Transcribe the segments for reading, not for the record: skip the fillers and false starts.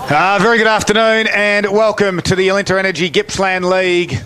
Very good afternoon and welcome to the Alinta Energy Gippsland League.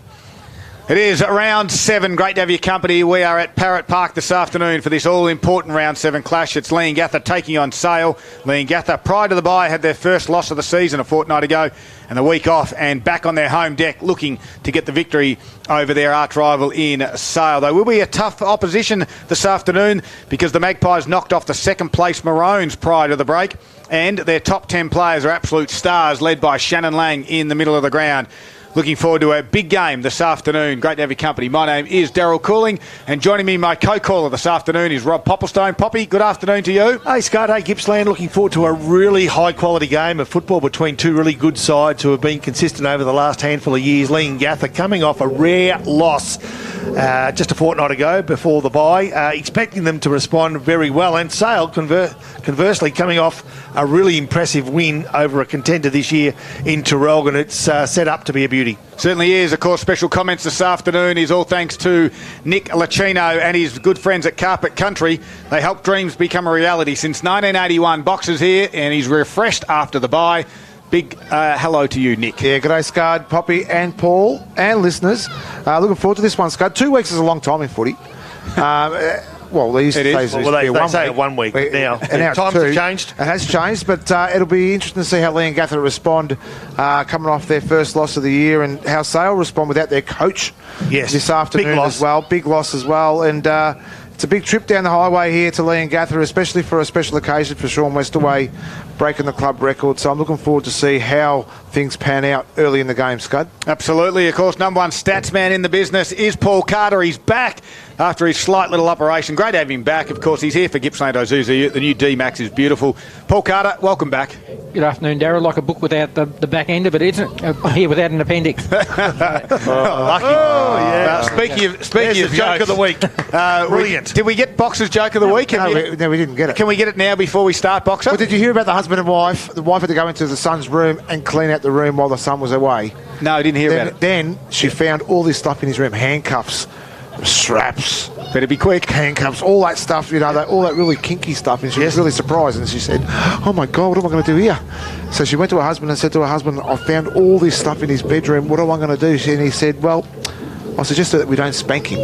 It is round 7. Great to have your company. We are at Parrot Park this afternoon for this all-important round 7 clash. It's Leongatha taking on Sale. Leongatha, prior to the bye, had their first loss of the season a fortnight ago and the week off, and back on their home deck looking to get the victory over their arch rival in Sale. They will be a tough opposition this afternoon because the Magpies knocked off the second place Maroons prior to the break, and their top 10 players are absolute stars, led by Shannon Lang in the middle of the ground. Looking forward to a big game this afternoon. Great to have your company. My name is Daryl Cooling, and joining me, my co-caller this afternoon is Rob Popplestone. Poppy, good afternoon to you. Hey, Scott. Hey, Gippsland. Looking forward to a really high-quality game of football between two really good sides who have been consistent over the last handful of years. Leongatha coming off a rare loss just a fortnight ago before the bye, expecting them to respond very well. And Sale, conversely, coming off a really impressive win over a contender this year in Traralgon. It's set up to be a beauty. Certainly is. Of course, special comments this afternoon is all thanks to Nick Lacino and his good friends at Carpet Country. They help dreams become a reality. Since 1981, Boxer's here and he's refreshed after the bye. Big hello to you, Nick. Yeah, g'day, Scud, Poppy and Paul and listeners. Looking forward to this one, Scud. 2 weeks is a long time in footy. Well, they used to say they say 1 week now. And now times have changed. It has changed, but it'll be interesting to see how Leongatha respond coming off their first loss of the year, and how Sale respond without their coach this afternoon as well. Big loss as well. And it's a big trip down the highway here to Leongatha, especially for a special occasion for Sean Westaway breaking the club record. So I'm looking forward to see how things pan out early in the game, Scud. Absolutely. Of course, number one stats man in the business is Paul Carter. He's back after his slight little operation. Great to have him back. Of course, he's here for Gippsland Ozuzu. The new D-Max is beautiful. Paul Carter, welcome back. Good afternoon, Darryl. Like a book without the back end of it, isn't it? Here without an appendix. Lucky. Oh, yeah. Speaking of joke of the week. Brilliant. Did we get Boxer's joke of the week? No, we didn't get it. Can we get it now before we start, Boxer? Well, did you hear about the husband and wife? The wife had to go into the son's room and clean out the room while the son was away. No, I didn't hear about it. Then she found all this stuff in his room: handcuffs, straps. Better be quick. Handcuffs, all that stuff, you know, all that really kinky stuff. And she was really surprised. And she said, "Oh my God, what am I going to do here?" So she went to her husband and said to her husband, "I found all this stuff in his bedroom. What am I going to do?" And he said, "Well, I suggest that we don't spank him."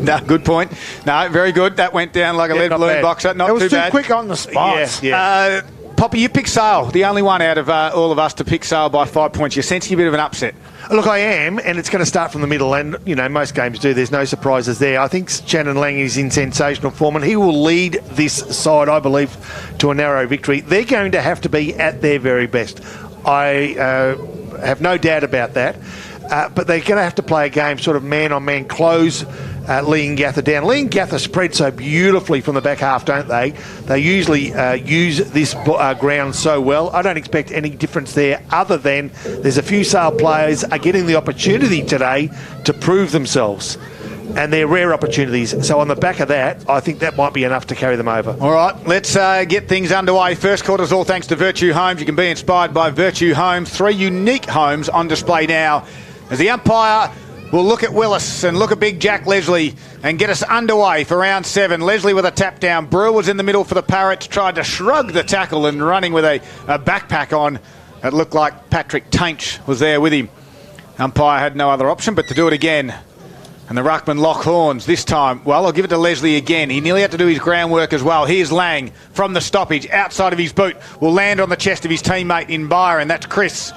No, good point. No, very good. That went down like a lead balloon, Boxer. Not it was too bad. quick on the spot. Yeah. Poppy, you picked Sale, the only one out of all of us to pick Sale by 5 points. You're sensing a bit of an upset. Look, I am, and it's going to start from the middle, and, you know, most games do. There's no surprises there. I think Shannon Lang is in sensational form, and he will lead this side, I believe, to a narrow victory. They're going to have to be at their very best. I have no doubt about that. But they're going to have to play a game sort of man-on-man, close Leongatha down. Leongatha spread so beautifully from the back half, don't they? They usually use this ground so well. I don't expect any difference there, other than there's a few Sale players are getting the opportunity today to prove themselves. And they're rare opportunities. So on the back of that, I think that might be enough to carry them over. All right, let's get things underway. First quarter's all thanks to Virtue Homes. You can be inspired by Virtue Homes. 3 unique homes on display now, as the umpire will look at Willis and look at big Jack Leslie and get us underway for round 7. Leslie with a tap down. Brewer was in the middle for the Parrots, tried to shrug the tackle and running with a backpack on. It looked like Patrick Tainch was there with him. Umpire had no other option but to do it again. And the ruckman lock horns this time. Well, I'll give it to Leslie again. He nearly had to do his groundwork as well. Here's Lang from the stoppage. Outside of his boot will land on the chest of his teammate in Byron. That's Chris.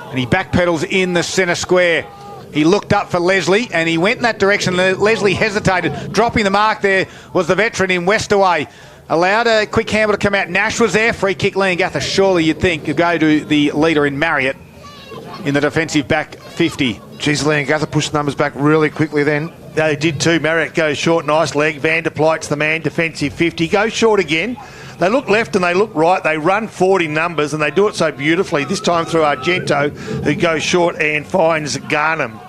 And he backpedals in the centre square. He looked up for Leslie and he went in that direction. Leslie hesitated. Dropping the mark there was the veteran in Westaway. Allowed a quick handle to come out. Nash was there. Free kick Leongatha. Surely you'd think you go to the leader in Marriott in the defensive back 50. Geez, Leongatha pushed the numbers back really quickly then. They did too. Marriott goes short, nice leg. Van der Pleit's the man, defensive 50. Goes short again. They look left and they look right. They run forward in numbers and they do it so beautifully. This time through Argento, who goes short and finds Garnham.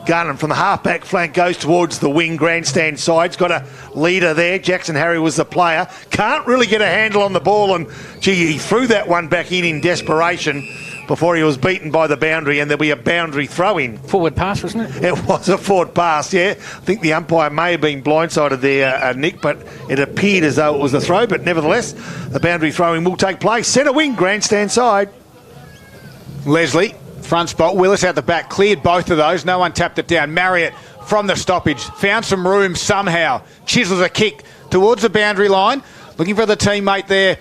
Garnham from the half-back flank goes towards the wing grandstand side. He's got a leader there. Jackson Harry was the player. Can't really get a handle on the ball, and gee, he threw that one back in desperation before he was beaten by the boundary, and there'll be a boundary throw-in. Forward pass, wasn't it? It was a forward pass, yeah. I think the umpire may have been blindsided there, Nick, but it appeared as though it was a throw. But nevertheless, the boundary throw-in will take place. Centre wing, grandstand side. Leslie, front spot. Willis out the back, cleared both of those. No one tapped it down. Marriott from the stoppage, found some room somehow. Chisels a kick towards the boundary line. Looking for the teammate there.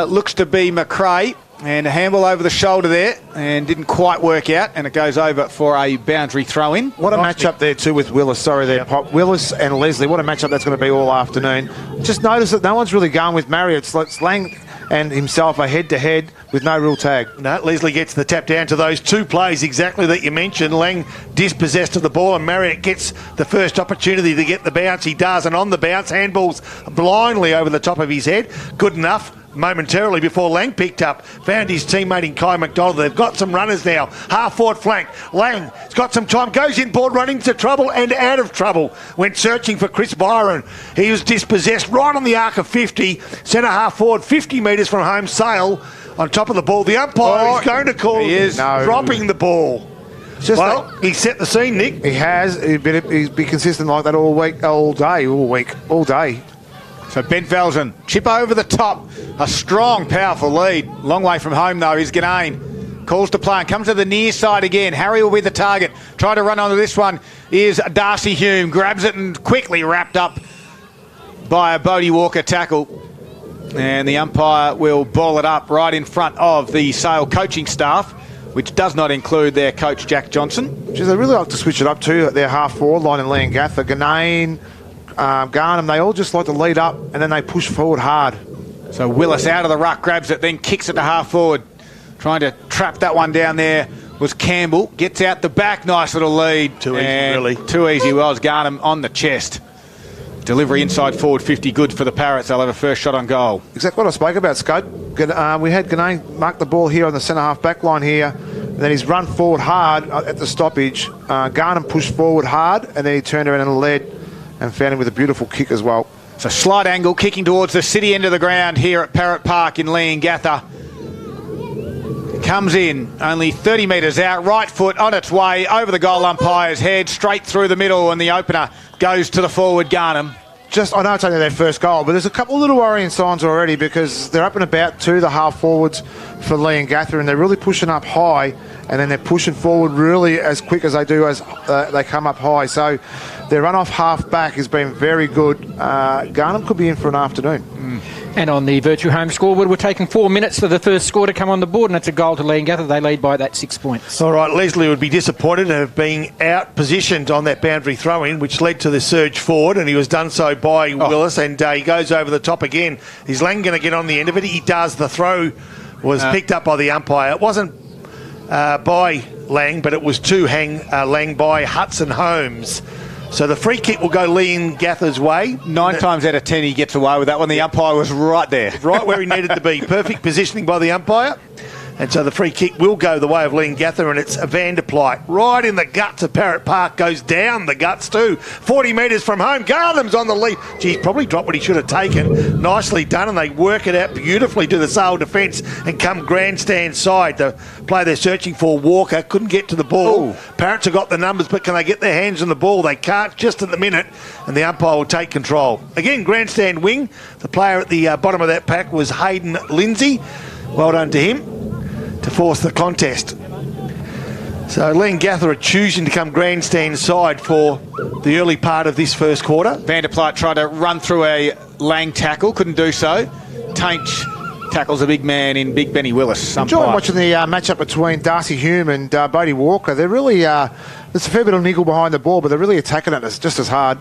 Looks to be McRae. And a handball over the shoulder there, and didn't quite work out, and it goes over for a boundary throw-in. What a matchup there too with Willis. Sorry there, Pop. Willis and Leslie. What a matchup that's going to be all afternoon. Just notice that no one's really going with Marriott. It's Lang and himself are head-to-head with no real tag. No, Leslie gets the tap down to those two plays exactly that you mentioned. Lang dispossessed of the ball, and Marriott gets the first opportunity to get the bounce. He does, and on the bounce, handballs blindly over the top of his head. Good enough. Momentarily before Lang picked up, found his teammate in Kai McDonald. They've got some runners now. Half forward flank. Lang has got some time, goes inboard, running into trouble and out of trouble. Went searching for Chris Byron. He was dispossessed right on the arc of 50. Centre half forward, 50 metres from home. Sail on top of the ball. The umpire is going to call dropping the ball. He set the scene, Nick. He has. He'd be consistent like that all week, all day. So Ben Velzen, chip over the top. A strong, powerful lead. Long way from home, though, is Ganane. Calls to play and comes to the near side again. Harry will be the target. Trying to run onto this one is Darcy Hume. Grabs it and quickly wrapped up by a Bodie Walker tackle. And the umpire will ball it up right in front of the Sale coaching staff, which does not include their coach, Jack Johnson. They really like to switch it up too at their half-forward line in Leongatha. Ganane, Garnham, they all just like to lead up and then they push forward hard. So Willis out of the ruck, grabs it, then kicks it to half forward. Trying to trap that one down there was Campbell. Gets out the back, nice little lead. Too easy, really. Too easy. Well, it's Garnham on the chest. Delivery inside forward 50, good for the Parrots. They'll have a first shot on goal. Exactly what I spoke about, Scott. We had Ganane mark the ball here on the centre half back line here. And then he's run forward hard at the stoppage. Garnham pushed forward hard and then he turned around and led and found him with a beautiful kick as well. So slight angle, kicking towards the city end of the ground here at Parrot Park in Leongatha. Comes in, only 30 metres out, right foot on its way, over the goal umpire's head, straight through the middle, and the opener goes to the forward, Garnham. I know it's only their first goal, but there's a couple of little worrying signs already because they're up and about to the half forwards for Leongatha, and they're really pushing up high, and then they're pushing forward really as quick as they do as they come up high. So their run-off half-back has been very good. Garnham could be in for an afternoon. And on the Virtue Home scoreboard, we're taking 4 minutes for the first score to come on the board, and it's a goal to Leongatha. They lead by that 6 points. All right, Leslie would be disappointed of being out-positioned on that boundary throw-in, which led to the surge forward, and he was done so by Willis, and he goes over the top again. Is Lang going to get on the end of it? He does. The throw was picked up by the umpire. It wasn't by Lang, but it was to Lang by Hudson Holmes. So the free kick will go Leongatha's way. 9 times out of 10 he gets away with that one. The umpire was right there. Right where he needed to be. Perfect positioning by the umpire. And so the free kick will go the way of Leongatha, and it's a Vanderplyte. Right in the guts of Parrot Park, goes down the guts too. 40 metres from home. Gartham's on the lead. He's probably dropped what he should have taken. Nicely done, and they work it out beautifully to the Sale defence and come grandstand side. The play they're searching for, Walker, couldn't get to the ball. Parrots have got the numbers, but can they get their hands on the ball? They can't just at the minute, and the umpire will take control. Again, grandstand wing. The player at the bottom of that pack was Hayden Lindsay. Well done to him to force the contest. So Leongatha are choosing to come grandstand side for the early part of this first quarter. Vanderplyte tried to run through a Lang tackle, couldn't do so. Tainch tackles a big man in Big Benny Willis. Enjoying watching the matchup between Darcy Hume and Bodie Walker. They're really, there's a fair bit of niggle behind the ball, but they're really attacking it just as hard.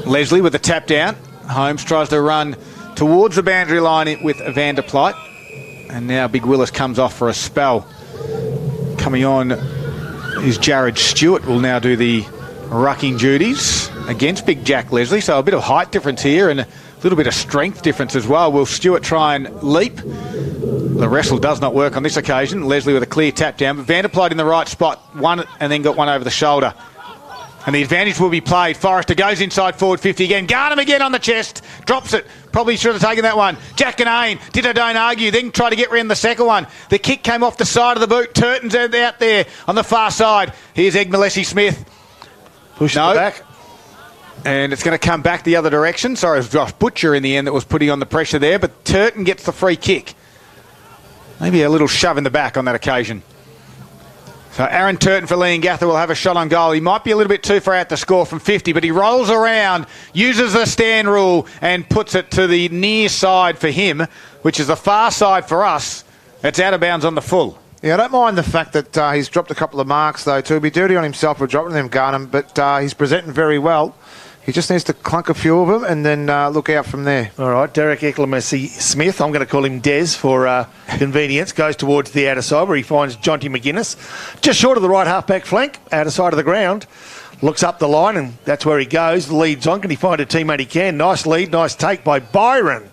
Leslie with the tap down. Holmes tries to run towards the boundary line with Vanderplyte. And now Big Willis comes off for a spell. Coming on is Jared Stewart, will now do the rucking duties against Big Jack Leslie. So a bit of height difference here and a little bit of strength difference as well. Will Stewart try and leap? The wrestle does not work on this occasion. Leslie with a clear tap down, but Vanderplyte in the right spot. One and then got one over the shoulder. And the advantage will be played. Forrester goes inside forward 50 again. Garnham again on the chest. Drops it. Probably should have taken that one. Jack Ganane did a don't argue. Then try to get round the second one. The kick came off the side of the boot. Turton's out there on the far side. Here's Egg Malesi-Smith. Push it back. And it's going to come back the other direction. Sorry, it was Josh Butcher in the end that was putting on the pressure there. But Turton gets the free kick. Maybe a little shove in the back on that occasion. So Aaron Turton for Leongatha will have a shot on goal. He might be a little bit too far out to score from 50, but he rolls around, uses the stand rule and puts it to the near side for him, which is the far side for us. It's out of bounds on the full. Yeah, I don't mind the fact that he's dropped a couple of marks, though, too. He'll be dirty on himself for dropping them, Garnham, but he's presenting very well. He just needs to clunk a few of them and then look out from there. All right, Derek Ecclemacy-Smith, I'm going to call him Des for convenience, goes towards the outer side where he finds Jonty McGuinness. Just short of the right half-back flank, outer side of the ground. Looks up the line and that's where he goes. Leads on. Can he find a teammate? He can. Nice lead, nice take by Byron.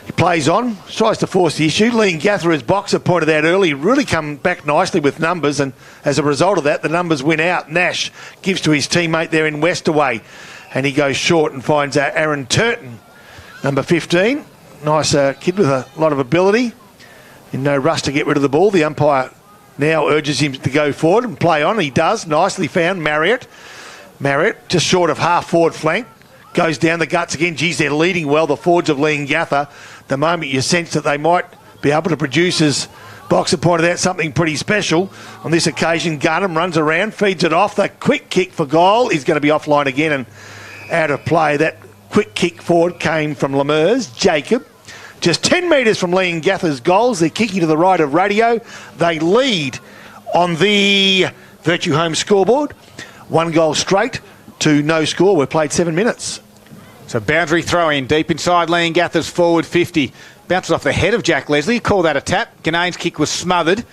He plays on, tries to force the issue. Leongatha, as Boxer pointed out early, really come back nicely with numbers, and as a result of that, the numbers win out. Nash gives to his teammate there in Westaway, and he goes short and finds Aaron Turton, number 15. Nice kid with a lot of ability. In no rush to get rid of the ball. The umpire now urges him to go forward and play on. He does. Nicely found Marriott. Marriott, just short of half forward flank. Goes down the guts again. Geez, they're leading well, the forwards of Leongatha. The moment you sense that they might be able to produce, as Boxer pointed out, something pretty special. On this occasion, Garnham runs around, feeds it off. The quick kick for goal is going to be offline again and out of play. That quick kick forward came from Lemurs. Jacob, just 10 metres from Leongatha's goals. They're kicking to the right of Radio. They lead on the Virtue Home scoreboard. 1 goal straight to no score. We've played 7 minutes. So boundary throw in deep inside Leongatha's forward 50. Bounces off the head of Jack Leslie. Call that a tap. Ganane's kick was smothered.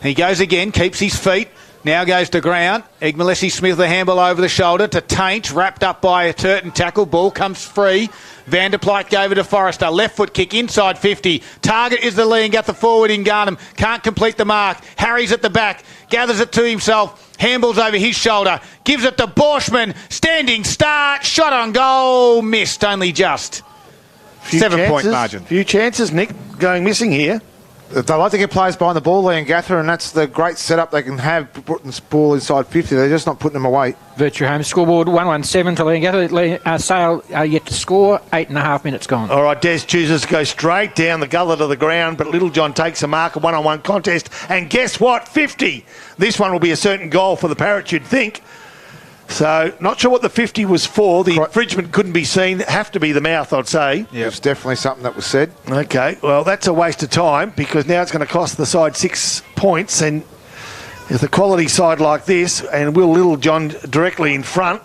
He goes again, keeps his feet. Now goes to ground. Ecclemacy-Smith the handball over the shoulder to Taint. Wrapped up by a Turton tackle. Ball comes free. Vanderplyte gave it to Forrester. Left foot kick inside 50. Target is the Leongatha forward in Garnham. Can't complete the mark. Harry's at the back. Gathers it to himself. Handballs over his shoulder. Gives it to Borshman. Standing start. Shot on goal. Missed. Only just. 7-point margin. Few chances, Nick, going missing here. They like to get players behind the ball, Leongatha, and that's the great setup they can have, putting the ball inside 50. They're just not putting them away. Virtue Home scoreboard 117 to Leongatha. Sale yet to score. 8.5 minutes gone. All right, Des chooses to go straight down the gullet of the ground, but Little John takes a mark, a one-on-one contest, and guess what? 50. This one will be a certain goal for the Parrots, you'd think. So, not sure what the 50 was for. The infringement couldn't be seen. Have to be the mouth, I'd say. Yeah, it's definitely something that was said. Okay, well, that's a waste of time because now it's going to cost the side 6 points. And with a quality side like this, and Will Little John directly in front,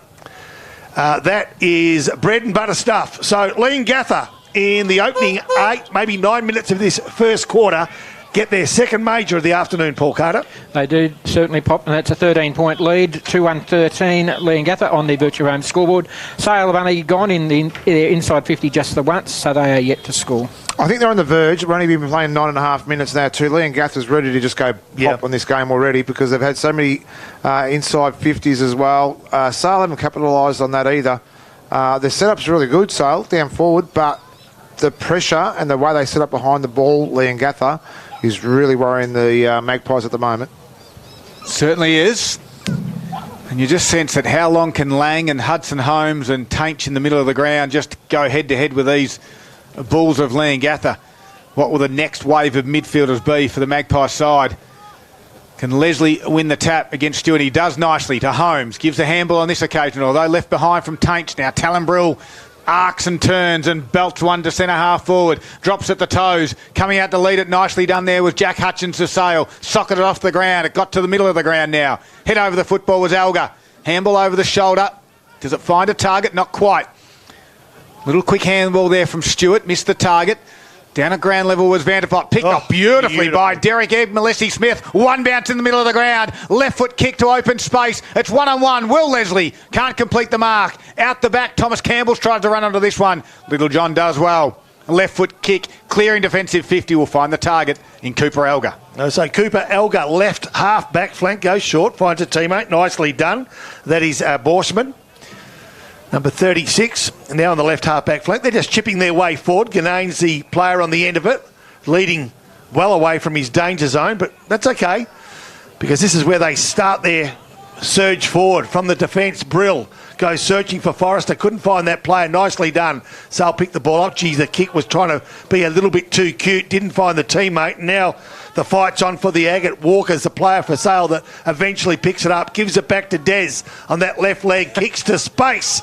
that is bread and butter stuff. So, Leongatha in the opening 8, maybe 9 minutes of this first quarter, get their second major of the afternoon, Paul Carter. They do certainly pop, and that's a 13-point lead. 2-1-13 Leongatha on the Virtue Home scoreboard. Sale have only gone in the inside 50 just the once, so they are yet to score. I think they're on the verge. We've only been playing 9.5 minutes now too. Leongatha's ready to just go pop on this game already because they've had so many inside 50s as well. Sale haven't capitalised on that either. Their setup's really good, Sale, down forward, but the pressure and the way they set up behind the ball, Leongatha, is really worrying the Magpies at the moment. Certainly is. And you just sense that how long can Lang and Hudson Holmes and Tainch in the middle of the ground just go head-to-head with these Bulls of Leongatha? What will the next wave of midfielders be for the Magpie side? Can Leslie win the tap against Stewart? He does nicely to Holmes. Gives a handball on this occasion, although left behind from Tainch. Now Talonbrill arcs and turns and belts one to centre half forward. Drops at the toes. Coming out to lead it. Nicely done there with Jack Hutchins to sail. Socketed off the ground. It got to the middle of the ground now. Head over the football was Elgar. Handball over the shoulder. Does it find a target? Not quite. Little quick handball there from Stewart. Missed the target. Down at ground level was Vanderpot. Picked off beautifully by Derek Ecclemacy-Smith. One bounce in the middle of the ground. Left foot kick to open space. It's 1-on-1. Will Leslie can't complete the mark. Out the back, Thomas Campbell's tried to run onto this one. Little John does well. Left foot kick, clearing defensive 50 will find the target in Cooper Elgar. So Cooper Elgar, left half back flank, goes short, finds a teammate. Nicely done. That is Borshman. Number 36, and now on the left half-back flank. They're just chipping their way forward. Ganane's the player on the end of it, leading well away from his danger zone, but that's okay because this is where they start their surge forward from the defence. Brill goes searching for Forrester. Couldn't find that player. Nicely done. Sale picked the ball up. Geez, the kick was trying to be a little bit too cute. Didn't find the teammate. Now the fight's on for the agate. Walker's the player for Sale that eventually picks it up. Gives it back to Des on that left leg. Kicks to space.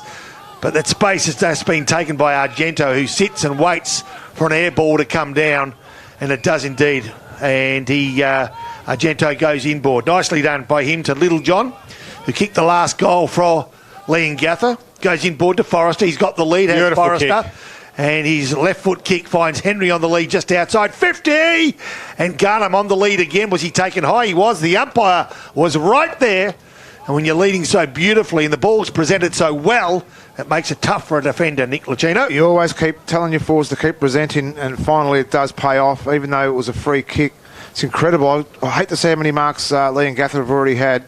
But that space has just been taken by Argento, who sits and waits for an air ball to come down. And it does indeed. And Argento goes inboard. Nicely done by him to Little John, who kicked the last goal for Leongatha. Goes inboard to Forrester. He's got the lead, has Forrester. Kick. And his left foot kick finds Henry on the lead just outside. 50! And Garnham on the lead again. Was he taken high? He was. The umpire was right there. And when you're leading so beautifully and the ball's presented so well, it makes it tough for a defender, Nick Lucino. You always keep telling your forwards to keep presenting, and finally it does pay off, even though it was a free kick. It's incredible. I hate to see how many marks Leongatha have already had,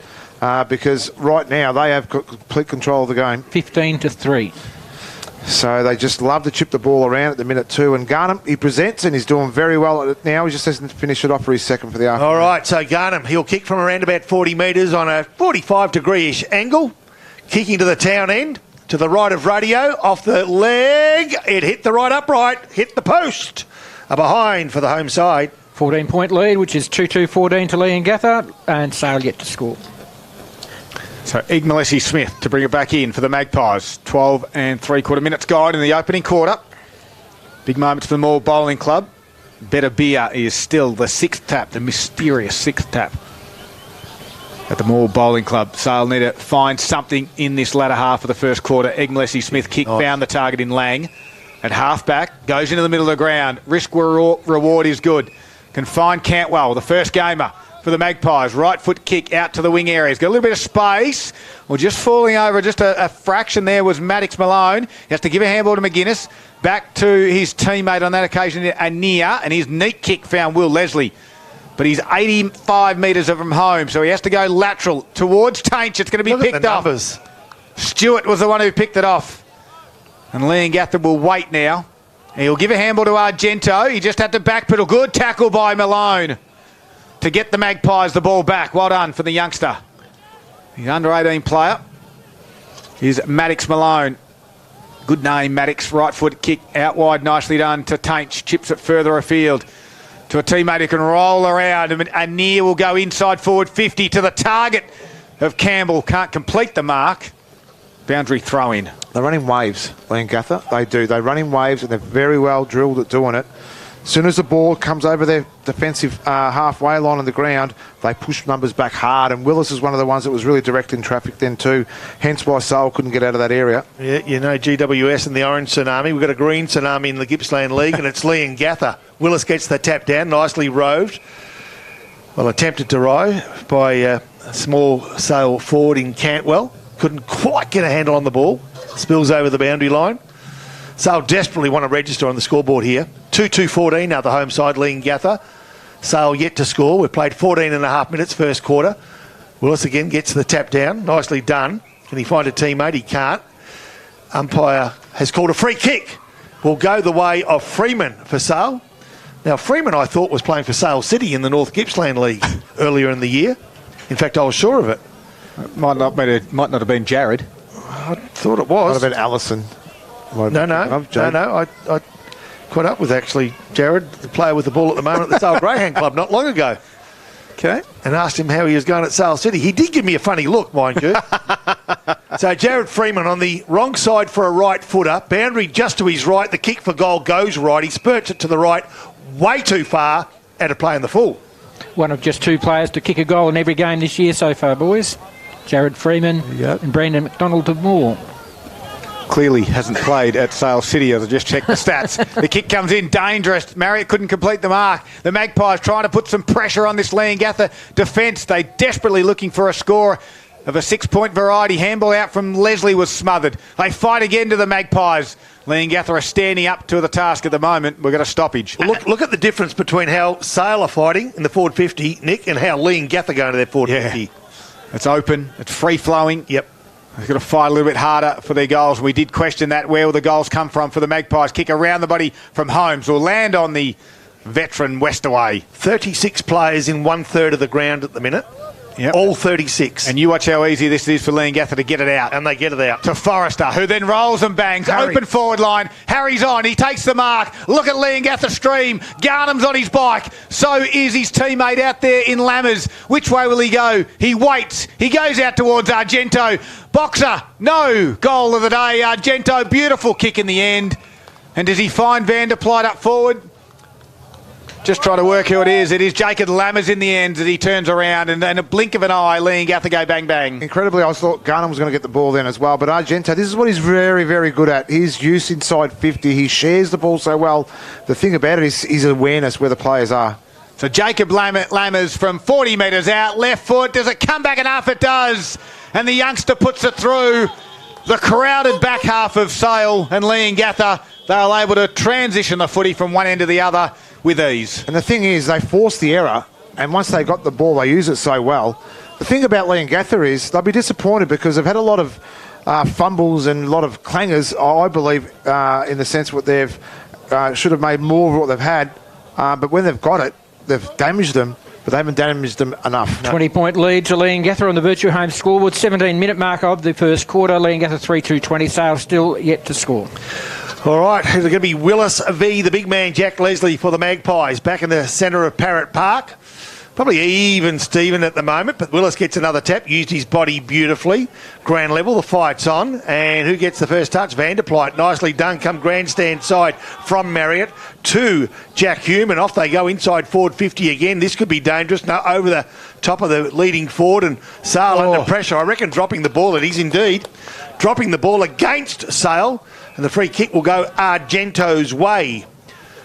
because right now they have complete control of the game. 15-3. So they just love to chip the ball around at the minute too. And Garnham, he presents and he's doing very well at it now. He just hasn't finished it off for his second for the afternoon. All right, so Garnham, he'll kick from around about 40 metres on a 45-degree-ish angle. Kicking to the town end, to the right of Radio, off the leg. It hit the right upright, hit the post. A behind for the home side. 14-point lead, which is 2-2-14 to Leongatha, and Sale yet to score. So Igmalesi Smith to bring it back in for the Magpies. 12 3/4 minutes gone in the opening quarter. Big moment for the Moore Bowling Club. Better Beer is still the sixth tap, the mysterious sixth tap at the Moore Bowling Club. Sale need to find something in this latter half of the first quarter. Igmalesi Smith kick, found the target in Lang. At half-back, goes into the middle of the ground. Risk reward is good. Can find Cantwell, the first gamer for the Magpies. Right foot kick out to the wing area. He's got a little bit of space. Well, just falling over, just a fraction there was Maddox Malone. He has to give a handball to McGuinness. Back to his teammate on that occasion, Anea, and his neat kick found Will Leslie. But he's 85 metres from home, so he has to go lateral towards Tainch. It's going to be picked off. Stewart was the one who picked it off. And Leongatha will wait now. He'll give a handball to Argento. He just had to backpedal. Good tackle by Malone to get the Magpies the ball back. Well done for the youngster. The under-18 player is Maddox Malone. Good name, Maddox. Right foot kick out wide. Nicely done to Tainch. Chips it further afield to a teammate who can roll around. And Anea will go inside forward 50 to the target of Campbell. Can't complete the mark. Boundary throw in. They're running waves, Leongatha. They do. They run in waves and they're very well drilled at doing it. As soon as the ball comes over their defensive halfway line on the ground, they push numbers back hard. And Willis is one of the ones that was really directing traffic then too. Hence why Sale couldn't get out of that area. Yeah, you know, GWS and the Orange Tsunami. We've got a Green Tsunami in the Gippsland League, and it's Leongatha. Willis gets the tap down, nicely roved. Well, attempted to row by a small Sale forward in Cantwell. Couldn't quite get a handle on the ball. Spills over the boundary line. Sale desperately want to register on the scoreboard here. 2-2-14 now the home side, Leongatha. Sale yet to score. We've played 14 and a half minutes first quarter. Willis again gets the tap down. Nicely done. Can he find a teammate? He can't. Umpire has called a free kick. Will go the way of Freeman for Sale. Now, Freeman, I thought, was playing for Sale City in the North Gippsland League earlier in the year. In fact, I was sure of it. Might not have been Jared. I thought it was. Might have been Allison. No. I caught up with actually Jared, the player with the ball at the moment at the Sale Greyhound Club not long ago. Okay. And asked him how he was going at Sale City. He did give me a funny look, mind you. So Jared Freeman on the wrong side for a right footer. Boundary just to his right. The kick for goal goes right. He spurts it to the right. Way too far. Out of play in the full. One of just two players to kick a goal in every game this year so far, boys. Jared Freeman and Brandon McDonald of Moore. Clearly hasn't played at Sale City, as I just checked the stats. The kick comes in, dangerous. Marriott couldn't complete the mark. The Magpies trying to put some pressure on this Leongatha defence. They desperately looking for a score of a 6-point variety. Handball out from Leslie was smothered. They fight again to the Magpies. Leongatha are standing up to the task at the moment. We've got a stoppage. Look at the difference between how Sale are fighting in the forward 50, Nick, and how Leongatha going to their forward 50. It's open. It's free-flowing. Yep. They've got to fight a little bit harder for their goals. We did question that. Where will the goals come from for the Magpies? Kick around the body from Holmes will land on the veteran Westaway. 36 players in 1/3 of the ground at the minute. Yep. All 36. And you watch how easy this is for Leongatha to get it out. And they get it out. To Forrester, who then rolls and bangs. Harry. Open forward line. Harry's on. He takes the mark. Look at Leongatha stream. Garnham's on his bike. So is his teammate out there in Lammers. Which way will he go? He waits. He goes out towards Argento. Boxer, no. Goal of the day. Argento, beautiful kick in the end. And does he find Van der Plyte up forward? Just trying to work who it is. It is Jacob Lammers in the end as he turns around, and then a blink of an eye, Leongatha go bang bang. Incredibly, I thought Garnham was going to get the ball then as well, but Argento, this is what he's very, very good at. His use inside 50. He shares the ball so well. The thing about it is his awareness where the players are. So Jacob Lammers from 40 metres out, left foot. Does it come back enough? It does. And the youngster puts it through the crowded back half of Sale and Leongatha. They were able to transition the footy from one end to the other with ease. And the thing is, they forced the error, and once they got the ball, they used it so well. The thing about Leongatha is they'll be disappointed because they've had a lot of fumbles and a lot of clangers, I believe, in the sense what they've should have made more of what they've had. But when they've got it, they've damaged them, but they haven't damaged them enough. 20-point lead to Leongatha on the Virtue Home scoreboard. 17-minute mark of the first quarter. Leongatha 3-2-20. Sale still yet to score. All right, it's going to be Willis v. the big man Jack Leslie for the Magpies back in the centre of Parrot Park. Probably even Steven at the moment, but Willis gets another tap, used his body beautifully. Ground level, the fight's on, and who gets the first touch? Van der Plyte. Nicely done, come grandstand side from Marriott to Jack Hume, and off they go inside forward 50 again. This could be dangerous. No, over the top of the leading forward, and Sale under pressure. I reckon dropping the ball, it is indeed. Dropping the ball against Sale. And the free kick will go Argento's way.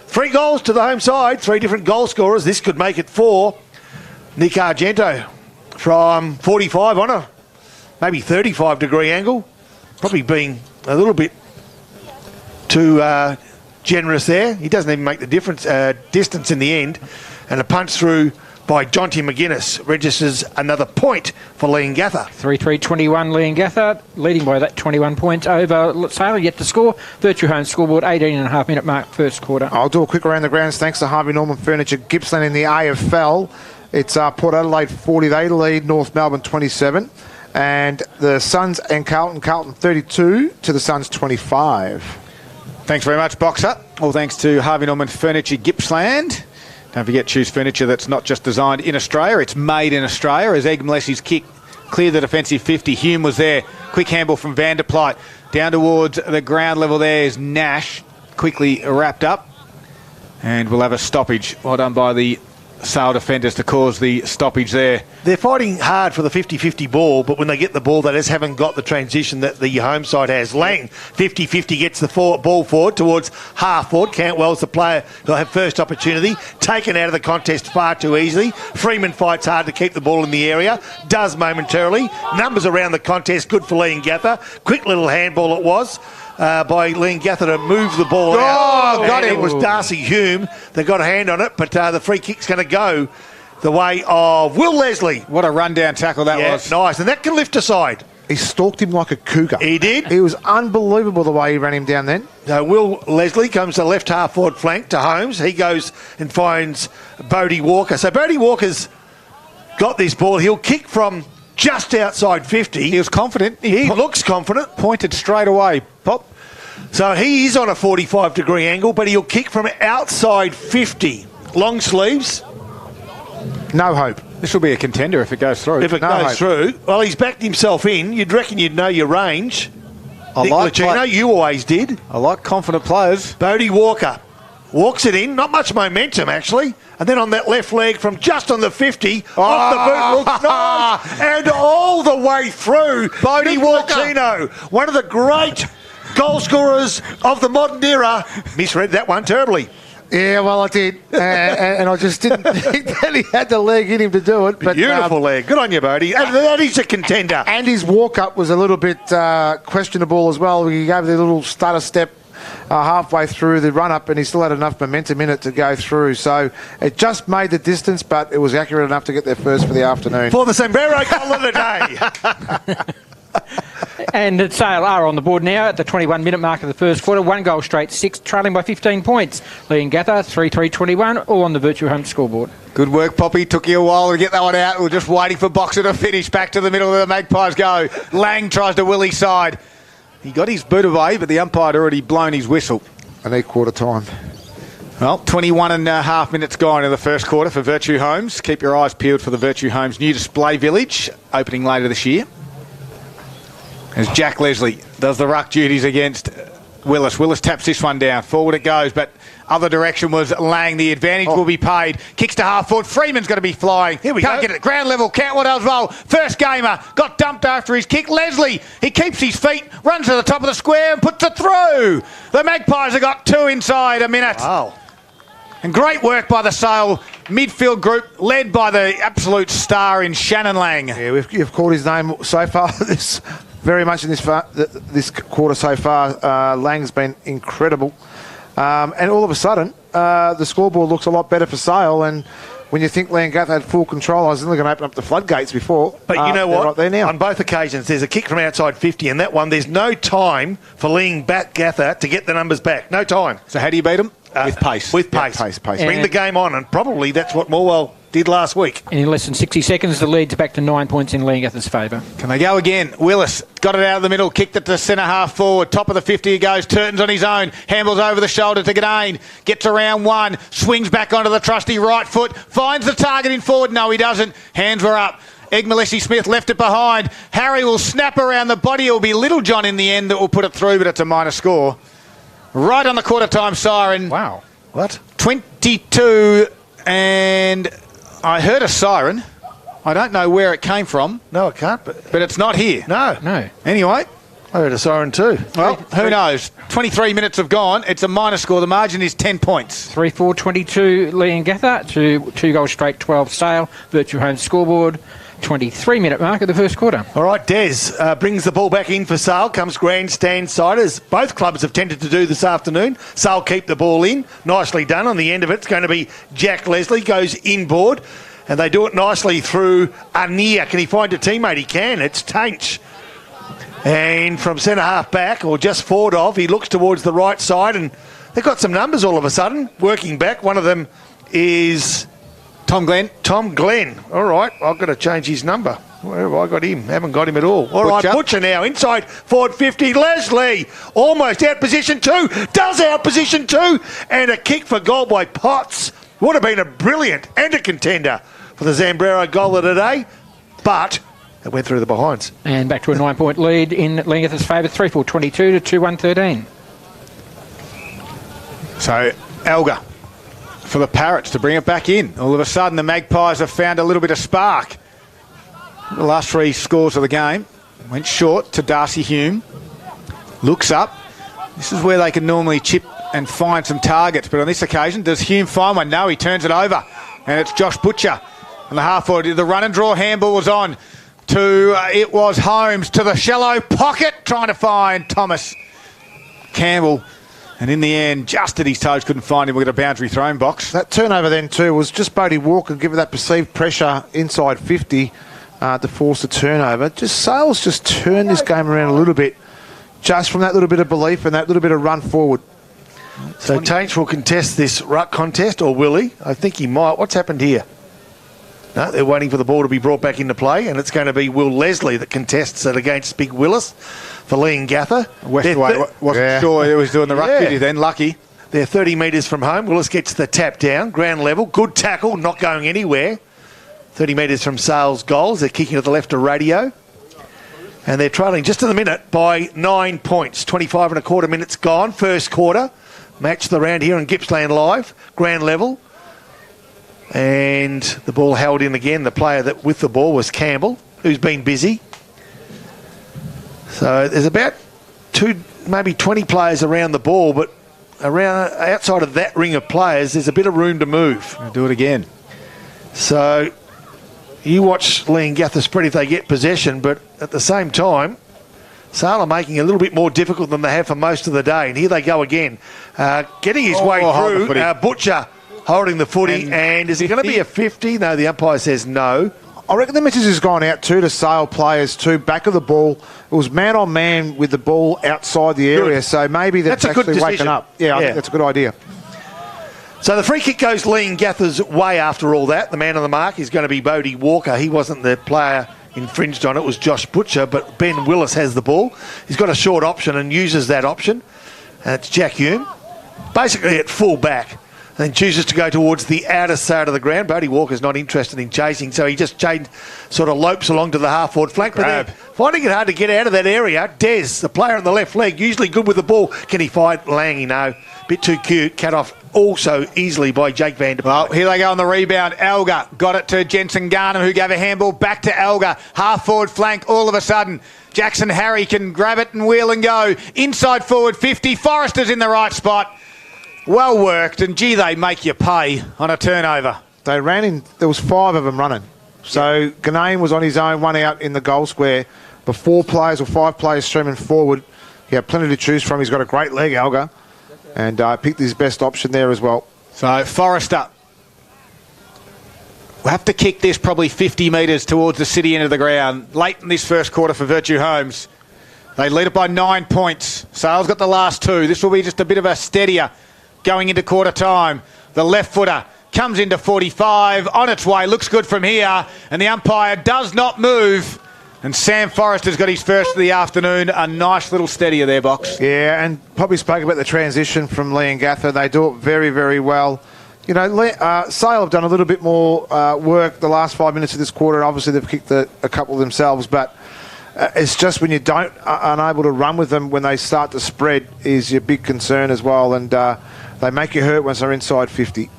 3 goals to the home side, 3 different goal scorers. This could make it 4. Nick Argento from 45 on a maybe 35-degree angle. Probably being a little bit too generous there. He doesn't even make the distance in the end. And a punch through by Jonty McGuinness registers another point for Leongatha. 3-3-21 Leongatha, leading by that 21 points over Sale, yet to score. Virtue Home scoreboard, 18.5-minute mark, first quarter. I'll do a quick around the grounds thanks to Harvey Norman Furniture Gippsland in the AFL. It's Port Adelaide 40, they lead, North Melbourne 27. And the Suns and Carlton 32 to the Suns 25. Thanks very much, Boxer. All thanks to Harvey Norman Furniture Gippsland. Don't forget, choose furniture that's not just designed in Australia, it's made in Australia. As Egg Mlesi's kick cleared the defensive 50, Hume was there. Quick handball from Van der Plyte. Down towards the ground level there is Nash. Quickly wrapped up. And we'll have a stoppage. Well done by the Sale defenders to cause the stoppage there. They're fighting hard for the 50-50 ball, but when they get the ball, they just haven't got the transition that the home side has. Lang, 50-50, gets the ball forward towards half forward. Cantwell's the player who'll have first opportunity. Taken out of the contest far too easily. Freeman fights hard to keep the ball in the area. Does momentarily. Numbers around the contest, good for Leongatha. Quick little handball it was. By Leongatha to move the ball out. Oh, got it. It was Darcy Hume. They got a hand on it, but the free kick's going to go the way of Will Leslie. What a rundown tackle that was. Nice. And that can lift aside. He stalked him like a cougar. He did. It was unbelievable the way he ran him down then. Will Leslie comes to left half forward flank to Holmes. He goes and finds Bodie Walker. So Bodie Walker's got this ball. He'll kick from just outside 50. He was confident. He looks confident. Pointed straight away. Pop. So he is on a 45-degree angle, but he'll kick from outside 50. Long sleeves. No hope. This will be a contender if it goes through. If it goes through. Well, he's backed himself in. You'd reckon you'd know your range. I like you always did. I like confident players. Bodie Walker walks it in. Not much momentum, actually. And then on that left leg from just on the 50, off the boot, looks nice. And all the way through, Bodie Walker, one of the great goal scorers of the modern era. Misread that one terribly. Yeah, well, I did. And I just didn't think that he had the leg in him to do it. But, beautiful leg. Good on you, Bodie. That is a contender. And his walk-up was a little bit questionable as well. He gave the little stutter step halfway through the run-up, and he still had enough momentum in it to go through. So it just made the distance, but it was accurate enough to get there first for the afternoon. For the sombrero goal of the day. And Sale are on the board now at the 21-minute mark of the first quarter. 1 goal straight, 6, trailing by 15 points. Leongatha, 3-3-21, all on the Virtue Home scoreboard. Good work, Poppy. Took you a while to get that one out. We're just waiting for Boxer to finish. Back to the middle of the Magpies go. Lang tries to Willie's side. He got his boot away, but the umpire had already blown his whistle. I need quarter time. Well, 21 and a half minutes gone in the first quarter for Virtue Homes. Keep your eyes peeled for the Virtue Homes new display village, opening later this year. As Jack Leslie does the ruck duties against Willis. Willis taps this one down. Forward it goes, but other direction was Lang. The advantage will be paid. Kicks to half forward. Freeman's going to be flying. Here we Can't go. get it. Ground level. Cantwell does well. First gamer. Got dumped after his kick. Leslie, he keeps his feet, runs to the top of the square and puts it through. The Magpies have got 2 inside a minute. Wow. And great work by the Sale midfield group, led by the absolute star in Shannon Lang. Yeah, you've called his name so far. Very much in this quarter so far. Lang's been incredible. And all of a sudden, the scoreboard looks a lot better for Sale. And when you think Leongatha had full control, I was only going to open up the floodgates before. But you know what? Right there now. On both occasions, there's a kick from outside 50, and that one, there's no time for Leongatha to get the numbers back. No time. So how do you beat them? With pace. With pace. Yeah, pace. Bring the game on, and probably that's what Morwell did last week. And in less than 60 seconds, the lead's back to 9 points in Leongatha's favour. Can they go again? Willis got it out of the middle, kicked it to centre half forward. Top of the 50 he goes. Turton's on his own. Handles over the shoulder to Ganane. Gets around 1. Swings back onto the trusty right foot. Finds the target in forward. No, he doesn't. Hands were up. Egg Smith left it behind. Harry will snap around the body. It will be Little John in the end that will put it through, but it's a minor score. Right on the quarter time siren. Wow. What? 22, and I heard a siren. I don't know where it came from. No, it can't. But it's not here. No. Anyway, I heard a siren too. well, who knows? 23 minutes have gone. It's a minor score. The margin is 10 points. 3-4-22 Leongatha to 2 goals straight, 12 Sale. Virtue Home scoreboard. 23-minute mark of the first quarter. All right, Des brings the ball back in for Sale. Comes grandstand side, as both clubs have tended to do this afternoon. Sale keep the ball in. Nicely done. On the end of it, it's going to be Jack Leslie. Goes inboard. And they do it nicely through Arnia. Can he find a teammate? He can. It's Tainch. And from centre half back, or just forward of, he looks towards the right side. And they've got some numbers all of a sudden. Working back. One of them is Tom Glenn. Tom Glenn. All right, I've got to change his number. Where have I got him? Haven't got him at all. All right, Butcher now. Inside forward 50. Leslie almost out position 2. Does out position 2. And a kick for goal by Potts. Would have been a brilliant and a contender for the Zambrero goal of the day. But it went through the behinds. And back to a 9-point lead in Leongatha's favour. 3-4-22 to 2-1-13. So, Elgar for the Parrots to bring it back in. All of a sudden, the Magpies have found a little bit of spark. The last 3 scores of the game went short to Darcy Hume. Looks up. This is where they can normally chip and find some targets, but on this occasion, does Hume find one? No, he turns it over, and it's Josh Butcher on the half forward. The run and draw handball was on to it was Holmes to the shallow pocket, trying to find Thomas Campbell. And in the end, just at his toes, couldn't find him. We've got a boundary thrown box. That turnover then too was just Bodie Walker giving that perceived pressure inside 50 to force the turnover. Sales just turned this game around a little bit, just from that little bit of belief and that little bit of run forward. So Tainch will contest this ruck contest, or will he? I think he might. What's happened here? No, they're waiting for the ball to be brought back into play, and it's going to be Will Leslie that contests it against Big Willis for Leongatha. Westway wasn't sure he was doing the ruck duty then, lucky. They're 30 metres from home. Willis gets the tap down, ground level. Good tackle, not going anywhere. 30 metres from Sales goals. They're kicking to the left of Radio. And they're trailing just to the minute by 9 points. 25 and a quarter minutes gone. First quarter. Match the round here on Gippsland Live. Ground level. And the ball held in again. The player that with the ball was Campbell, who's been busy. So there's about maybe 20 players around the ball, but outside of that ring of players, there's a bit of room to move. I'll do it again. So you watch Leongatha spread if they get possession, but at the same time, Sale are making it a little bit more difficult than they have for most of the day. And here they go again. Getting his way through. Butcher holding the footy. And is it going to be a 50? No, the umpire says no. I reckon the message has gone out too to Sale players too. Back of the ball, it was man on man with the ball outside the area, so maybe that's actually waking up. Yeah, I think that's a good idea. So the free kick goes Leongatha's way after all that. The man on the mark is going to be Bodie Walker. He wasn't the player infringed on, it was Josh Butcher, but Ben Willis has the ball. He's got a short option and uses that option. And it's Jack Hume, basically at full back, and chooses to go towards the outer side of the ground. Bodie Walker's not interested in chasing, so he just sort of lopes along to the half-forward flank. But finding it hard to get out of that area, Des, the player on the left leg, usually good with the ball. Can he fight Langy? No. Bit too cute. Cut off also easily by Jake Van Der Beek. Well, here they go on the rebound. Elgar got it to Jensen Garnham, who gave a handball back to Elgar. Half-forward flank all of a sudden. Jackson Harry can grab it and wheel and go. Inside forward 50. Forrester's in the right spot. Well worked, and gee, they make you pay on a turnover. They ran in, there was 5 of them running. So Ganane was on his own, one out in the goal square. The 4 players or 5 players streaming forward. He had plenty to choose from. He's got a great leg, Elgar. And picked his best option there as well. So Forrester will have to kick this probably 50 metres towards the city end of the ground. Late in this first quarter for Virtue Homes. They lead it by 9 points. Sale's got the last 2. This will be just a bit of a steadier going into quarter time. The left footer comes into 45, on its way, looks good from here, and the umpire does not move. And Sam Forrester's got his first of the afternoon. A nice little steadier there, Box. Yeah, and probably spoke about the transition from Leongatha. They do it very, very well. You know, Sale have done a little bit more work the last 5 minutes of this quarter. Obviously, they've kicked a couple themselves, but it's just when you don't unable to run with them when they start to spread is your big concern as well. And they make you hurt once they're inside 50.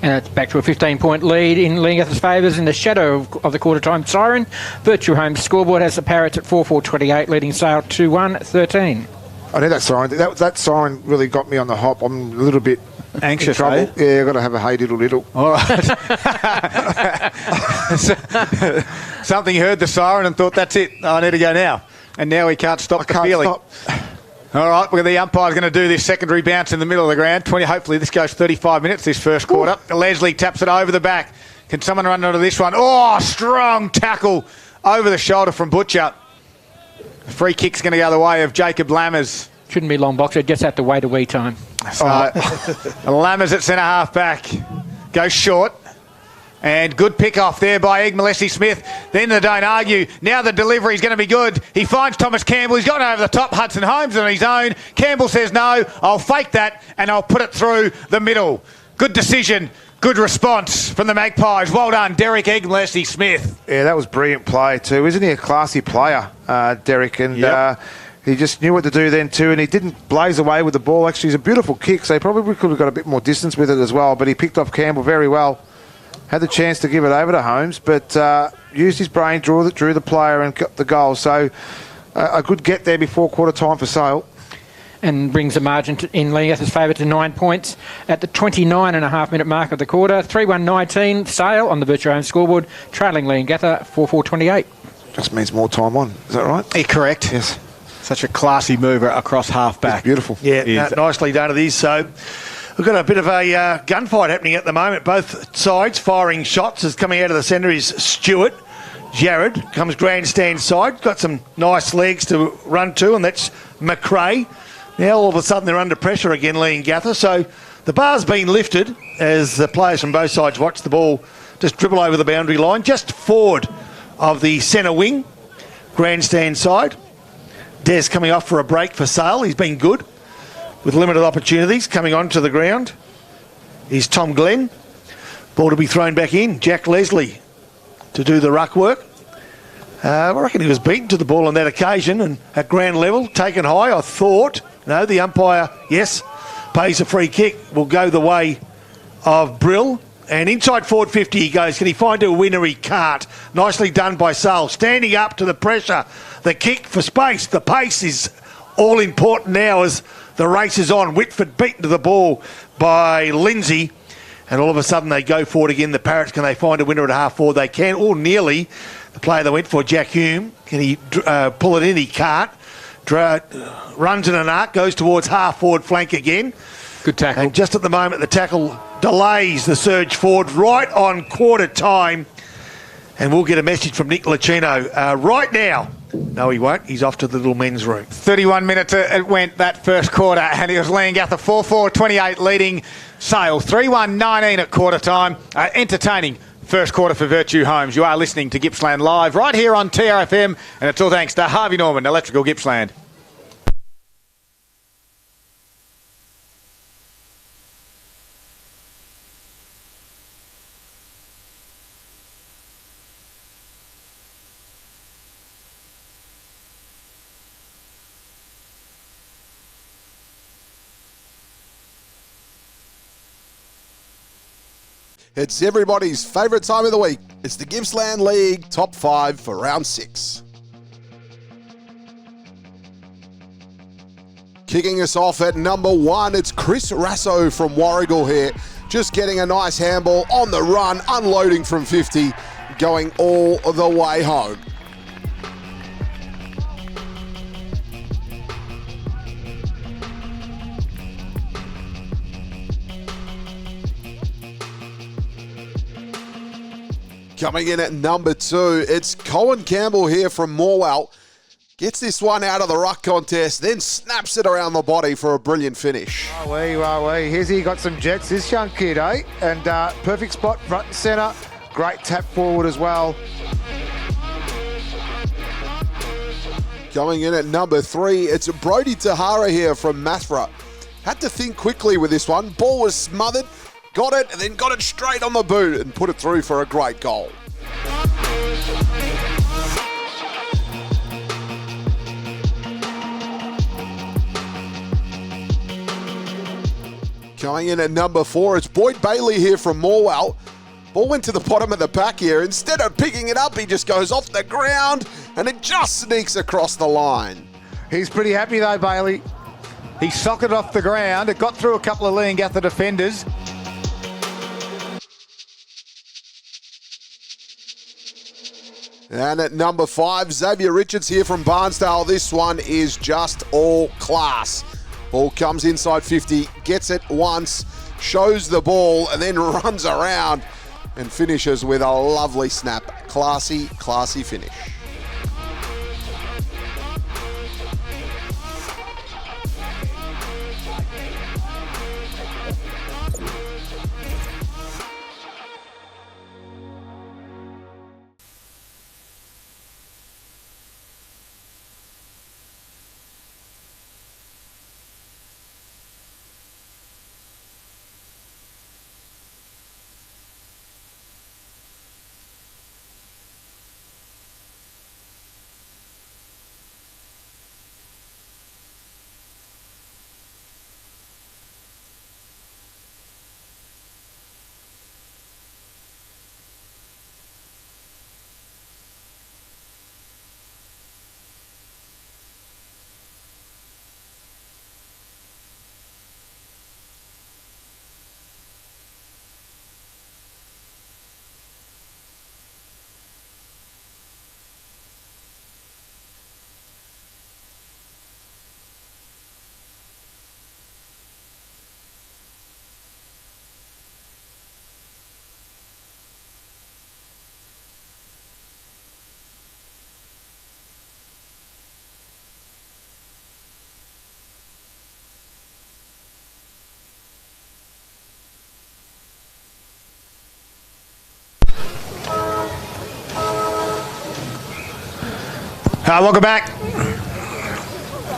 And it's back to a 15-point lead in Leongatha's favours in the shadow of the quarter-time siren. Virtue Homes scoreboard has the Parrots at 4-4-28, leading Sale 2-1-13. I know that siren. That siren really got me on the hop. I'm a little bit anxious, trouble. Eh? Yeah, I've got to have a hey diddle diddle. All right. Something heard the siren and thought, that's it. I need to go now. And now he can't stop the feeling. All right, well, the umpire's going to do this secondary bounce in the middle of the ground. Hopefully this goes 35 minutes, this first quarter. Leslie taps it over the back. Can someone run onto this one? Oh, strong tackle over the shoulder from Butcher. The free kick's going to go the way of Jacob Lammers. Shouldn't be long, Boxer. It gets out the way to wee time. So, Lammers at centre half back. Goes short. And good pick off there by Ig Malesi-Smith. Then they don't argue. Now the delivery is going to be good. He finds Thomas Campbell. He's gone over the top. Hudson Holmes on his own. Campbell says no. I'll fake that and I'll put it through the middle. Good decision. Good response from the Magpies. Well done, Derek Ig Malesi-Smith. Yeah, that was brilliant play too. Isn't he a classy player, Derek? And he just knew what to do then too, and he didn't blaze away with the ball. Actually, it's a beautiful kick, so he probably could have got a bit more distance with it as well, but he picked off Campbell very well. Had the chance to give it over to Holmes, but used his brain, drew the player and got the goal. So a good get there before quarter time for Sale. And brings the margin in Leongatha's favour to 9 points at the 29.5-minute mark of the quarter. 3-1-19, Sale on the Virtue Homes scoreboard, trailing Leongatha 4-4-28. Just means more time on. Is that right? Yeah, correct. Yes. Such a classy mover across half back. It's beautiful. Yeah, nicely done it is. So we've got a bit of a gunfight happening at the moment. Both sides firing shots. As coming out of the centre is Stewart. Jared comes grandstand side. Got some nice legs to run to, and that's McRae. Now all of a sudden they're under pressure again, Leongatha. So the bar's been lifted as the players from both sides watch the ball just dribble over the boundary line, just forward of the centre wing, grandstand side. Des coming off for a break for Sale. He's been good with limited opportunities. Coming onto the ground is Tom Glenn. Ball to be thrown back in. Jack Leslie to do the ruck work. I reckon he was beaten to the ball on that occasion and at ground level, taken high, I thought. No, the umpire, yes, pays a free kick. Will go the way of Brill. And inside forward 50 he goes. Can he find a winner? He can't. Nicely done by Sale. Standing up to the pressure. The kick for space. The pace is all important now as the race is on. Whitford beaten to the ball by Lindsay. And all of a sudden they go forward again. The Parrots, can they find a winner at half forward? They can, or nearly. The player they went for, Jack Hume, can he pull it in? He can't. Runs in an arc, goes towards half forward flank again. Good tackle. And just at the moment, the tackle delays the surge forward right on quarter time. And we'll get a message from Nick Licino right now. No, he won't. He's off to the little men's room. 31 minutes it went that first quarter, and it was Leongatha 4-4-28 leading Sale 3-1-19 at quarter time. Entertaining first quarter for Virtue Homes. You are listening to Gippsland Live right here on TRFM, and it's all thanks to Harvey Norman, Electrical Gippsland. It's everybody's favourite time of the week. It's the Gippsland League Top 5 for Round 6. Kicking us off at number 1, it's Chris Rasso from Warrigal here. Just getting a nice handball on the run, unloading from 50, going all the way home. Coming in at number 2, it's Colin Campbell here from Morwell. Gets this one out of the ruck contest, then snaps it around the body for a brilliant finish. Here's he got some jets, this young kid, eh? And perfect spot, front and centre. Great tap forward as well. Coming in at number 3, it's Brody Tahara here from Mathra. Had to think quickly with this one. Ball was smothered. Got it, and then got it straight on the boot and put it through for a great goal. Coming in at number 4, it's Boyd Bailey here from Morwell. Ball went to the bottom of the pack here. Instead of picking it up, he just goes off the ground, and it just sneaks across the line. He's pretty happy though, Bailey. He socketed off the ground. It got through a couple of Leongatha defenders. And at number 5, Xavier Richards here from Barnsdale. This one is just all class. Ball comes inside 50, gets it once, shows the ball, and then runs around and finishes with a lovely snap. Classy, classy finish. Welcome back.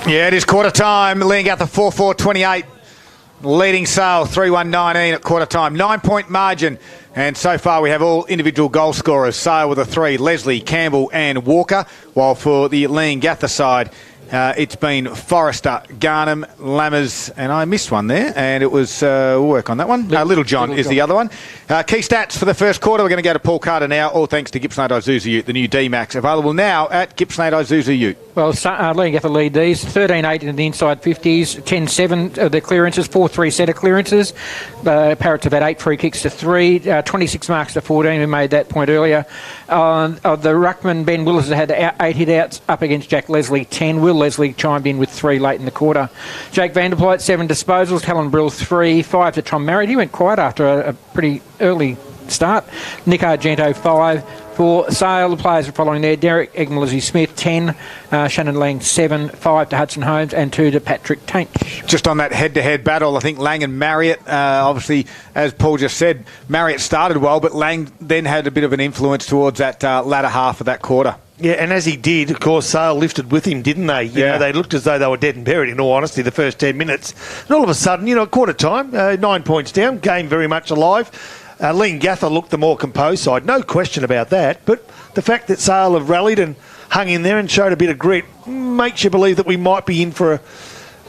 Yeah, it is quarter time. Leongatha 4-4-28. Leading Sale 3-1-19 at quarter time. 9-point margin. And so far we have all individual goal scorers. Sale with a 3, Leslie, Campbell and Walker. While for the Leongatha side, it's been Forrester, Garnham, Lammers, and I missed one there, and it was, we'll work on that one. Little John is the other one. Key stats for the first quarter, we're going to go to Paul Carter now, all thanks to Gippsland Isuzu Ute, the new D-Max, available now at Gippsland Isuzu Ute. Well, Leongatha lead these, 13-8 in the inside 50s, 10-7 of the clearances, 4-3 set of clearances. Parrots have had 8 free kicks to 3, 26 marks to 14, we made that point earlier. The ruckman, Ben Willis, has had 8 hit-outs up against Jack Leslie, 10. Will Leslie chimed in with 3 late in the quarter. Jake Vanderplyt, 7 disposals. Helen Brill, 3. 5 to Tom Marriott. He went quiet after a pretty early start. Nick Argento, 5. For Sale, the players are following there. Derek Egmlesy-Smith, 10. Shannon Lang, 7. 5 to Hudson Holmes and 2 to Patrick Tainch. Just on that head-to-head battle, I think Lang and Marriott, obviously, as Paul just said, Marriott started well, but Lang then had a bit of an influence towards that latter half of that quarter. Yeah, and as he did, of course, Sale lifted with him, didn't they? You know, they looked as though they were dead and buried, in all honesty, the first 10 minutes. And all of a sudden, at quarter time, 9 points down, game very much alive. Leongatha looked the more composed side, no question about that. But the fact that Sale have rallied and hung in there and showed a bit of grit makes you believe that we might be in for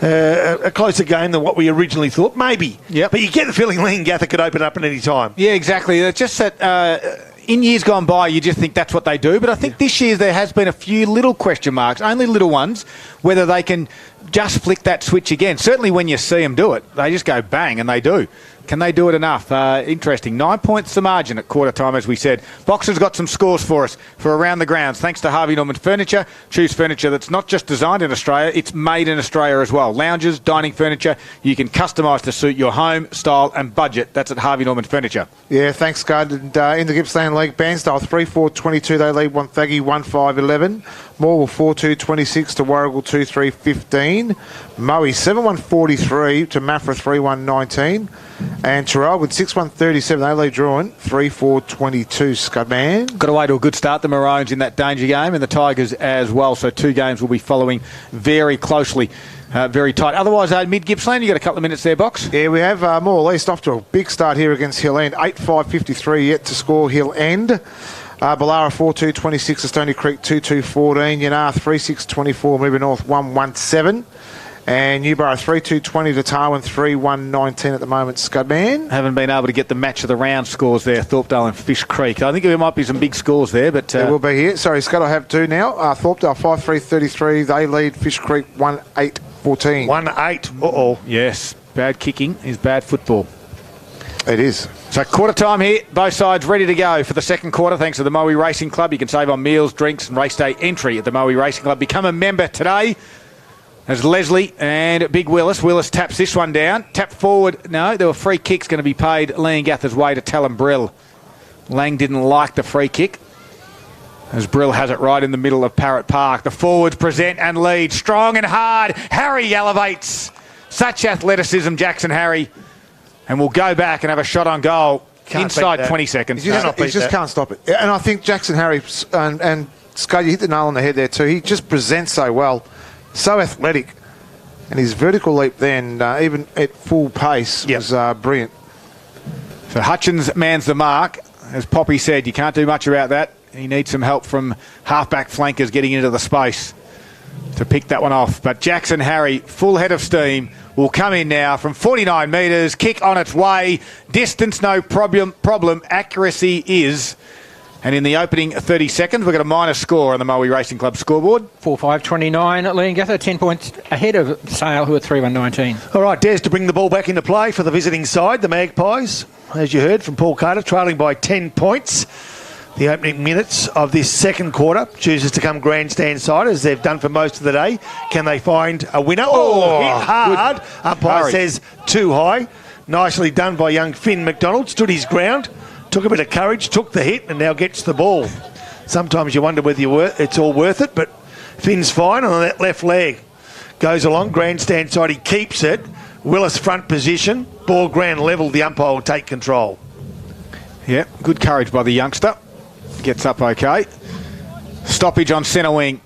a closer game than what we originally thought. Maybe. Yep. But you get the feeling Leongatha could open up at any time. Yeah, exactly. It's just that... in years gone by, you just think that's what they do. But I think this year there has been a few little question marks, only little ones, whether they can just flick that switch again. Certainly when you see them do it, they just go bang, and they do. Can they do it enough? Interesting. 9 points the margin at quarter time, as we said. Boxer's got some scores for us for around the grounds. Thanks to Harvey Norman Furniture. Choose furniture that's not just designed in Australia, it's made in Australia as well. Lounges, dining furniture, you can customise to suit your home, style and budget. That's at Harvey Norman Furniture. Yeah, thanks, Scud. And in the Gippsland League, Bairnsdale 3-4-22, they lead Wonthaggi 1-5-11. Morwell 4-2-26 to Warrigal 2-3-15. Moe 7-1-43 to Maffra 3-1-19. And Terrell 6-1-37, they lead Druin 3-4-22, Scudman. Got away to a good start, the Maroons, in that danger game, and the Tigers as well. So 2 games will be following very closely, very tight. Otherwise, mid-Gippsland, you got a couple of minutes there, Box? Yeah, we have more or less off to a big start here against Hill End. 8-5-53 yet to score Hill End. Ballara 4-2-26 to Stony Creek 2-2-14. Yanar 3-6-24, moving north 1-1-7. And Newborough 3-2-20 to Tarwin 3-1-19 at the moment, Scudman. Haven't been able to get the match of the round scores there, Thorpedale and Fish Creek. I think there might be some big scores there, but... There will be here. Sorry, Scud, I have 2 now. Thorpedale 5-3-33. They lead Fish Creek 1-8-14. 1-8. Uh-oh. Yes, bad kicking is bad football. It is. So quarter time here, both sides ready to go for the second quarter thanks to the Moe Racing Club. You can save on meals, drinks and race day entry at the Moe Racing Club. Become a member today. As Leslie and Big Willis. Willis taps this one down. Tap forward. No, there were free kicks going to be paid Leongatha's way to Talon Brill. Lang didn't like the free kick, as Brill has it right in the middle of Parrot Park. The forwards present and lead. Strong and hard. Harry elevates. Such athleticism, Jackson Harry. And we'll go back and have a shot on goal inside 20 seconds. He just can't stop it. And I think Jackson Harry and Scud, you hit the nail on the head there too. He just presents so well. So athletic. And his vertical leap then, even at full pace, was brilliant. So Hutchins mans the mark. As Poppy said, you can't do much about that. He needs some help from halfback flankers getting into the space to pick that one off. But Jackson Harry, full head of steam, will come in now from 49 metres. Kick on its way. Distance, no problem. Accuracy is... And in the opening 30 seconds, we've got a minus score on the Moe Racing Club scoreboard. 4-5-29 at Leongatha, 10 points ahead of Sale, who are 3-1-19. All right, dares to bring the ball back into play for the visiting side, the Magpies, as you heard from Paul Carter, trailing by 10 points. The opening minutes of this second quarter chooses to come grandstand side, as they've done for most of the day. Can they find a winner? Oh, hit hard. Umpire says too high. Nicely done by young Finn McDonald. Stood his ground. Took a bit of courage, took the hit, and now gets the ball. Sometimes you wonder whether it's all worth it, but Finn's fine on that left leg. Goes along, grandstand side, he keeps it. Willis front position, ball ground level, the umpire will take control. Yeah, good courage by the youngster. Gets up okay. Stoppage on centre wing.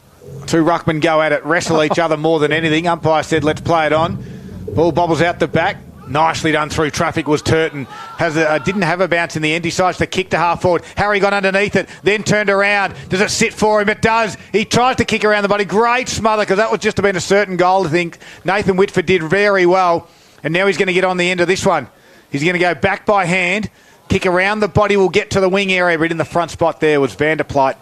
2 ruckmen go at it, wrestle each other more than anything. Umpire said, let's play it on. Ball bobbles out the back. Nicely done through traffic was Turton. Didn't have a bounce in the end. Decides to kick to half forward. Harry got underneath it, then turned around. Does it sit for him? It does. He tries to kick around the body. Great smother, because that was just been a certain goal, I think. Nathan Whitford did very well. And now he's going to get on the end of this one. He's going to go back by hand. Kick around the body, will get to the wing area, but in the front spot there was Vanderplate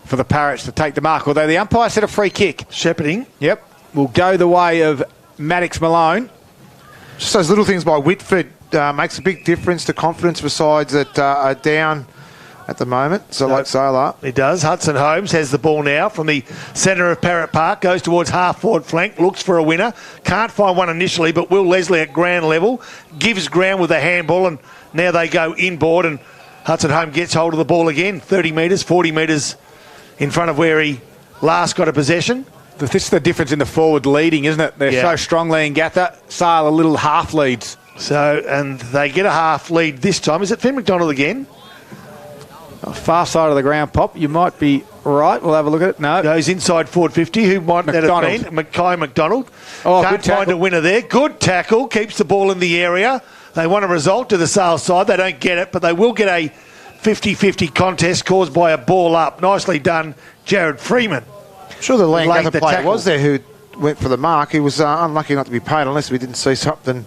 for the Parrots to take the mark. Although the umpire said a free kick. Shepherding. Yep. Will go the way of Maddox Malone. Just those little things by Whitford makes a big difference to confidence for sides that are down at the moment. So like Sailor. He does. Hudson Holmes has the ball now from the centre of Parrot Park. Goes towards half-forward flank. Looks for a winner. Can't find one initially, but Will Leslie at ground level gives ground with a handball, and now they go inboard, and Hudson Home gets hold of the ball again, 30 metres, 40 metres in front of where he last got a possession. This is the difference in the forward leading, isn't it? They're so strong, Leongatha. Sale a little half leads. So, and they get a half lead this time. Is it Finn McDonald again? Far side of the ground, Pop. You might be right. We'll have a look at it. No. Goes inside forward 50. Who might that have been? Mackay McDonald. Oh, Can't find a winner there. Good tackle. Keeps the ball in the area. They want a result to the Sale side. They don't get it, but they will get a 50-50 contest caused by a ball up. Nicely done, Jared Freeman. I'm sure the Leongatha player was there who went for the mark. He was unlucky not to be paid unless we didn't see something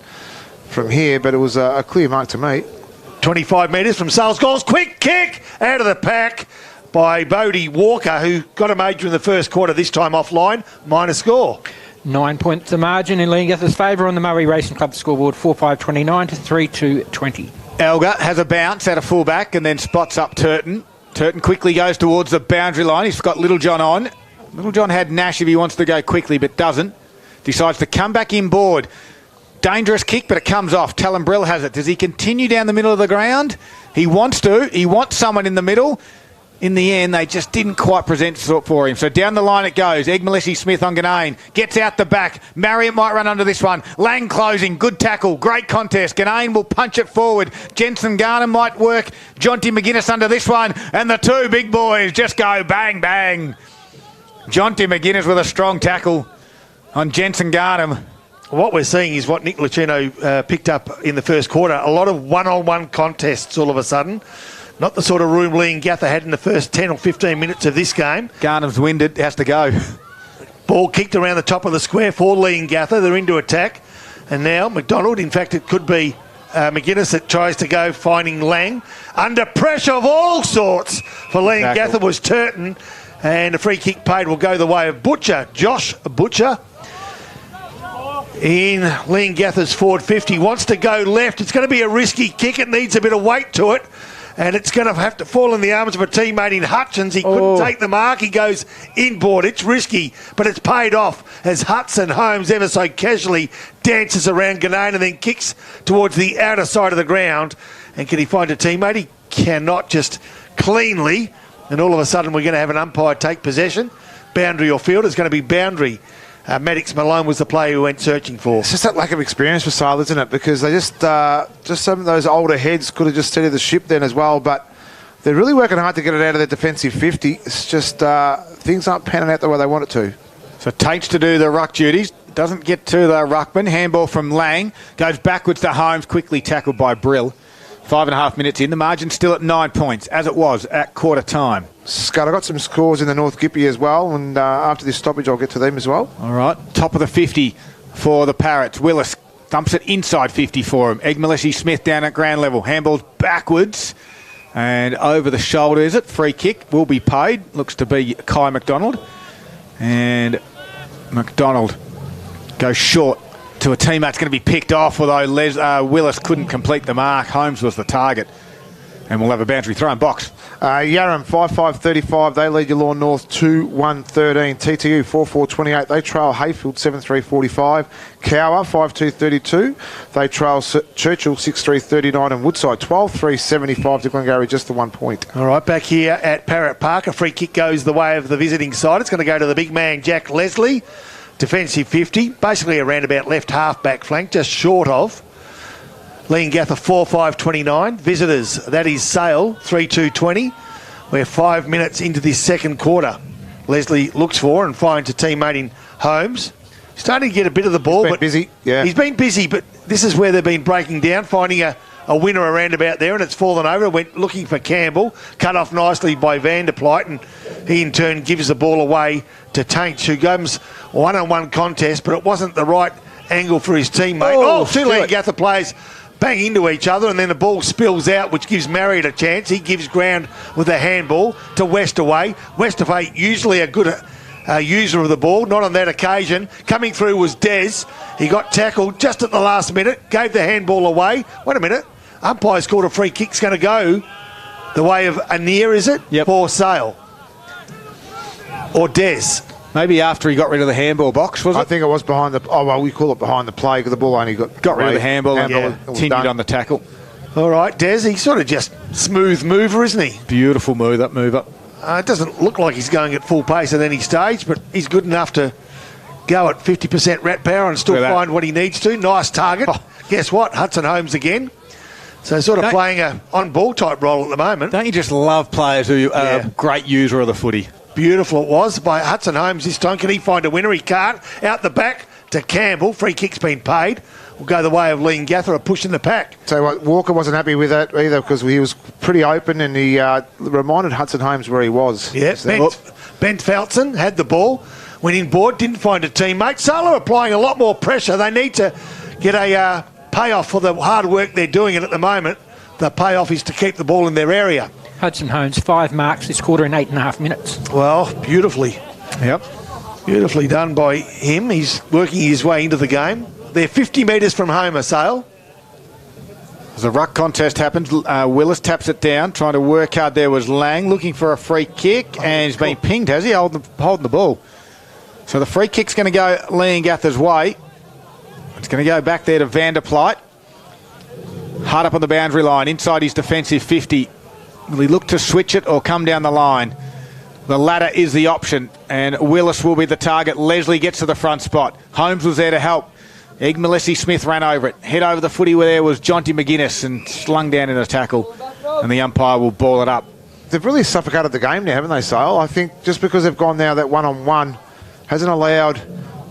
from here, but it was a clear mark to me. 25 metres from Sales goals. Quick kick out of the pack by Bodie Walker, who got a major in the first quarter, this time offline. Minor score. 9 points the margin in Leongatha's favour on the Murray Racing Club scoreboard, 4-5-29 to 3-2-20. Elgar has a bounce out of fullback and then spots up Turton. Turton quickly goes towards the boundary line. He's got Littlejohn on. Littlejohn had Nash if he wants to go quickly, but doesn't. Decides to come back inboard. Dangerous kick, but it comes off. Talonbrell has it. Does he continue down the middle of the ground? He wants to. He wants someone in the middle. In the end, they just didn't quite present for him. So down the line it goes. Egg Smith on Ganane. Gets out the back. Marriott might run under this one. Lang closing. Good tackle. Great contest. Ganane will punch it forward. Jensen Garner might work. Jonty McGuinness under this one. And the two big boys just go bang, bang. Jonty McGuinness with a strong tackle on Jensen Garner. What we're seeing is what Nick Lucino picked up in the first quarter. A lot of one-on-one contests all of a sudden. Not the sort of room Leongatha had in the first 10 or 15 minutes of this game. Garnham's winded, has to go. Ball kicked around the top of the square for Leongatha. They're into attack. And now McDonald, in fact, it could be McGuinness that tries to go, finding Lang. Under pressure of all sorts for Leongatha was Turton. And a free kick paid will go the way of Butcher. Josh Butcher. In Leongatha's forward 50, wants to go left. It's going to be a risky kick. It needs a bit of weight to it. And it's going to have to fall in the arms of a teammate in Hutchins. He couldn't take the mark. He goes inboard. It's risky, but it's paid off as Hudson Holmes ever so casually dances around Ganane and then kicks towards the outer side of the ground. And can he find a teammate? He cannot, just cleanly. And all of a sudden, we're going to have an umpire take possession. Boundary or field is going to be boundary. Maddox Malone was the player who went searching for. It's just that lack of experience for Sale, isn't it? Because they just some of those older heads could have just steadied the ship then as well. But they're really working hard to get it out of their defensive 50. It's just things aren't panning out the way they want it to. So Tate's to do the ruck duties. Doesn't get to the ruckman. Handball from Lang. Goes backwards to Holmes. Quickly tackled by Brill. 5.5 minutes in. The margin still at 9 points, as it was at quarter time. Scott, I got some scores in the North Gippy as well, and after this stoppage, I'll get to them as well. All right. Top of the 50 for the Parrots. Willis dumps it inside 50 for him. Egg Smith down at ground level. Handball's backwards and over the shoulder, is it? Free kick will be paid. Looks to be Kai McDonald. And McDonald goes short to a team that's going to be picked off, although Willis couldn't complete the mark. Holmes was the target. And we'll have a boundary throw in box. Yarram 5-5-35. They lead your Lawn North 2-1-13. TTU 4-4-28. They trail Hayfield 7-3-45. Cower 5-2-32. They trail Churchill 6-3-39. And Woodside 12-3-75 to Glengarry, just the 1 point. All right, back here at Parrot Park, a free kick goes the way of the visiting side. It's going to go to the big man, Jack Leslie. Defensive 50, basically a roundabout left half-back flank, just short of. Leongatha 4-5-29. Visitors, that is Sale, 3-2-20. We're 5 minutes into this second quarter. Leslie looks for and finds a teammate in Holmes. Starting to get a bit of the ball. He's been busy, yeah. He's been busy, but this is where they've been breaking down, finding a winner around about there, and it's fallen over. Went looking for Campbell, cut off nicely by Vanderpleit, and he in turn gives the ball away to Taints, who comes one-on-one contest, but it wasn't the right angle for his teammate. Two Leongatha players bang into each other, and then the ball spills out, which gives Marriott a chance. He gives ground with a handball to Westerway. Westerway, usually a good user of the ball, not on that occasion. Coming through was Des. He got tackled just at the last minute, gave the handball away. Wait a minute. Umpire's called a free kick. It's going to go the way of Anir, is it? Yep. For Sale. Or Des. Maybe after he got rid of the handball box, was it? I think it was behind the... Oh, well, we call it behind the play because the ball only got rid of the handball and continued on the tackle. All right, Des, he's sort of just smooth mover, isn't he? Beautiful move, that move up. It doesn't look like he's going at full pace at any stage, but he's good enough to go at 50% rat power and still find what he needs to. Nice target. Oh. Guess what? Hudson Holmes again. So sort of playing a on-ball type role at the moment. Don't you just love players who are a great user of the footy? Beautiful it was by Hudson Holmes this time. Can he find a winner? He can't. Out the back to Campbell. Free kick's been paid. Will go the way of Leongatha pushing the pack. So what, Walker wasn't happy with that either because he was pretty open and he reminded Hudson Holmes where he was. Yeah, Ben Felton had the ball, went inboard, didn't find a teammate. Sala applying a lot more pressure. They need to get a payoff for the hard work they're doing at the moment. The payoff is to keep the ball in their area. Hudson Holmes, 5 marks this quarter in 8.5 minutes. Well, beautifully. Yep. Beautifully done by him. He's working his way into the game. They're 50 metres from home, Sale. As the ruck contest happens, Willis taps it down, trying to work hard. There was Lang looking for a free kick, and he's been pinged, has he? Holding the ball. So the free kick's going to go Leongatha's way. It's going to go back there to Vanderpleit. Hard up on the boundary line, inside his defensive 50. Will he look to switch it or come down the line? The latter is the option, and Willis will be the target. Leslie gets to the front spot. Holmes was there to help. Melissy Smith ran over it. Head over the footy where there was Jonty McGuinness and slung down in a tackle, and the umpire will ball it up. They've really suffocated the game now, haven't they, Sale? I think just because they've gone now that one-on-one hasn't allowed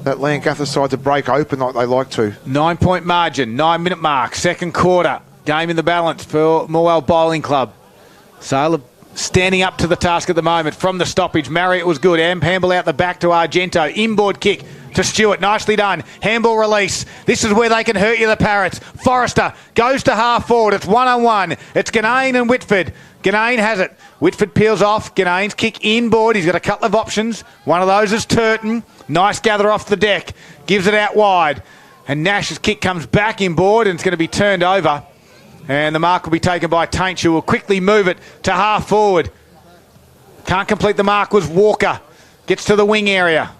that Leongatha side to break open like they like to. 9-point margin, 9-minute mark, second quarter. Game in the balance for Morwell Bowling Club. Sale standing up to the task at the moment from the stoppage. Marriott was good. Handball out the back to Argento. Inboard kick to Stewart. Nicely done. Handball release. This is where they can hurt you, the Parrots. Forrester goes to half forward. It's one-on-one. It's Ganane and Whitford. Ganane has it. Whitford peels off. Ganane's kick inboard. He's got a couple of options. One of those is Turton. Nice gather off the deck. Gives it out wide. And Nash's kick comes back inboard and it's going to be turned over. And the mark will be taken by Taint, who will quickly move it to half forward. Can't complete the mark was Walker. Gets to the wing area.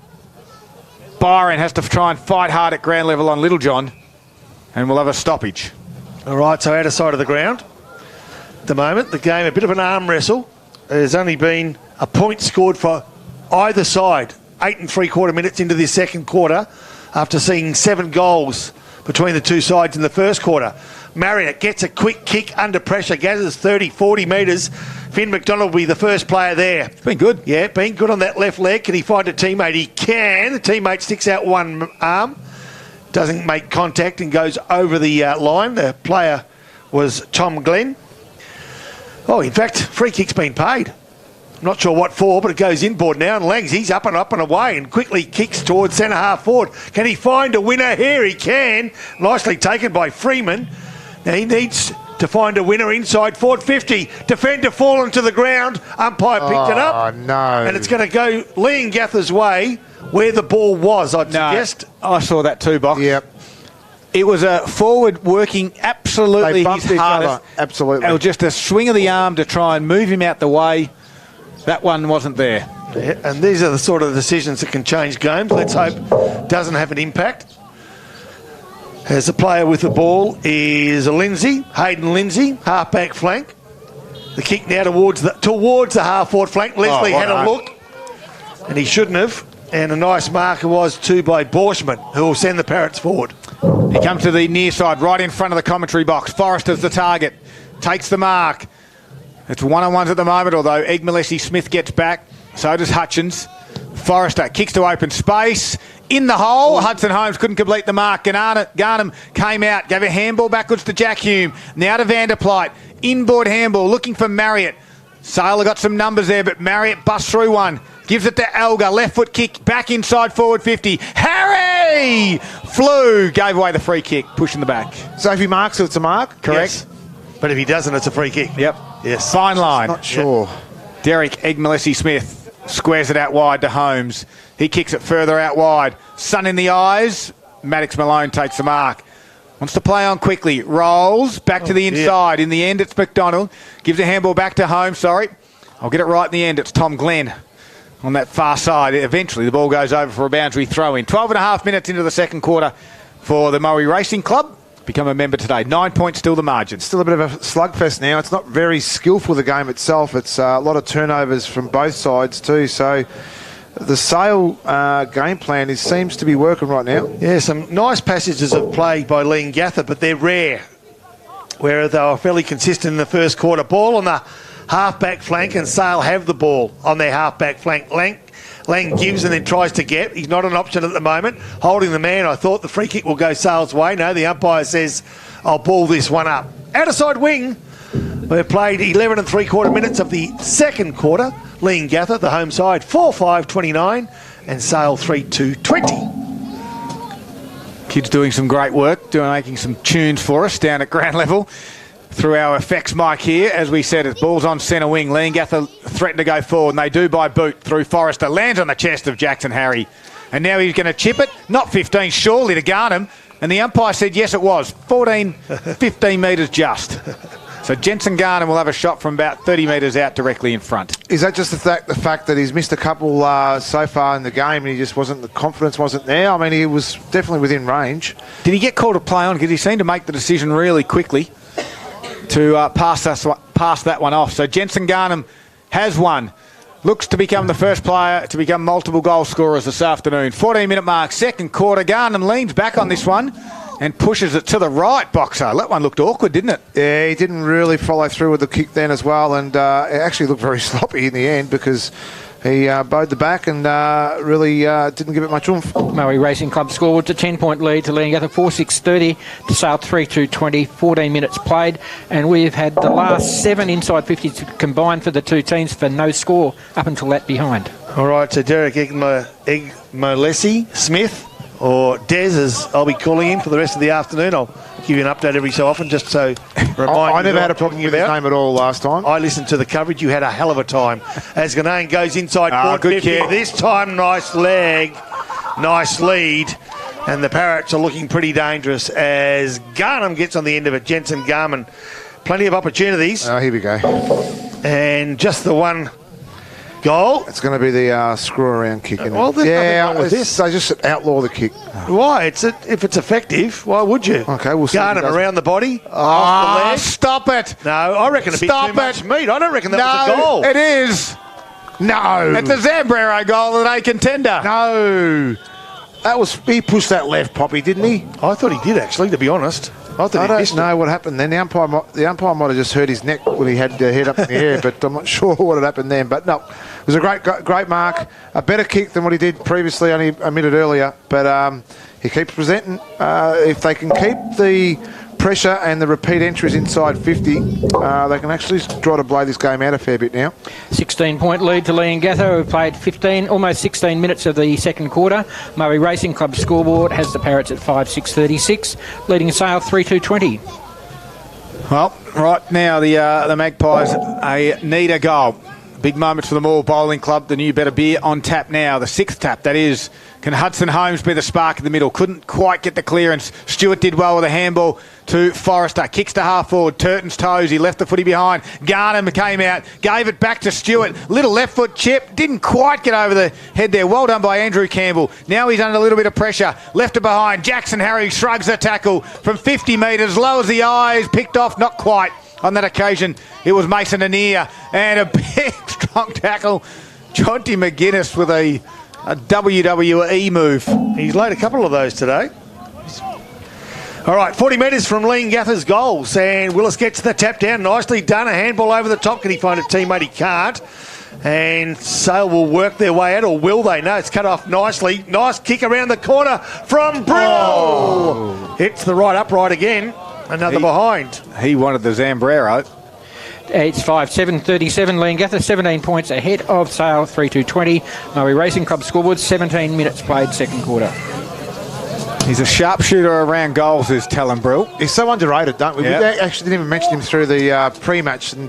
Byron has to try and fight hard at ground level on Littlejohn. And we'll have a stoppage. All right, so out of sight of the ground. At the moment, the game, a bit of an arm wrestle. There's only been a point scored for either side. 8 3/4 minutes into this second quarter after seeing 7 goals between the two sides in the first quarter. Marriott gets a quick kick under pressure, gathers 30, 40 metres. Finn McDonald will be the first player there. It's been good. Yeah, been good on that left leg. Can he find a teammate? He can. The teammate sticks out one arm, doesn't make contact and goes over the line. The player was Tom Glenn. Oh, in fact, free kick's been paid. I'm not sure what for, but it goes inboard now, and Langs, he's up and away and quickly kicks towards centre half forward. Can he find a winner here? He can. Nicely taken by Freeman. Now he needs to find a winner inside forward 50. Defender fallen to the ground. Umpire picked it up. Oh, no. And it's going to go Leongatha's way where the ball was, I'd suggest. I saw that too, Box. Yep. It was a forward working absolutely They bumped his each hardest. other. Absolutely. It was just a swing of the arm to try and move him out the way. That one wasn't there. Yeah, and these are the sort of decisions that can change games. Let's hope it doesn't have an impact. As the player with the ball is Lindsay, Hayden Lindsay, half-back flank. The kick now towards the half-forward flank. Leslie had a look, and he shouldn't have. And a nice marker was too by Borshman, who will send the Parrots forward. He comes to the near side, right in front of the commentary box. Forrester's the target, takes the mark. It's one-on-ones at the moment, although Melissy Smith gets back. So does Hutchins. Forrester kicks to open space. In the hole, Hudson Holmes couldn't complete the mark. Garnham came out, gave a handball backwards to Jack Hume. Now to Vanderpleit. Inboard handball, looking for Marriott. Sailor got some numbers there, but Marriott busts through one. Gives it to Elgar. Left foot kick, back inside forward 50. Harry! Flew, gave away the free kick, pushing the back. So if he marks it, it's a mark? Correct. Yes. But if he doesn't, it's a free kick. Yep. Yes. Fine line. Not sure. Yep. Derek Melissy Smith squares it out wide to Holmes. He kicks it further out wide. Sun in the eyes. Maddox Malone takes the mark. Wants to play on quickly. Rolls back to the inside. In the end, it's McDonald. Gives a handball back to Holmes. Sorry. I'll get it right in the end. It's Tom Glenn on that far side. Eventually, the ball goes over for a boundary throw-in. 12 and a half minutes into the second quarter for the Murray Racing Club. become a member today. 9 points still the margin. Still a bit of a slugfest now. It's not very skillful, the game itself. It's a lot of turnovers from both sides too. So the Sale game plan seems to be working right now. Yeah, some nice passages of play by Leongatha, but they're rare. Where they were fairly consistent in the first quarter. Ball on the half-back flank, and Sale have the ball on their half-back flank. Lang gives and then tries to get. He's not an option at the moment. Holding the man, I thought the free kick will go Sale's way. No, the umpire says, I'll ball this one up. Outside wing. We've played 11 3/4 minutes of the second quarter. Leongatha, the home side, 4-5-29, and Sale 3-2-20. Kids doing some great work, making some tunes for us down at ground level through our effects mic here. As we said, it's ball's on centre wing. Leongatha threatened to go forward, and they do by boot through Forrester. Lands on the chest of Jackson Harry. And now he's going to chip it. Not 15, surely, to Garnham. And the umpire said, yes, it was. 15 metres just. So Jensen Garnham will have a shot from about 30 metres out directly in front. Is that just the fact that he's missed a couple so far in the game and he just wasn't, the confidence wasn't there? I mean, he was definitely within range. Did he get called to play on? Because he seemed to make the decision really quickly to pass that one off. So Jensen Garnham has one. Looks to become the first player to become multiple goal scorers this afternoon. 14-minute mark, second quarter. Garnham leans back on this one and pushes it to the right, Boxer. That one looked awkward, didn't it? Yeah, he didn't really follow through with the kick then as well, and it actually looked very sloppy in the end because he bowed the back and really didn't give it much oomph. Maui Racing Club scored a 10-point lead to Leongatha, 4-6-30 to Sale 3-2-20, 14 minutes played, and we've had the last 7 inside 50s combined for the two teams for no score up until that behind. All right, so Derek Egmolesi Smith, or Des, as I'll be calling him for the rest of the afternoon. I'll give you an update every so often, just so remind I never had a problem with his name at all last time. I listened to the coverage. You had a hell of a time. As Ganane goes inside, good kick. This time, nice leg, nice lead, and the Parrots are looking pretty dangerous as Garnham gets on the end of it. Jensen Garnham, plenty of opportunities. Oh, here we go. And just the one goal. It's going to be the screw-around kick, isn't it? Well, there's nothing wrong with this. They just outlaw the kick. Why? If it's effective, why would you? Okay, we'll see. Garnham around the body, off the leg. Stop it! No, I reckon it'd be too much meat. I don't reckon that was a goal. It is. No. It's a Zambrero goal at a contender. No. He pushed that left, Poppy, didn't he? I thought he did, actually, to be honest. I don't know what happened then. The umpire might have just hurt his neck when he had the head up in the air, but I'm not sure what had happened then. But no, it was a great mark. A better kick than what he did previously, only a minute earlier. But he keeps presenting. If they can keep the pressure and the repeat entries inside 50, they can actually try to blow this game out a fair bit now. 16-point lead to Leongatha, who played 15, almost 16 minutes of the second quarter. Murray Racing Club scoreboard has the Parrots at 5-6-36, leading Sale 3-2-20. Well, right now the Magpies need a goal. Big moment for them all. Bowling Club, the new better beer on tap now. The 6th tap, that is. Can Hudson Holmes be the spark in the middle? Couldn't quite get the clearance. Stewart did well with a handball to Forrester. Kicks to half forward. Turton's toes. He left the footy behind. Garnham came out. Gave it back to Stewart. Little left foot chip. Didn't quite get over the head there. Well done by Andrew Campbell. Now he's under a little bit of pressure. Left it behind. Jackson Harry shrugs the tackle from 50 metres. Lowers the eyes. Picked off. Not quite. On that occasion, it was Mason Anea. And a big, strong tackle. Jonty McGuinness with a WWE move. He's laid a couple of those today. All right, 40 metres from Leongatha's goals, and Willis gets the tap down. Nicely done. A handball over the top. Can he find a teammate? He can't. And Sale will work their way out, or will they? No, it's cut off nicely. Nice kick around the corner from Brill. Oh. Hits the right upright again. Another behind. He wanted the Zambrero. It's 5-7-37. Leongatha 17 points ahead of Sale 3-2-20. Murray Racing Club scoreboard 17 minutes played second quarter. He's a sharpshooter around goals, is Talon Brill. He's so underrated, don't we? Yep. We actually didn't even mention him through the pre-match, and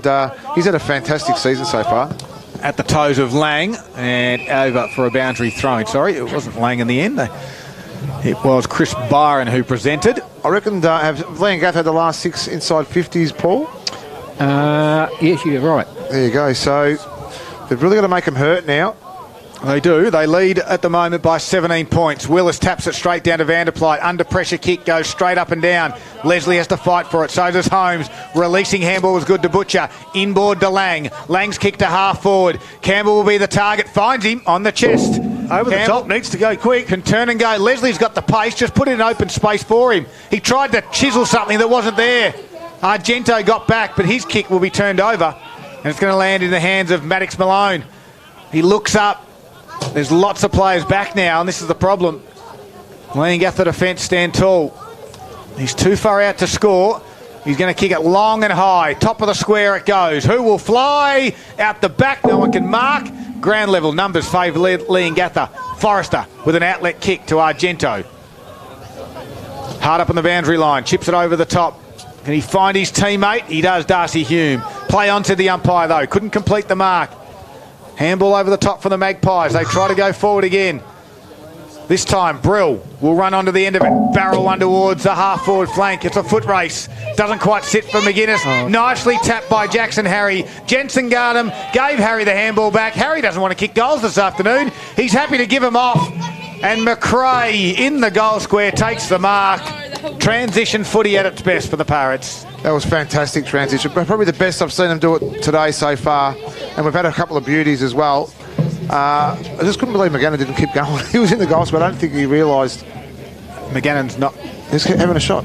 he's had a fantastic season so far. At the toes of Lang and over for a boundary throw-in. Sorry, it wasn't Lang in the end. It was Chris Byron who presented. I reckon have Leongatha had the last 6 inside 50s, Paul? Yes, you're right. There you go. So they've really got to make them hurt now. They do. They lead at the moment by 17 points. Willis taps it straight down to Vanderplyte. Under pressure kick goes straight up and down. Leslie has to fight for it. So does Holmes. Releasing handball was good to Butcher. Inboard to Lang. Lang's kick to half forward. Campbell will be the target. Finds him on the chest. Over the top. Needs to go quick. Can turn and go. Leslie's got the pace. Just put it in open space for him. He tried to chisel something that wasn't there. Argento got back, but his kick will be turned over. And it's going to land in the hands of Maddox Malone. He looks up. There's lots of players back now, and this is the problem. Leongatha defence stand tall. He's too far out to score. He's going to kick it long and high. Top of the square it goes. Who will fly? Out the back, no one can mark. Ground level numbers favour Leongatha. Forrester with an outlet kick to Argento. Hard up on the boundary line. Chips it over the top. Can he find his teammate? He does, Darcy Hume. Play on to the umpire, though. Couldn't complete the mark. Handball over the top for the Magpies. They try to go forward again. This time, Brill will run onto the end of it. Barrel one towards the half-forward flank. It's a foot race. Doesn't quite sit for McGuinness. Nicely tapped by Jackson Harry. Jensen got him, gave Harry the handball back. Harry doesn't want to kick goals this afternoon. He's happy to give him off. And McRae in the goal square takes the mark. Transition footy at its best for the Pirates. That was fantastic transition. Probably the best I've seen them do it today so far. And we've had a couple of beauties as well. I just couldn't believe McGannon didn't keep going. He was in the goal, but I don't think he realised. McGannon's not. He's having a shot.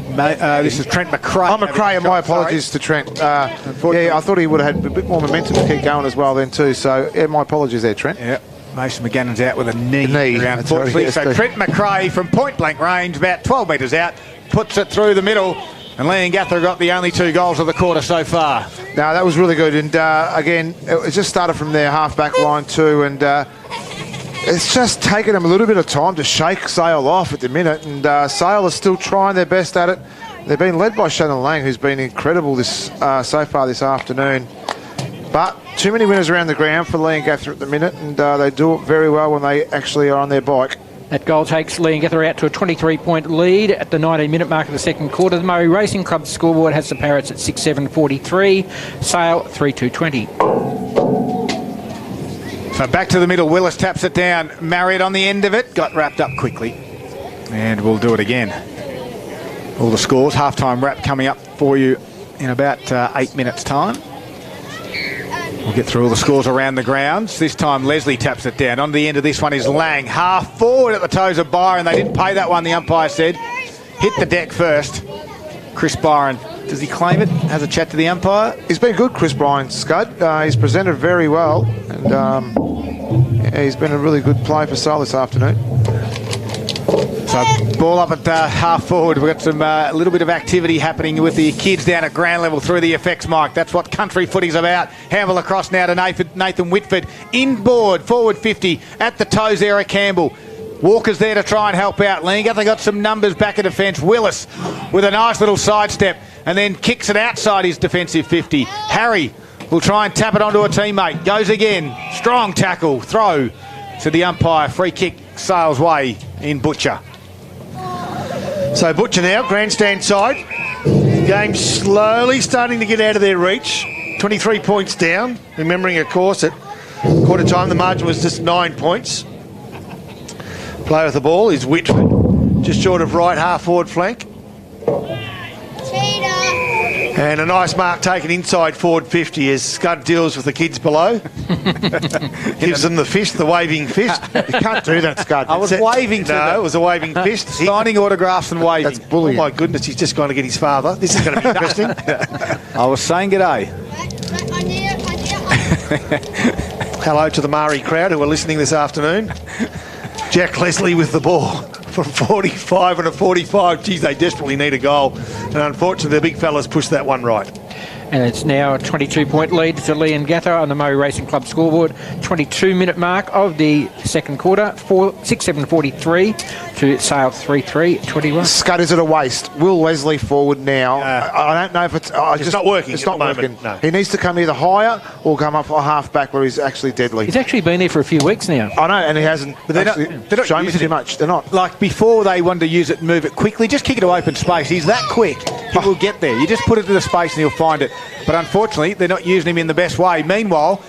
This is Trent McRae. Oh, McRae, and my apologies to Trent. Yeah, I thought he would have had a bit more momentum to keep going as well then too. So, yeah, my apologies there, Trent. Yeah. Mason McGannon's out with a knee around unfortunately. So Trent McRae from point-blank range, about 12 metres out, puts it through the middle. And Leongatha got the only 2 goals of the quarter so far. No, that was really good. And again, it just started from their half-back line too. And it's just taken them a little bit of time to shake Sale off at the minute. And Sale is still trying their best at it. They've been led by Shannon Lang, who's been incredible this so far this afternoon. But too many winners around the ground for Leongatha at the minute. And they do it very well when they actually are on their bike. That goal takes Leongatha out to a 23-point lead at the 19-minute mark of the second quarter. The Murray Racing Club scoreboard has the Parrots at 6-7-43, Sale 3-2-20. So back to the middle. Willis taps it down. Marriott on the end of it. Got wrapped up quickly. And we'll do it again. All the scores. Halftime wrap coming up for you in about 8 minutes' time. We'll get through all the scores around the grounds. This time Leslie taps it down. On the end of this one is Lang. Half forward at the toes of Byron. They didn't pay that one, the umpire said. Hit the deck first. Chris Byron, does he claim it? Has a chat to the umpire? He's been good, Chris Byron, Scud. He's presented very well. And yeah, he's been a really good play for Sale this afternoon. So ball up at half forward. We've got some a little bit of activity happening with the kids down at ground level through the effects mic. That's what country footy's about. Handball across now to Nathan Whitford. Inboard, forward 50. At the toes there, Campbell. Walker's there to try and help out. Leongatha got some numbers back in defence. Willis with a nice little sidestep and then kicks it outside his defensive 50. Harry will try and tap it onto a teammate. Goes again. Strong tackle. Throw to the umpire. Free kick Sale's way in Butcher. So Butcher now, grandstand side. Game slowly starting to get out of their reach. 23 points down. Remembering, of course, at quarter time the margin was just 9 points. Player with the ball is Whitford, just short of right half forward flank. And a nice mark taken inside forward 50 as Scud deals with the kids below. Gives them the fist, the waving fist. You can't do that, Scud. I was waving to them. No, it was a waving fist. Signing autographs and waving. That's bullying. Oh my goodness, he's just going to get his father. This is going to be interesting. I was saying g'day. Hello to the Murray crowd who are listening this afternoon. Jack Leslie with the ball from 45 and a 45. Geez, they desperately need a goal. And unfortunately, the big fella's pushed that one right. And it's now a 22-point lead to Leongatha on the Murray Racing Club scoreboard. 22-minute mark of the second quarter. 6-7-43 to Sale 3-3-21. Scud, is it a waste? Will Leslie forward now? I don't know if it's... It's not working. It's not working. No. He needs to come either higher or come up a half back where he's actually deadly. He's actually been there for a few weeks now. I know, and he hasn't they're not shown me using too much. They're not. Like before they wanted to use it and move it quickly, just kick it to open space. He's that quick. He will get there. You just put it to the space and he'll find it. But unfortunately, they're not using him in the best way. Meanwhile,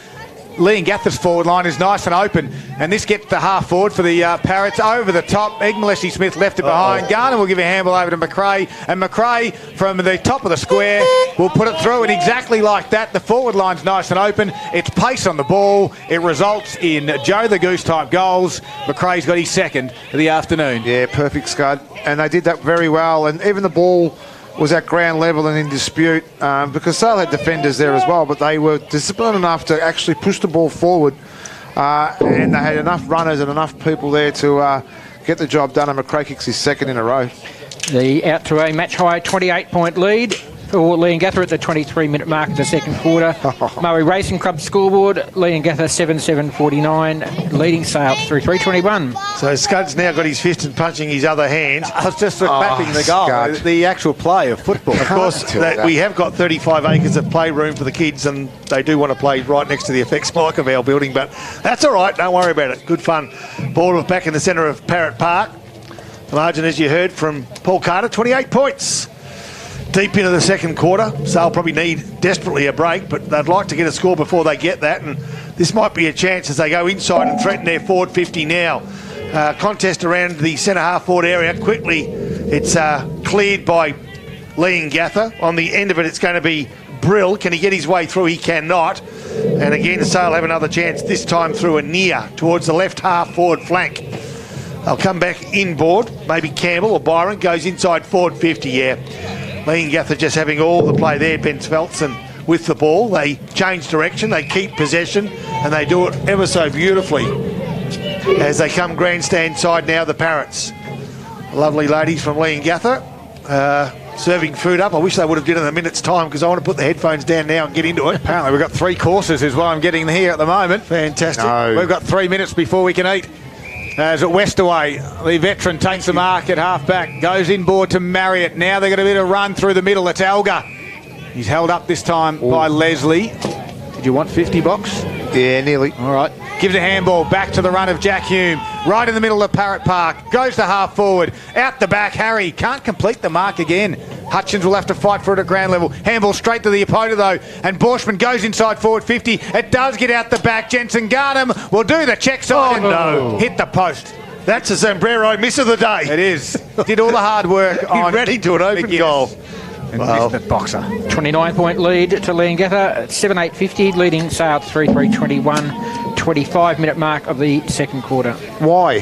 Leongatha's forward line is nice and open, and this gets the half forward for the Parrots over the top. Egg Smith left it behind. Garner will give a handball over to McRae, and McRae from the top of the square will put it through, and exactly like that, the forward line's nice and open. It's pace on the ball. It results in Joe the Goose type goals. McRae's got his second of the afternoon. Yeah, perfect, Scud, and they did that very well, and even the ball was at ground level and in dispute because Sale had defenders there as well, but they were disciplined enough to actually push the ball forward and they had enough runners and enough people there to get the job done, and McRae kicks his second in a row. The out to a match high 28-point lead for Leongatha at the 23-minute mark of the second quarter. Murray Racing Club scoreboard, Leongatha 7-7-49, leading Sale through 3:21. So Scud's now got his fist and punching his other hand. I was just mapping the goal, Scud. the actual play of football. Of course, we have got 35 acres of playroom for the kids, and they do want to play right next to the FX Mike of our building, but that's all right, don't worry about it. Good fun. Ball back in the centre of Parrot Park. The margin, as you heard from Paul Carter, 28 points. Deep into the second quarter, Sale probably need desperately a break, but they'd like to get a score before they get that, and this might be a chance as they go inside and threaten their forward 50 now. Contest around the centre half forward area. Quickly, it's cleared by Leongatha. On the end of it, it's going to be Brill. Can he get his way through? He cannot. And again, Sale have another chance, this time through a near towards the left half forward flank. They'll come back inboard. Maybe Campbell or Byron goes inside forward 50, yeah. Leongatha just having all the play there, Ben Sveltson with the ball. They change direction, they keep possession, and they do it ever so beautifully as they come grandstand side now, the Parrots. Lovely ladies from Leongatha serving food up. I wish they would have did it in a minute's time because I want to put the headphones down now and get into it. Apparently we've got 3 courses is what I'm getting here at the moment. Fantastic. No. We've got 3 minutes before we can eat. As at Westaway, the veteran takes the mark at half-back, goes inboard to Marriott. Now they've got a bit of run through the middle. It's Elgar. He's held up this time by Leslie. Did you want 50 box? Yeah, nearly. All right. Gives a handball back to the run of Jack Hume. Right in the middle of Parrot Park. Goes to half forward. Out the back, Harry. Can't complete the mark again. Hutchins will have to fight for it at ground level. Handball straight to the opponent though. And Borshman goes inside forward 50. It does get out the back. Jensen Garnham will do the check side. Oh, no. Hit the post. That's a sombrero miss of the day. It is. Did all the hard work on ready to an open goal. And missed the boxer. 29-point lead to Leongatha, 7-8-50, leading Sale 3-3-21. 25-minute mark of the second quarter. Why?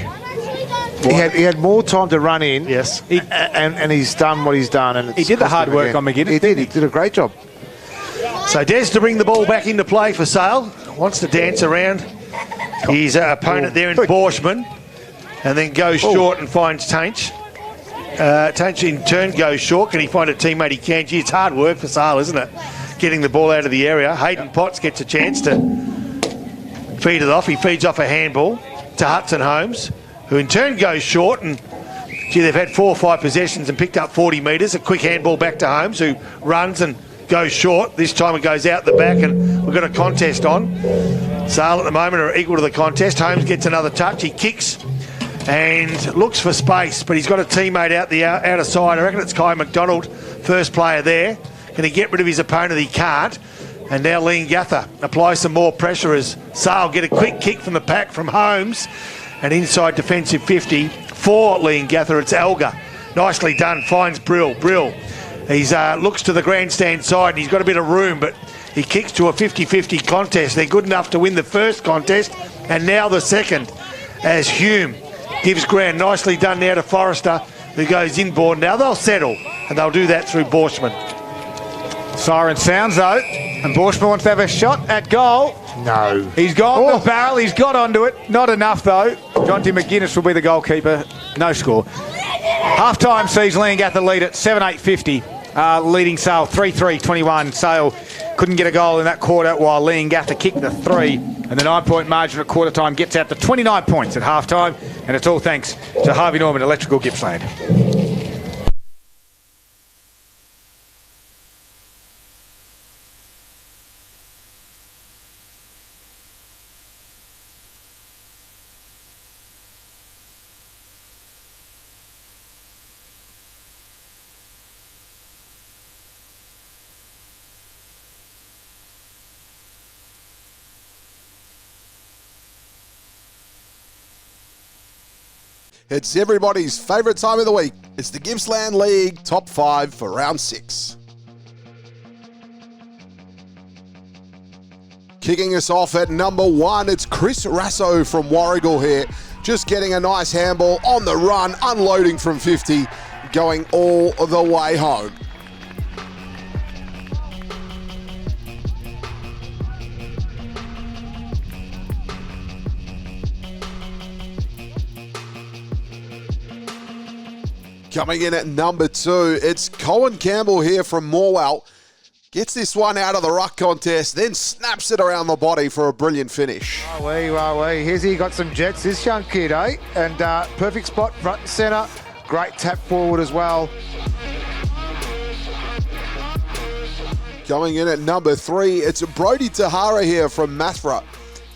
He had more time to run in. Yes. And he's done what he's done. And He did the hard work on McGuinness. He did. He did a great job. So Des to bring the ball back into play for Sale. Wants to dance around his opponent there in Borshman. And then goes short and finds Tainch. Tainch in turn goes short. Can he find a teammate? He can. Gee, it's hard work for Sale, isn't it? Getting the ball out of the area. Hayden Potts gets a chance to feed it off. He feeds off a handball to Hudson Holmes, who in turn goes short. And gee, they've had 4 or 5 possessions and picked up 40 metres. A quick handball back to Holmes, who runs and goes short. This time it goes out the back, and we've got a contest on. Sale at the moment are equal to the contest. Holmes gets another touch. He kicks and looks for space, but he's got a teammate out the outer side. I reckon it's Kai McDonald, first player there. Can he get rid of his opponent? He can't. And now Leongatha applies some more pressure as Sale get a quick kick from the pack from Holmes. And inside defensive 50 for Leongatha, it's Elgar. Nicely done, finds Brill. He's looks to the grandstand side and he's got a bit of room, but he kicks to a 50-50 contest. They're good enough to win the first contest and now the second as Hume gives ground. Nicely done now to Forrester, who goes inboard. Now they'll settle, and they'll do that through Borshman. Siren sounds though, and Borshman wants to have a shot at goal. No. He's gone the barrel, he's got onto it. Not enough though. Jonty McGuinness will be the goalkeeper. No score. Half-time sees Leongatha lead at 7-8-50, leading Sale 3-3-21. Sale couldn't get a goal in that quarter while Leongatha kicked the 3. And the 9-point margin at quarter time gets out to 29 points at half-time. And it's all thanks to Harvey Norman Electrical Gippsland. It's everybody's favourite time of the week. It's the Gippsland League top 5 for round 6. Kicking us off at number 1, it's Chris Rasso from Warragul here. Just getting a nice handball on the run, unloading from 50, going all the way home. Coming in at number 2, it's Colin Campbell here from Morwell. Gets this one out of the ruck contest, then snaps it around the body for a brilliant finish. Here's he got some jets, this young kid, eh? And perfect spot, front and centre. Great tap forward as well. Coming in at number 3, it's Brodie Tahara here from Mathra.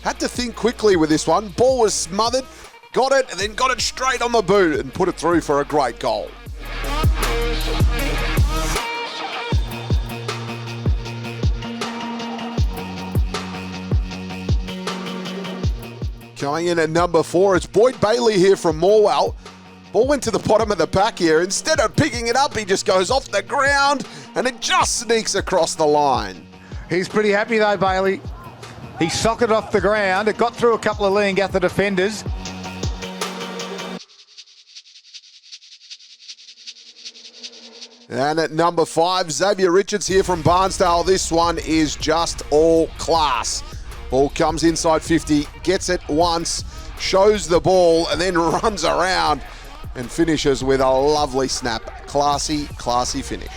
Had to think quickly with this one. Ball was smothered, got it, and then got it straight on the boot and put it through for a great goal. Coming in at number 4, it's Boyd Bailey here from Morwell. Ball went to the bottom of the pack here. Instead of picking it up, he just goes off the ground and it just sneaks across the line. He's pretty happy though, Bailey. He socketed off the ground. It got through a couple of Leongatha defenders. And at number 5, Xavier Richards here from Barnsdale. This one is just all class. Ball comes inside 50, gets it once, shows the ball, and then runs around and finishes with a lovely snap. Classy, classy finish.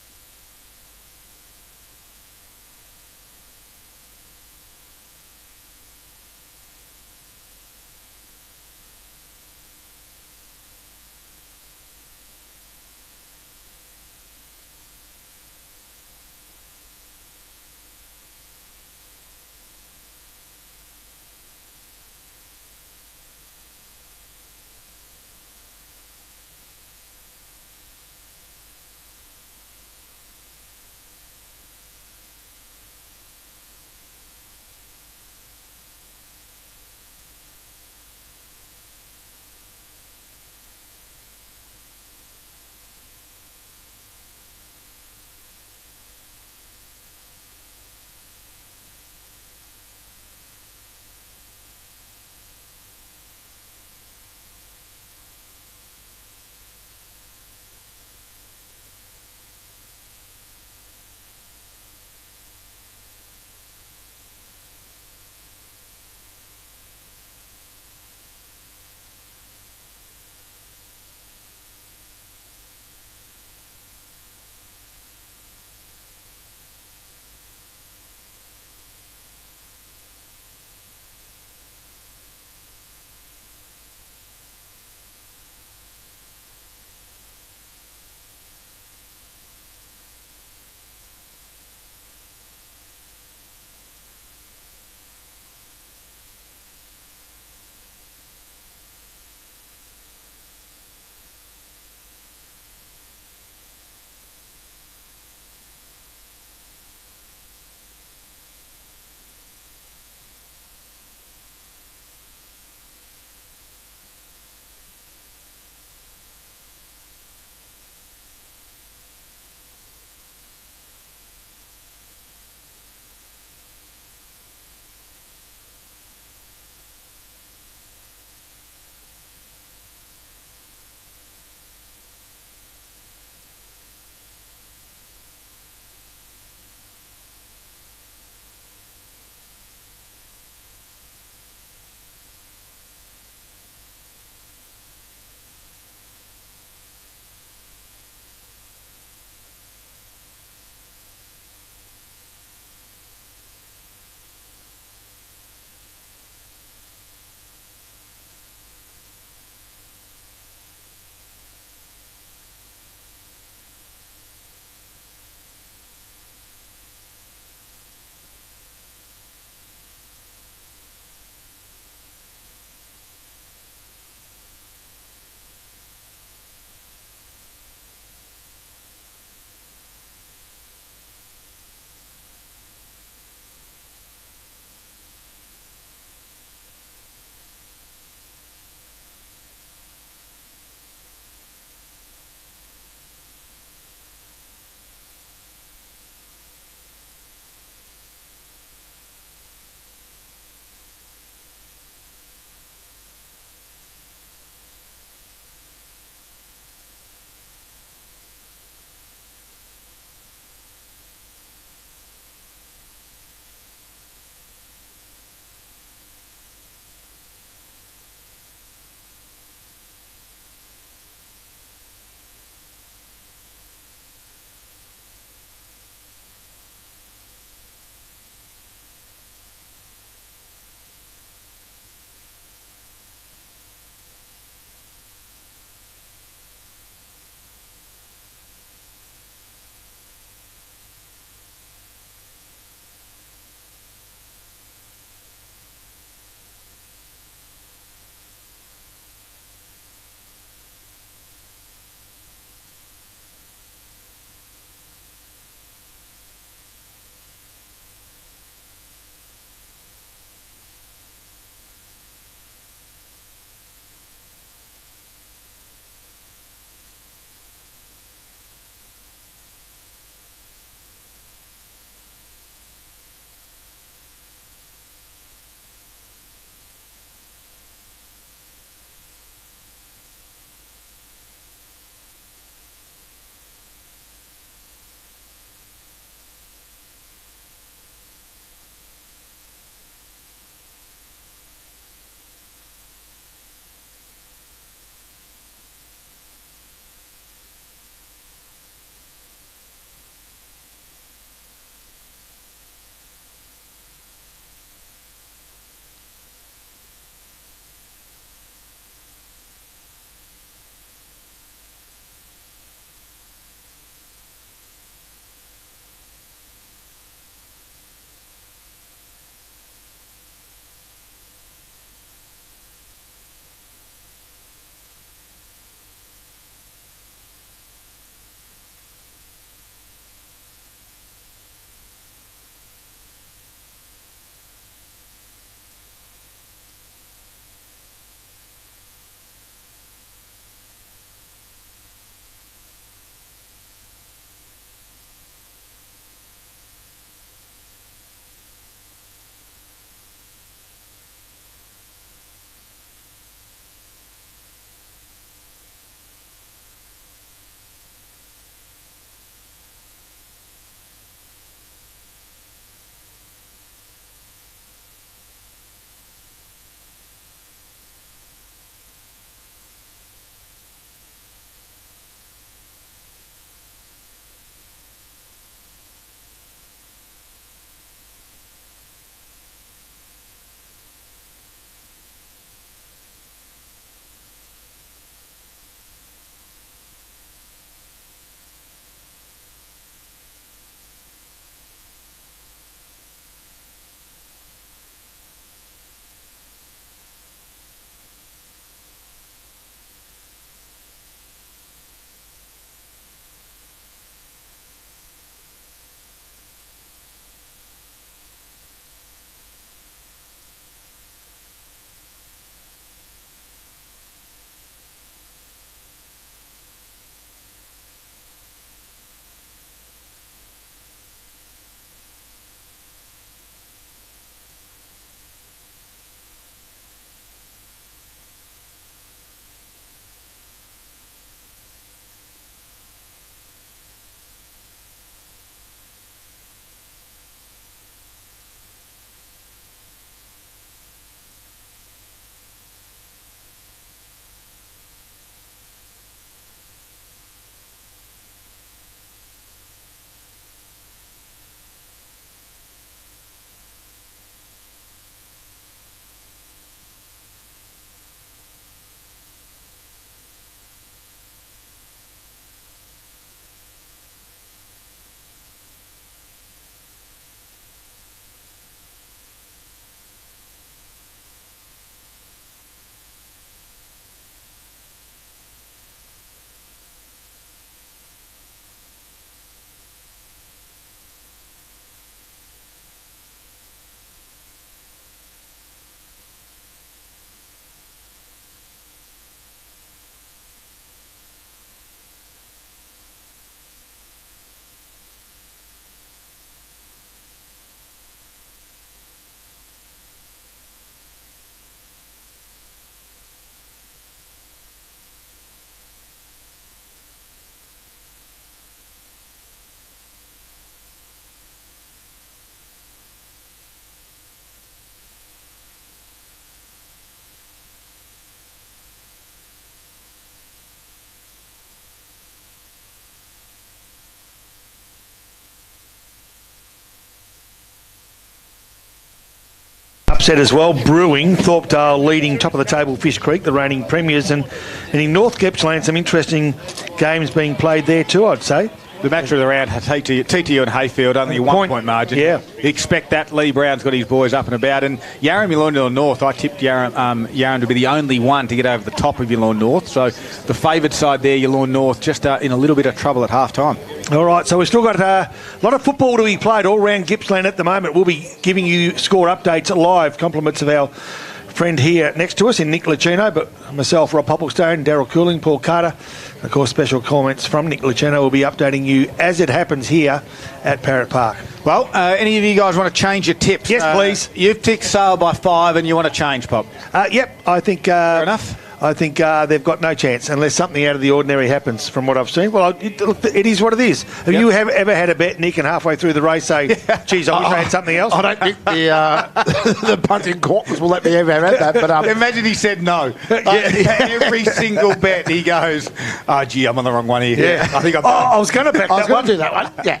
upset as well brewing. Thorpedale leading top of the table Fish Creek, the reigning premiers, and in North Gippsland some interesting games being played there too, I'd say. The match of the round, TTU and Hayfield, only a 1 point margin. Yeah. You expect that. Lee Brown's got his boys up and about. And Yarra North, I tipped Yarra to be the only one to get over the top of Yallourn North. So the favoured side there, Yallourn North, just in a little bit of trouble at half-time. All right, so we've still got a lot of football to be played all around Gippsland at the moment. We'll be giving you score updates live, compliments of our friend here next to us in Nick Lucino, but myself, Rob Popplestone, Daryl Cooling, Paul Carter. Of course, special comments from Nick Lucino will be updating you as it happens here at Parrot Park. Well, any of you guys want to change your tips? Yes, please. You've ticked Sale by 5 and you want to change, Pop? Yep, I think... Fair enough. I think they've got no chance unless something out of the ordinary happens from what I've seen. Well, it is what it is. Have you ever had a bet, Nick, and halfway through the race say, geez, I wish I had something else? I don't think the punting corpus will let me ever have that. But imagine he said no. Every single bet he goes, oh, gee, I'm on the wrong one here. Yeah. I think I was going to back that one. do that one. Yeah.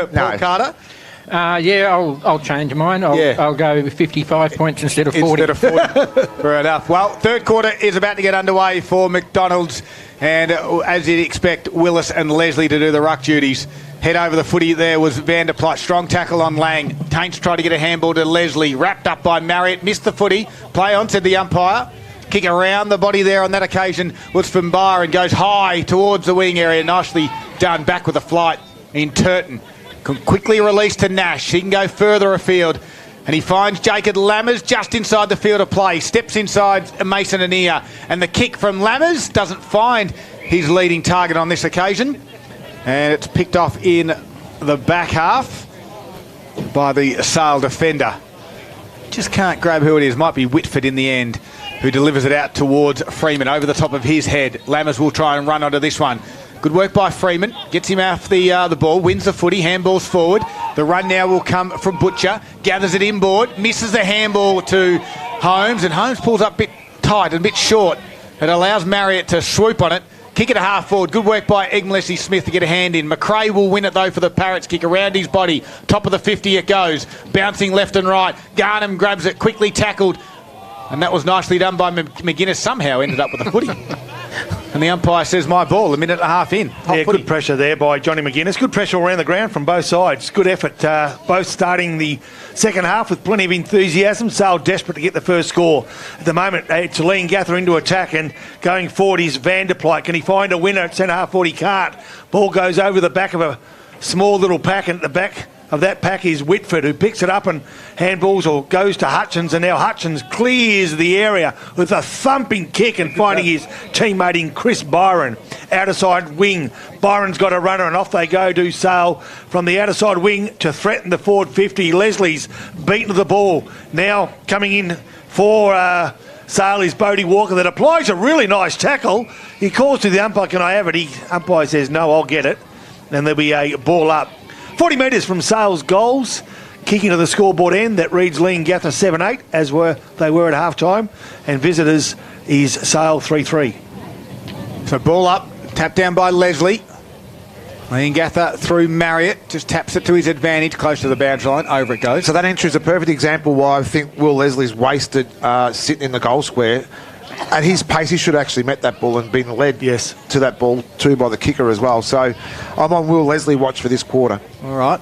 Paul Carter? I'll change mine. I'll go with 55 points instead of 40. Fair enough. Well, third quarter is about to get underway for McDonald's. And as you'd expect, Willis and Leslie to do the ruck duties. Head over the footy there was Van der Plat. Strong tackle on Lang. Taints tried to get a handball to Leslie. Wrapped up by Marriott. Missed the footy. Play on, said the umpire. Kick around the body there on that occasion was from Bar and goes high towards the wing area. Nicely done. Back with a flight in Turton. Quickly released to Nash. He can go further afield. And he finds Jacob Lammers just inside the field of play. Steps inside Mason Anea. And the kick from Lammers doesn't find his leading target on this occasion. And it's picked off in the back half by the Sale defender. Just can't grab who it is. Might be Whitford in the end, who delivers it out towards Freeman over the top of his head. Lammers will try and run onto this one. Good work by Freeman. Gets him off the ball. Wins the footy. Handballs forward. The run now will come from Butcher. Gathers it inboard. Misses the handball to Holmes. And Holmes pulls up a bit tight and a bit short. It allows Marriott to swoop on it. Kick it a half forward. Good work by Egg Smith to get a hand in. McRae will win it though for the Parrots. Kick around his body. Top of the 50 it goes. Bouncing left and right. Garnham grabs it. Quickly tackled. And that was nicely done by McGuinness. Somehow ended up with the footy. And the umpire says, my ball, a minute and a half in. Good pressure there by Johnny McGuinness. Good pressure around the ground from both sides. Good effort. Both starting the second half with plenty of enthusiasm. Sale desperate to get the first score. At the moment, it's Leongatha into attack, and going forward is Van der Plat. Can he find a winner at centre half forward? He can't. Ball goes over the back of a small little pack, and at the back of that pack is Whitford, who picks it up and handballs or goes to Hutchins, and now Hutchins clears the area with a thumping kick and finding his teammate in Chris Byron. Outer side wing. Byron's got a runner and off they go to Sale from the outer side wing to threaten the forward 50. Leslie's beaten to the ball. Now coming in for Sale is Bodie Walker that applies a really nice tackle. He calls to the umpire, can I have it? Umpire says, no, I'll get it. And there'll be a ball up. 40 metres from Sale's goals. Kicking to the scoreboard end, that reads Leongatha 7-8, as they were at half-time. And visitors is Sale 3-3. So ball up, tapped down by Leslie. Leongatha through Marriott, just taps it to his advantage, close to the boundary line, over it goes. So that entry is a perfect example why I think Will Leslie's wasted sitting in the goal square. At his pace, he should have actually met that ball and been led to that ball too by the kicker as well. So I'm on Will Leslie watch for this quarter. All right.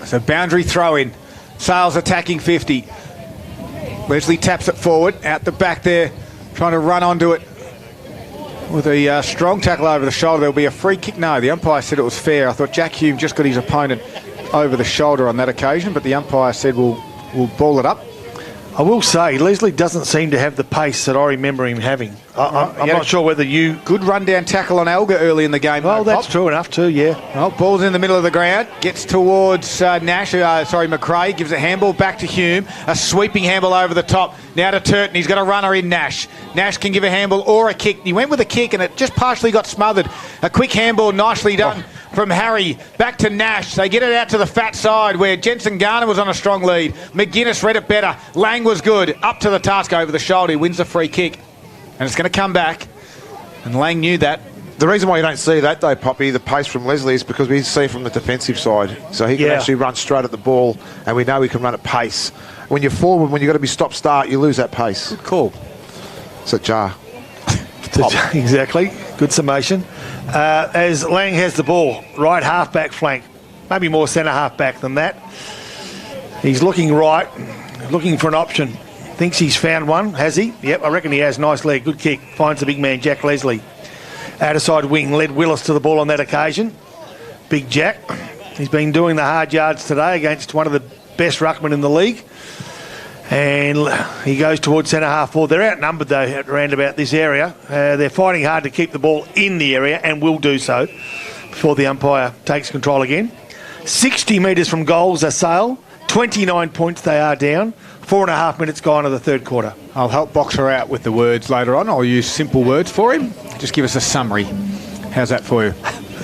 So boundary throw in. Sale's attacking 50. Leslie taps it forward, out the back there, trying to run onto it with a strong tackle over the shoulder. There'll be a free kick. No, the umpire said it was fair. I thought Jack Hume just got his opponent over the shoulder on that occasion, but the umpire said we'll ball it up. I will say, Leslie doesn't seem to have the pace that I remember him having. I'm not sure whether you... Good run-down tackle on Alga early in the game. Well, that's true enough too, yeah. Well, ball's in the middle of the ground. Gets towards McRae. Gives a handball back to Hume. A sweeping handball over the top. Now to Turton. He's got a runner in Nash. Nash can give a handball or a kick. He went with a kick and it just partially got smothered. A quick handball, nicely done from Harry. Back to Nash. They get it out to the fat side where Jensen Garner was on a strong lead. McGuinness read it better. Lang was good. Up to the task over the shoulder. He wins the free kick. And it's going to come back. And Lang knew that. The reason why you don't see that, though, Poppy, the pace from Leslie, is because we see from the defensive side. So he can actually run straight at the ball, and we know he can run at pace. When you're forward, when you've got to be stop-start, you lose that pace. Good call. It's a jar. Exactly. Good summation. As Lang has the ball, right half-back flank, maybe more centre half-back than that. He's looking right, looking for an option. Thinks he's found one, has he? Yep, I reckon he has. Nice leg, good kick. Finds the big man, Jack Leslie. Outer side wing, led Willis to the ball on that occasion. Big Jack. He's been doing the hard yards today against one of the best ruckmen in the league. And he goes towards centre half forward. They're outnumbered, though, at around about this area. They're fighting hard to keep the ball in the area and will do so before the umpire takes control again. 60 metres from goals are Sale. 29 points they are down. 4.5 minutes gone of the third quarter. I'll help Boxer out with the words later on. I'll use simple words for him. Just give us a summary. How's that for you?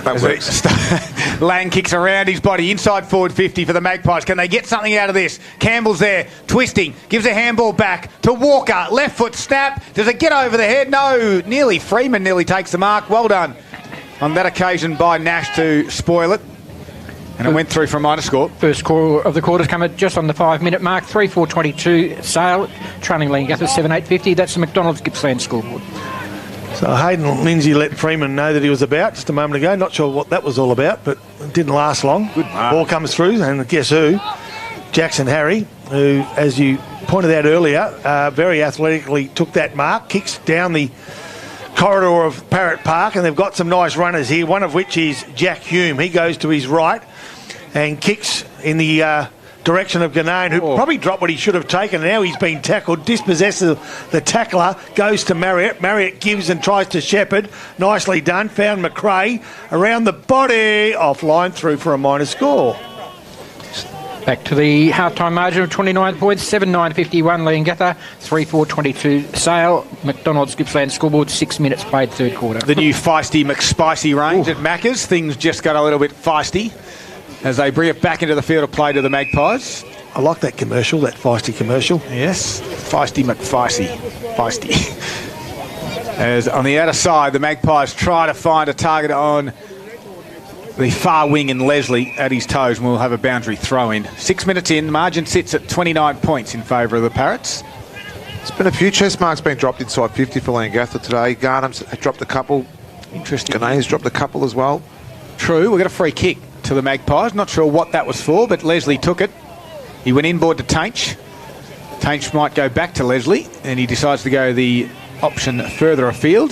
That works. Lang kicks around his body, inside forward 50 for the Magpies. Can they get something out of this? Campbell's there, twisting, gives a handball back to Walker. Left foot snap. Does it get over the head? No. Freeman nearly takes the mark. Well done on that occasion by Nash to spoil it. And it went through for a minor score. First quarter of the quarters come at just on the 5-minute mark. 3-4-22 Sale, trailing Leongatha 7-8-50. That's the McDonald's Gippsland scoreboard. So Hayden Lindsay let Freeman know that he was about just a moment ago. Not sure what that was all about, but it didn't last long. Good mark. Ball comes through, and guess who? Jackson Harry, who, as you pointed out earlier, very athletically took that mark, kicks down the corridor of Parrot Park, and they've got some nice runners here, one of which is Jack Hume. He goes to his right and kicks in the direction of Ganane, who probably dropped what he should have taken. Now he's been tackled, dispossesses the tackler, goes to Marriott. Marriott gives and tries to Shepherd. Nicely done. Found McRae around the body. Offline, through for a minor score. Back to the half-time margin of 29 points, 7-9-51 Leongatha, 3-4-22 Sale, McDonald's Gippsland scoreboard, 6 minutes played third quarter. The new feisty McSpicy range at Macca's. Things just got a little bit feisty as they bring it back into the field of play to the Magpies. I like that commercial, that feisty commercial. Yes, feisty McFeisty. Feisty. As on the outer side, the Magpies try to find a target on the far wing and Leslie at his toes, and we'll have a boundary throw in. 6 minutes in, the margin sits at 29 points in favour of the Parrots. There's been a few chest marks being dropped inside 50 for Leongatha today. Garnham's dropped a couple. Interesting. Ganane's dropped a couple as well. True, we got a free kick to the Magpies. Not sure what that was for, but Leslie took it. He went inboard to Tainch. Tainch might go back to Leslie, and he decides to go the option further afield.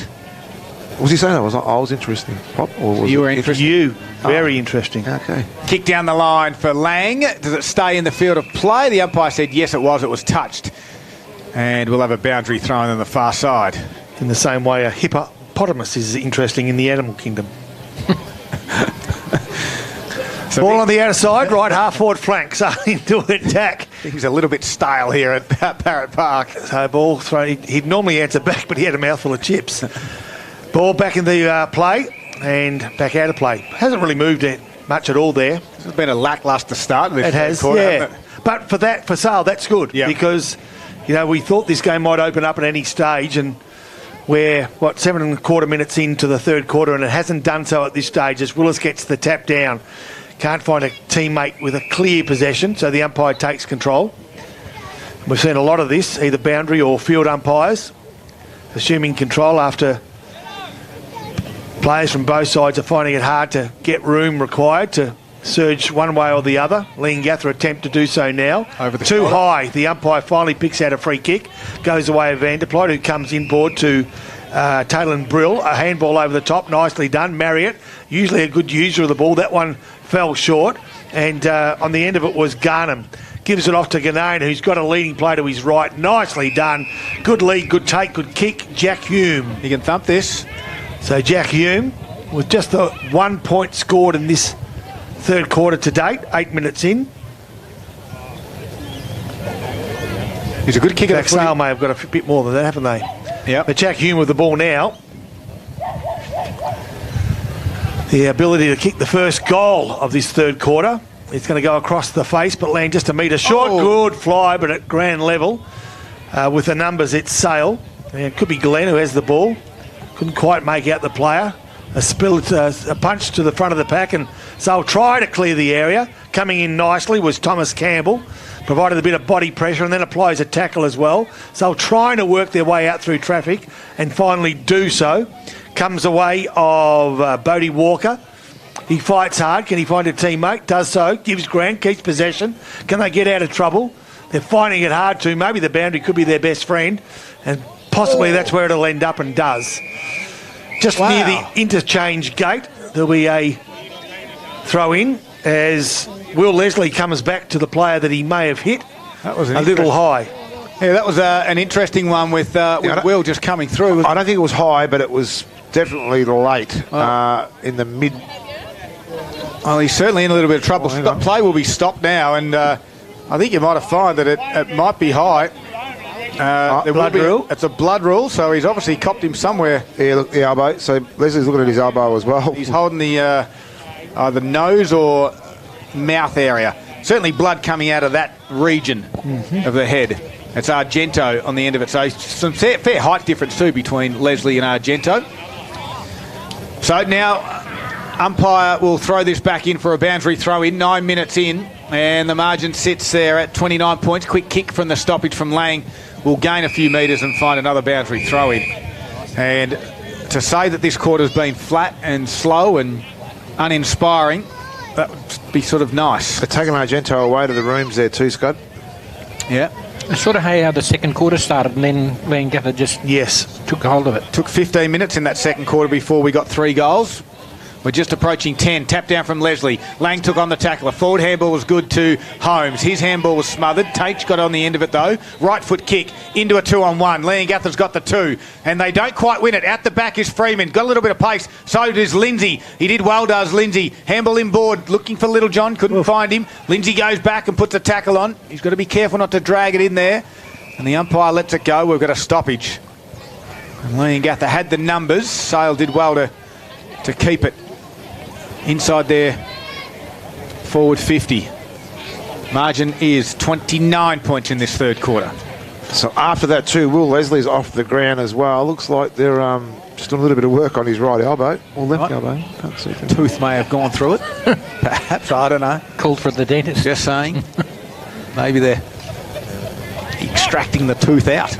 What was he saying? I was interesting. Pop, or was you were interesting. You. Very interesting. Okay. Kick down the line for Lang. Does it stay in the field of play? The umpire said yes, it was. It was touched. And we'll have a boundary thrown on the far side. In the same way, a hippopotamus is interesting in the animal kingdom. So ball on the outer side, right half forward flank, so into attack. Things a little bit stale here at Parrot Park. So ball thrown. He'd normally answer back, but he had a mouthful of chips. Ball back in the play and back out of play. Hasn't really moved it much at all there. This has been a lacklustre start of this it has, quarter, yeah. hasn't it? But for Sale, that's good because we thought this game might open up at any stage, and we're 7.25 minutes into the third quarter, and it hasn't done so at this stage as Willis gets the tap down. Can't find a teammate with a clear possession, so the umpire takes control. We've seen a lot of this, either boundary or field umpires assuming control after players from both sides are finding it hard to get room required to surge one way or the other. Leongatha attempt to do so now. Over the Too corner. high. The umpire finally picks out a free kick. Goes away of Vanderplot, who comes inboard to Taylor Brill. A handball over the top. Nicely done. Marriott, usually a good user of the ball. That one fell short. And on the end of it was Garnham. Gives it off to Ganane, who's got a leading play to his right. Nicely done. Good lead, good take, good kick. Jack Hume. You can thump this. So Jack Hume, with just the 1 point scored in this third quarter to date, 8 minutes in. He's a good kicker. Sale may have got a bit more than that, haven't they? Yeah. But Jack Hume with the ball now. The ability to kick the first goal of this third quarter. It's going to go across the face, but land just a metre short. Oh. Good fly, but at grand level. With the numbers, it's Sale. And it could be Glenn who has the ball. Couldn't quite make out the player. a punch to the front of the pack, and so they'll try to clear the area. Coming in nicely was Thomas Campbell, provided a bit of body pressure and then applies a tackle as well. So they're trying to work their way out through traffic and finally do so. Comes away of Bodie Walker. He fights hard. Can he find a teammate? Does so. Gives Grant, keeps possession. Can they get out of trouble? They're finding it hard to. Maybe the boundary could be their best friend, and possibly that's where it'll end up, and does. Just near the interchange gate, there'll be a throw-in as Will Leslie comes back to the player that he may have hit. That was a little high. Yeah, that was an interesting one with Will just coming through. I don't think it was high, but it was definitely late in the mid. Well, he's certainly in a little bit of trouble. Play will be stopped now, and I think you might have found that it might be high. Blood rule? It's a blood rule, so he's obviously copped him somewhere. Yeah, look, the elbow. So Leslie's looking at his elbow as well. He's holding the either nose or mouth area. Certainly blood coming out of that region of the head. It's Argento on the end of it. So some fair height difference too between Leslie and Argento. So now umpire will throw this back in for a boundary throw in, 9 minutes in, and the margin sits there at 29 points. Quick kick from the stoppage from Lang will gain a few metres and find another boundary throw in. And to say that this quarter's been flat and slow and uninspiring, that would be sort of nice. They're taking Argento away to the rooms there too, Scott. Yeah. It's sort of how the second quarter started, and then Leongatha just took hold of it. Took 15 minutes in that second quarter before we got 3 goals. We're just approaching 10. Tap down from Leslie. Lang took on the tackler. Forward handball was good to Holmes. His handball was smothered. Taitch got on the end of it though. Right foot kick into a 2-on-1. Leongatha's got the 2. And they don't quite win it. At the back is Freeman. Got a little bit of pace. So does Lindsay. He did well, does Lindsay. Handball inboard. Looking for Little John. Couldn't find him. Lindsay goes back and puts a tackle on. He's got to be careful not to drag it in there. And the umpire lets it go. We've got a stoppage. And Leongatha had the numbers. Sale did well to keep it inside their forward 50. Margin is 29 points in this third quarter. So after that too, Will Leslie's off the ground as well. Looks like they're just doing a little bit of work on his right elbow or left elbow. Can't see. Tooth may have gone through it. Perhaps, I don't know. Called for the dentist. Just saying. Maybe they're extracting the tooth out.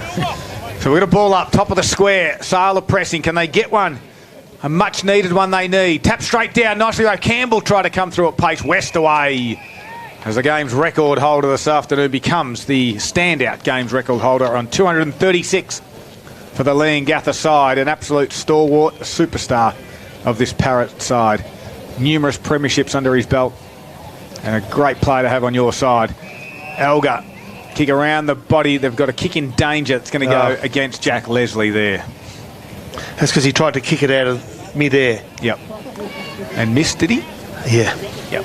So we're going to ball up, top of the square. Sale are pressing. Can they get one? A much needed one they need. Tap straight down nicely though. Campbell tried to come through at pace. West away. As the game's record holder this afternoon becomes the standout game's record holder on 236 for the Leongatha side. An absolute stalwart, a superstar of this Parrot side. Numerous premierships under his belt. And a great player to have on your side. Elgar, kick around the body. They've got a kick in danger. It's going to go against Jack Leslie there. That's because he tried to kick it out of mid-air. Yep. And missed, did he? Yeah. Yep.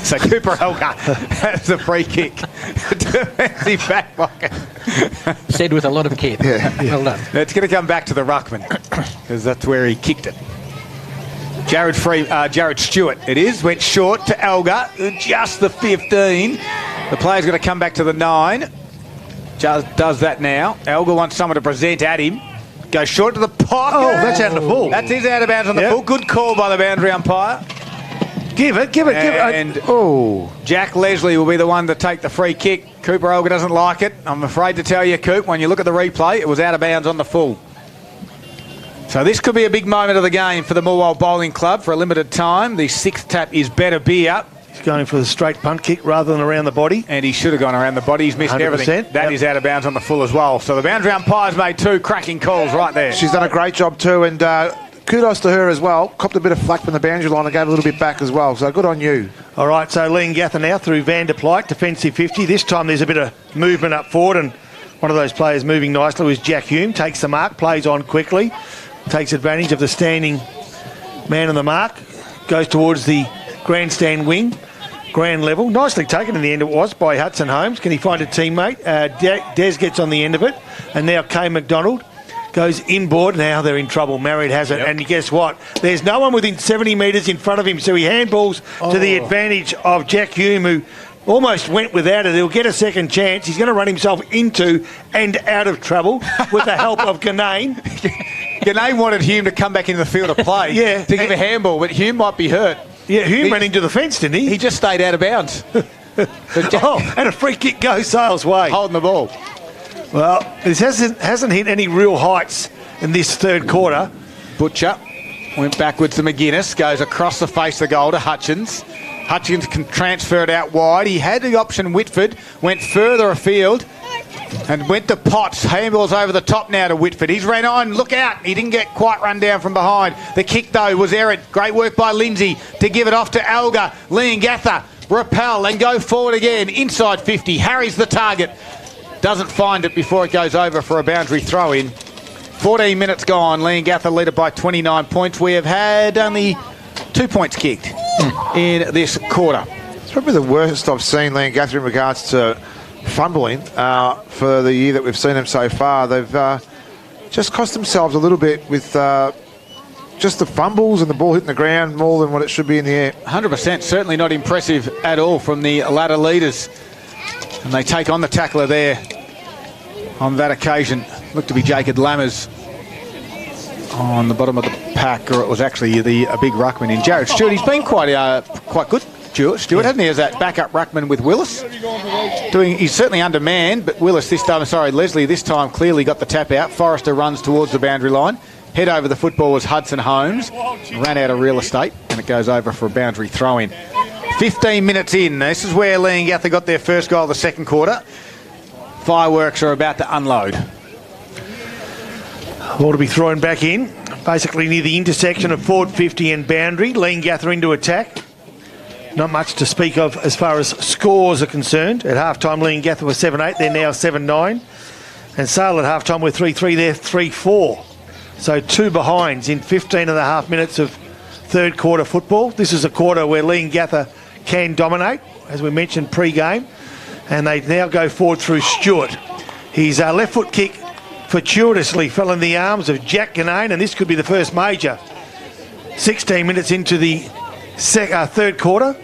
So Cooper Elgar has the free kick. Defensive back pocket. Said with a lot of care. Yeah. Well done. It's going to come back to the ruckman because that's where he kicked it. Jared Stewart, it is. Went short to Elgar. Just the 15. The player's going to come back to the 9. Just does that now. Elgar wants someone to present at him. Goes short to the pocket. Oh, that's out of the full. That is out of bounds on the full. Good call by the boundary umpire. Give it. And Jack Leslie will be the one to take the free kick. Cooper Elgar doesn't like it. I'm afraid to tell you, Coop, when you look at the replay, it was out of bounds on the full. So this could be a big moment of the game for the Moorwell Bowling Club for a limited time. The 6th tap is better beer. He's going for the straight punt kick rather than around the body. And he should have gone around the body. He's missed 100%. Everything. That is out of bounds on the full as well. So the boundary umpire's made 2 cracking calls right there. She's done a great job too, and kudos to her as well. Copped a bit of flack from the boundary line and gave a little bit back as well. So good on you. All right, so Leongatha now through Van der Plyte, defensive 50. This time there's a bit of movement up forward, and one of those players moving nicely was Jack Hume. Takes the mark, plays on quickly, takes advantage of the standing man on the mark, goes towards the grandstand wing. Grand level. Nicely taken in the end it was by Hudson Holmes. Can he find a teammate? Des gets on the end of it. And now Kay McDonald goes inboard. Now they're in trouble. Marriott has it. Yep. And guess what? There's no one within 70 metres in front of him. So he handballs to the advantage of Jack Hume, who almost went without it. He'll get a second chance. He's going to run himself into and out of trouble with the help of Ganane. Ganane wanted Hume to come back into the field to play, to give a handball, but Hume might be hurt. Yeah, Hume ran into the fence, didn't he? He just stayed out of bounds. And a free kick goes Sale's way. Holding the ball. Well, this hasn't hit any real heights in this third quarter. Butcher went backwards to McGuinness, goes across the face of the goal to Hutchins. Hutchins can transfer it out wide. He had the option Whitford, went further afield and went to Potts. Handball's over the top now to Whitford. He's ran on, look out. He didn't get quite run down from behind. The kick though was errant. Great work by Lindsay to give it off to Alga. Leongatha repel and go forward again. Inside 50, harries the target. Doesn't find it before it goes over for a boundary throw in. 14 minutes gone. Leongatha lead it by 29 points. We have had only 2 points kicked in this quarter. It's probably the worst I've seen Leongatha in regards to fumbling for the year that we've seen them so far. They've just cost themselves a little bit with just the fumbles and the ball hitting the ground more than what it should be in the air. 100%. Certainly not impressive at all from the ladder leaders. And they take on the tackler there on that occasion. Looked to be Jacob Lammers on the bottom of the pack, or it was actually a big ruckman in Jared Stewart. He's been quite good, Stewart, hasn't he, as that backup ruckman with Willis. He's certainly undermanned, but Willis Leslie this time clearly got the tap out. Forrester runs towards the boundary line. Head over the football was Hudson Holmes. Ran out of real estate, and it goes over for a boundary throw-in. 15 minutes in. This is where Leongatha got their first goal of the second quarter. Fireworks are about to unload. Ball to be thrown back in, basically near the intersection of Ford 50 and boundary. Leongatha into attack. Not much to speak of as far as scores are concerned. At half-time, Leongatha was 7-8. They're now 7-9. And Sale at half-time were 3-3. They're 3-4. So 2 behinds in 15 and a half minutes of third quarter football. This is a quarter where Leongatha can dominate, as we mentioned pre-game. And they now go forward through Stewart. His left foot kick fortuitously fell in the arms of Jack Ganane, and this could be the first major. 16 minutes into the third quarter.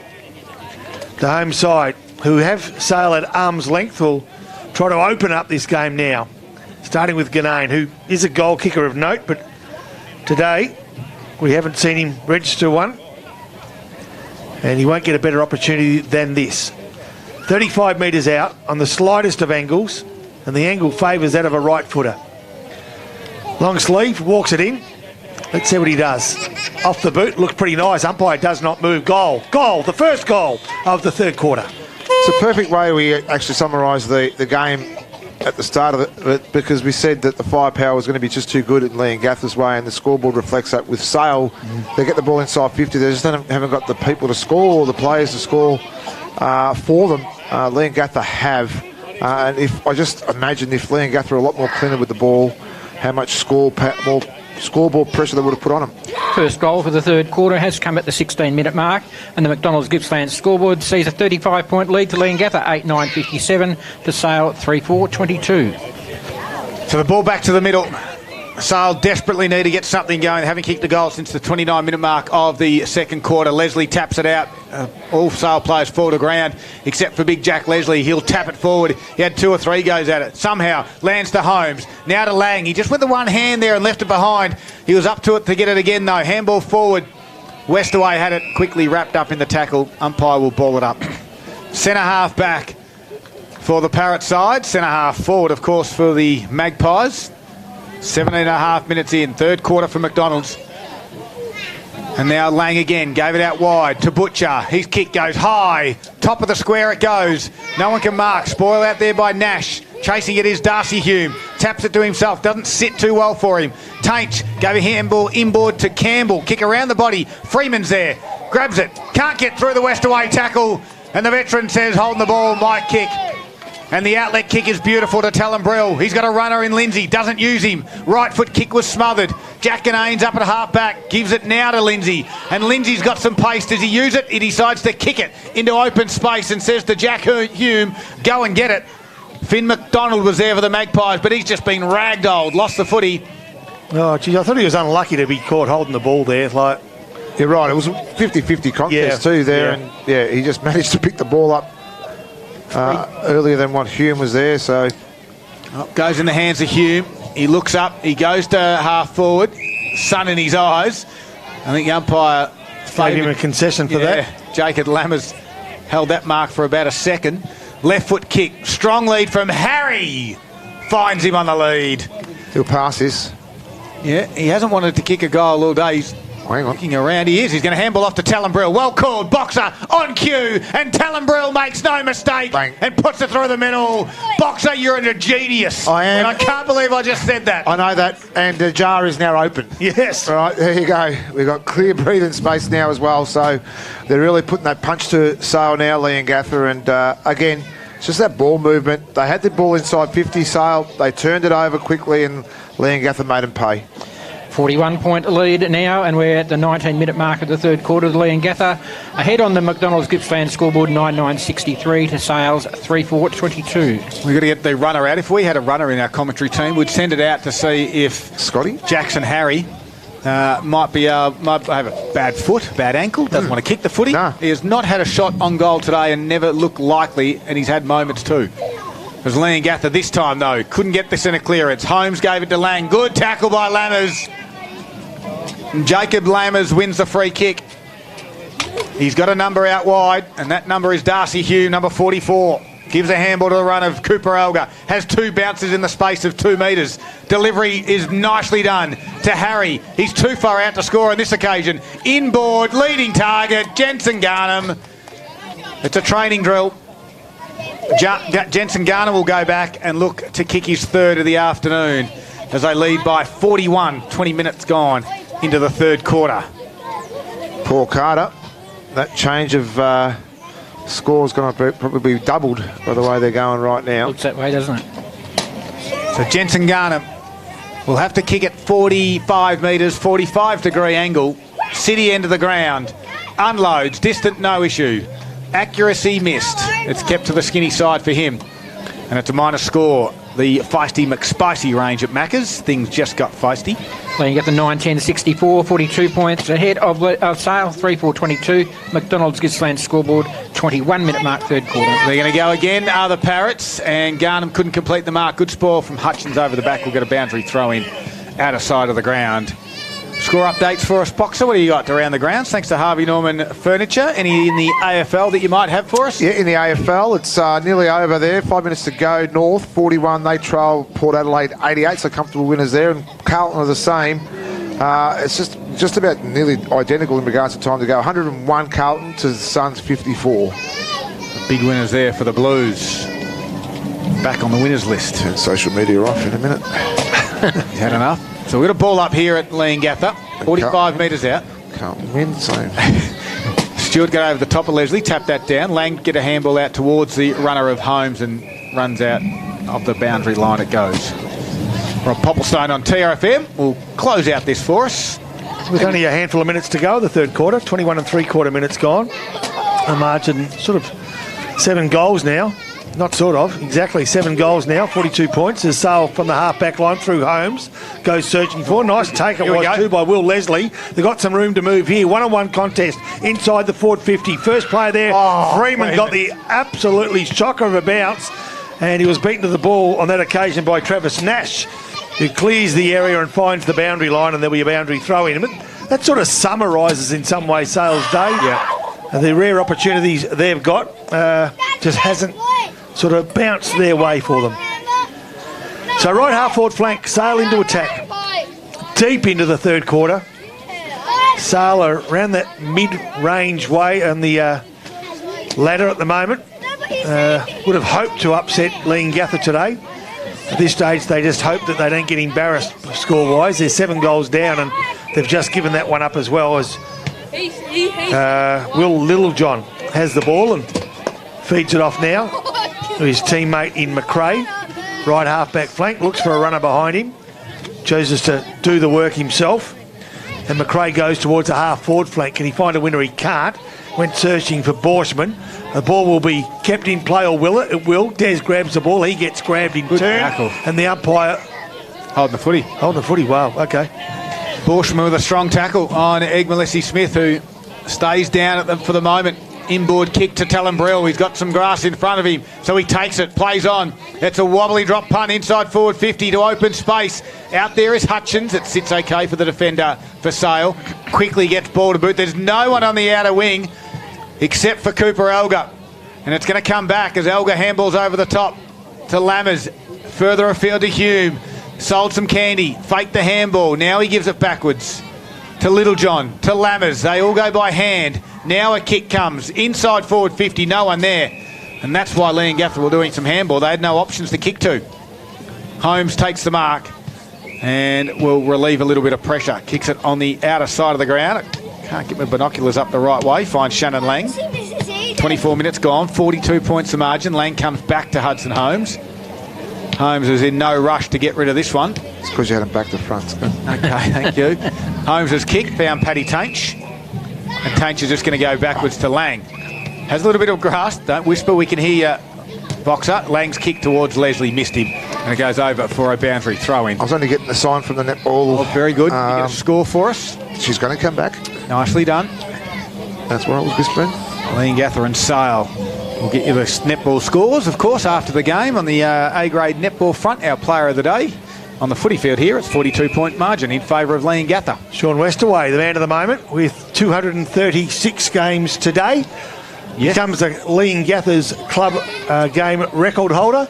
The home side, who have Sale at arm's length, will try to open up this game now. Starting with Ganane, who is a goal kicker of note, but today we haven't seen him register one. And he won't get a better opportunity than this. 35 metres out on the slightest of angles, and the angle favours that of a right footer. Long sleeve, walks it in. Let's see what he does. Off the boot, looks pretty nice. Umpire does not move. Goal, the first goal of the third quarter. It's a perfect way we actually summarise the game at the start of it, because we said that the firepower was going to be just too good in Leongatha's way, and the scoreboard reflects that. With Sale, they get the ball inside 50. They just haven't got the people to score or the players to score for them. Leongatha have. And if I just imagine if Leongatha are a lot more cleaner with the ball, how much more scoreboard pressure they would have put on them. First goal for the third quarter has come at the 16-minute mark, and the McDonald's Gippsland scoreboard sees a 35-point lead to Leongatha, 8-9-57 to Sale, 3-4-22. So the ball back to the middle. Sale desperately need to get something going. They haven't kicked a goal since the 29-minute mark of the second quarter. Leslie taps it out. All Sale players fall to ground, except for big Jack Leslie. He'll tap it forward. He had 2 or 3 goes at it. Somehow lands to Holmes. Now to Lang. He just went the one hand there and left it behind. He was up to it to get it again, though. Handball forward. Westaway had it quickly wrapped up in the tackle. Umpire will ball it up. Centre half back for the Parrot side. Centre half forward, of course, for the Magpies. 17 and a half minutes in, third quarter for McDonald's. And now Lang again, gave it out wide to Butcher. His kick goes high, top of the square it goes. No one can mark, spoil out there by Nash. Chasing it is Darcy Hume, taps it to himself, doesn't sit too well for him. Tainch gave a handball inboard to Campbell, kick around the body. Freeman's there, grabs it, can't get through the Westaway tackle. And the veteran says, holding the ball, might kick. And the outlet kick is beautiful to Talon Brill. He's got a runner in Lindsay, doesn't use him. Right foot kick was smothered. Jack Ganane's up at half back, gives it now to Lindsay. And Lindsay's got some pace. Does he use it? He decides to kick it into open space and says to Jack Hume, go and get it. Finn McDonald was there for the Magpies, but he's just been ragdolled, lost the footy. Oh, geez, I thought he was unlucky to be caught holding the ball there. Like, you're right, it was a 50-50 contest too there. And he just managed to pick the ball up earlier than what Hume was there. So goes in the hands of Hume. He looks up, he goes to half forward, sun in his eyes. I think the umpire gave him a concession for that. Jacob Lammers held that mark for about a second. Left foot kick, strong lead from Harry. Finds him on the lead. He'll pass this. Yeah, he hasn't wanted to kick a goal all day. He's looking around. He is. He's going to handball off to Talonbrill. Well called. Boxer on cue. And Talonbrill makes no mistake. Bang. And puts it through the middle. Boxer, you're a genius. I am. And I can't believe I just said that. I know that. And the jar is now open. Yes. All right, there you go. We've got clear breathing space now as well. So they're really putting that punch to Sale now, Leongatha. And again, it's just that ball movement. They had the ball inside 50, Sale. They turned it over quickly and Leongatha made them pay. 41-point lead now, and we're at the 19-minute mark of the third quarter. Leongatha ahead on the McDonald's Gippsland scoreboard, 9-9-63 to Sales, 3-4-22. We've got to get the runner out. If we had a runner in our commentary team, we'd send it out to see if Scotty Jackson Harry might have a bad foot, bad ankle, doesn't want to kick the footy. No. He has not had a shot on goal today and never looked likely, and he's had moments too. It was Leongatha this time, though. Couldn't get this in a clearance. Holmes gave it to Lang. Good tackle by Lammers. And Jacob Lammers wins the free kick. He's got a number out wide, and that number is Darcy Hugh, number 44. Gives a handball to the run of Cooper Elgar. Has two bounces in the space of 2 metres. Delivery is nicely done to Harry. He's too far out to score on this occasion. Inboard, leading target, Jensen Garnham. It's a training drill. Jensen Garner will go back and look to kick his third of the afternoon as they lead by 41, 20 minutes gone into the third quarter. Paul Carter, that change of score is going to probably be doubled by the way they're going right now. Looks that way, doesn't it? So Jensen Garner will have to kick at 45 metres, 45-degree angle, city end of the ground, unloads, distant, no issue. Accuracy missed. It's kept to the skinny side for him. And it's a minus score. The feisty McSpicy range at Macca's. Things just got feisty. Leongatha 9-10-64, 42 points ahead of Sale, 3-4-22. McDonald's Gippsland scoreboard, 21-minute mark, third quarter. They're going to go again, are the Parrots, and Garnham couldn't complete the mark. Good spoil from Hutchins over the back. We'll get a boundary throw in out of side of the ground. Score updates for us, Boxer. What do you got around the grounds? Thanks to Harvey Norman Furniture. Any in the AFL that you might have for us? Yeah, in the AFL, it's nearly over there. 5 minutes to go. North, 41. They trail Port Adelaide, 88. So comfortable winners there. And Carlton are the same. It's just about nearly identical in regards to time to go. 101 Carlton to the Suns, 54. Big winners there for the Blues. Back on the winners list. Turn social media off in a minute. He's had enough. So we've got a ball up here at Leongatha, 45 metres out. Carlton wins, so Stewart got over the top of Leslie, tapped that down. Lang get a handball out towards the runner of Holmes and runs out of the boundary line it goes. Rob Popplestone on TRFM will close out this for us. With only a handful of minutes to go, the third quarter, 21 3/4 minutes gone. A margin, sort of 7 goals now. Not sort of, exactly 7 goals now, 42 points. There's Sale from the half-back line through Holmes. Goes searching for. Nice take it was too by Will Leslie. They've got some room to move here. One-on-one contest inside the forward 50. First player there, Freeman got the absolutely shocker of a bounce. And he was beaten to the ball on that occasion by Travis Nash, who clears the area and finds the boundary line, and there'll be a boundary throw in. But that sort of summarises in some way Sale's day. Yeah. And the rare opportunities they've got just hasn't sort of bounced their way for them. So right half forward flank, Sale into attack. Deep into the third quarter. Sale are around that mid-range way on the ladder at the moment. Would have hoped to upset Leongatha today. At this stage, they just hope that they don't get embarrassed score-wise. They're 7 goals down, and they've just given that one up as well as Will Littlejohn has the ball and feeds it off now to his teammate in McRae. Right half-back flank, looks for a runner behind him. Chooses to do the work himself. And McRae goes towards the half-forward flank. Can he find a winner? He can't. Went searching for Borshman. The ball will be kept in play, or will it? It will. Des grabs the ball. He gets grabbed in turn. Tackle. And the umpire... Holding the footy. Holding the footy, wow, okay. Borshman with a strong tackle on Egg Malessi Smith, who stays down at them for the moment. Inboard kick to Talonbrill. He's got some grass in front of him, so he takes it, plays on. It's a wobbly drop punt inside forward 50 to open space. Out there is Hutchins. It sits okay for the defender for Sale. Quickly gets ball to boot. There's no one on the outer wing except for Cooper Elgar. And it's going to come back as Elgar handballs over the top to Lammers. Further afield to Hume. Sold some candy. Faked the handball. Now he gives it backwards to Littlejohn, to Lammers. They all go by hand. Now a kick comes. Inside forward 50. No one there. And that's why Leongatha were doing some handball. They had no options to kick to. Holmes takes the mark and will relieve a little bit of pressure. Kicks it on the outer side of the ground. Can't get my binoculars up the right way. Finds Shannon Lang. 24 minutes gone. 42 points the margin. Lang comes back to Hudson Holmes. Holmes is in no rush to get rid of this one. It's because you had him back to front. Okay, thank you. Holmes has kicked, found Paddy Tainch. And Tainch is just going to go backwards to Lang. Has a little bit of grass. Don't whisper, we can hear Boxer. Lang's kick towards Leslie, missed him. And it goes over for a boundary throw-in. I was only getting the sign from the netball. Oh, very good. You get a score for us. She's going to come back. Nicely done. That's what I was whispering. Leongatha and Sale will get you the netball scores, of course, after the game on the A-grade netball front. Our player of the day on the footy field here. It's 42-point margin in favour of Leongatha. Sean Westaway, the man of the moment, with 236 games today. Yes. Becomes the Leongatha's club game record holder.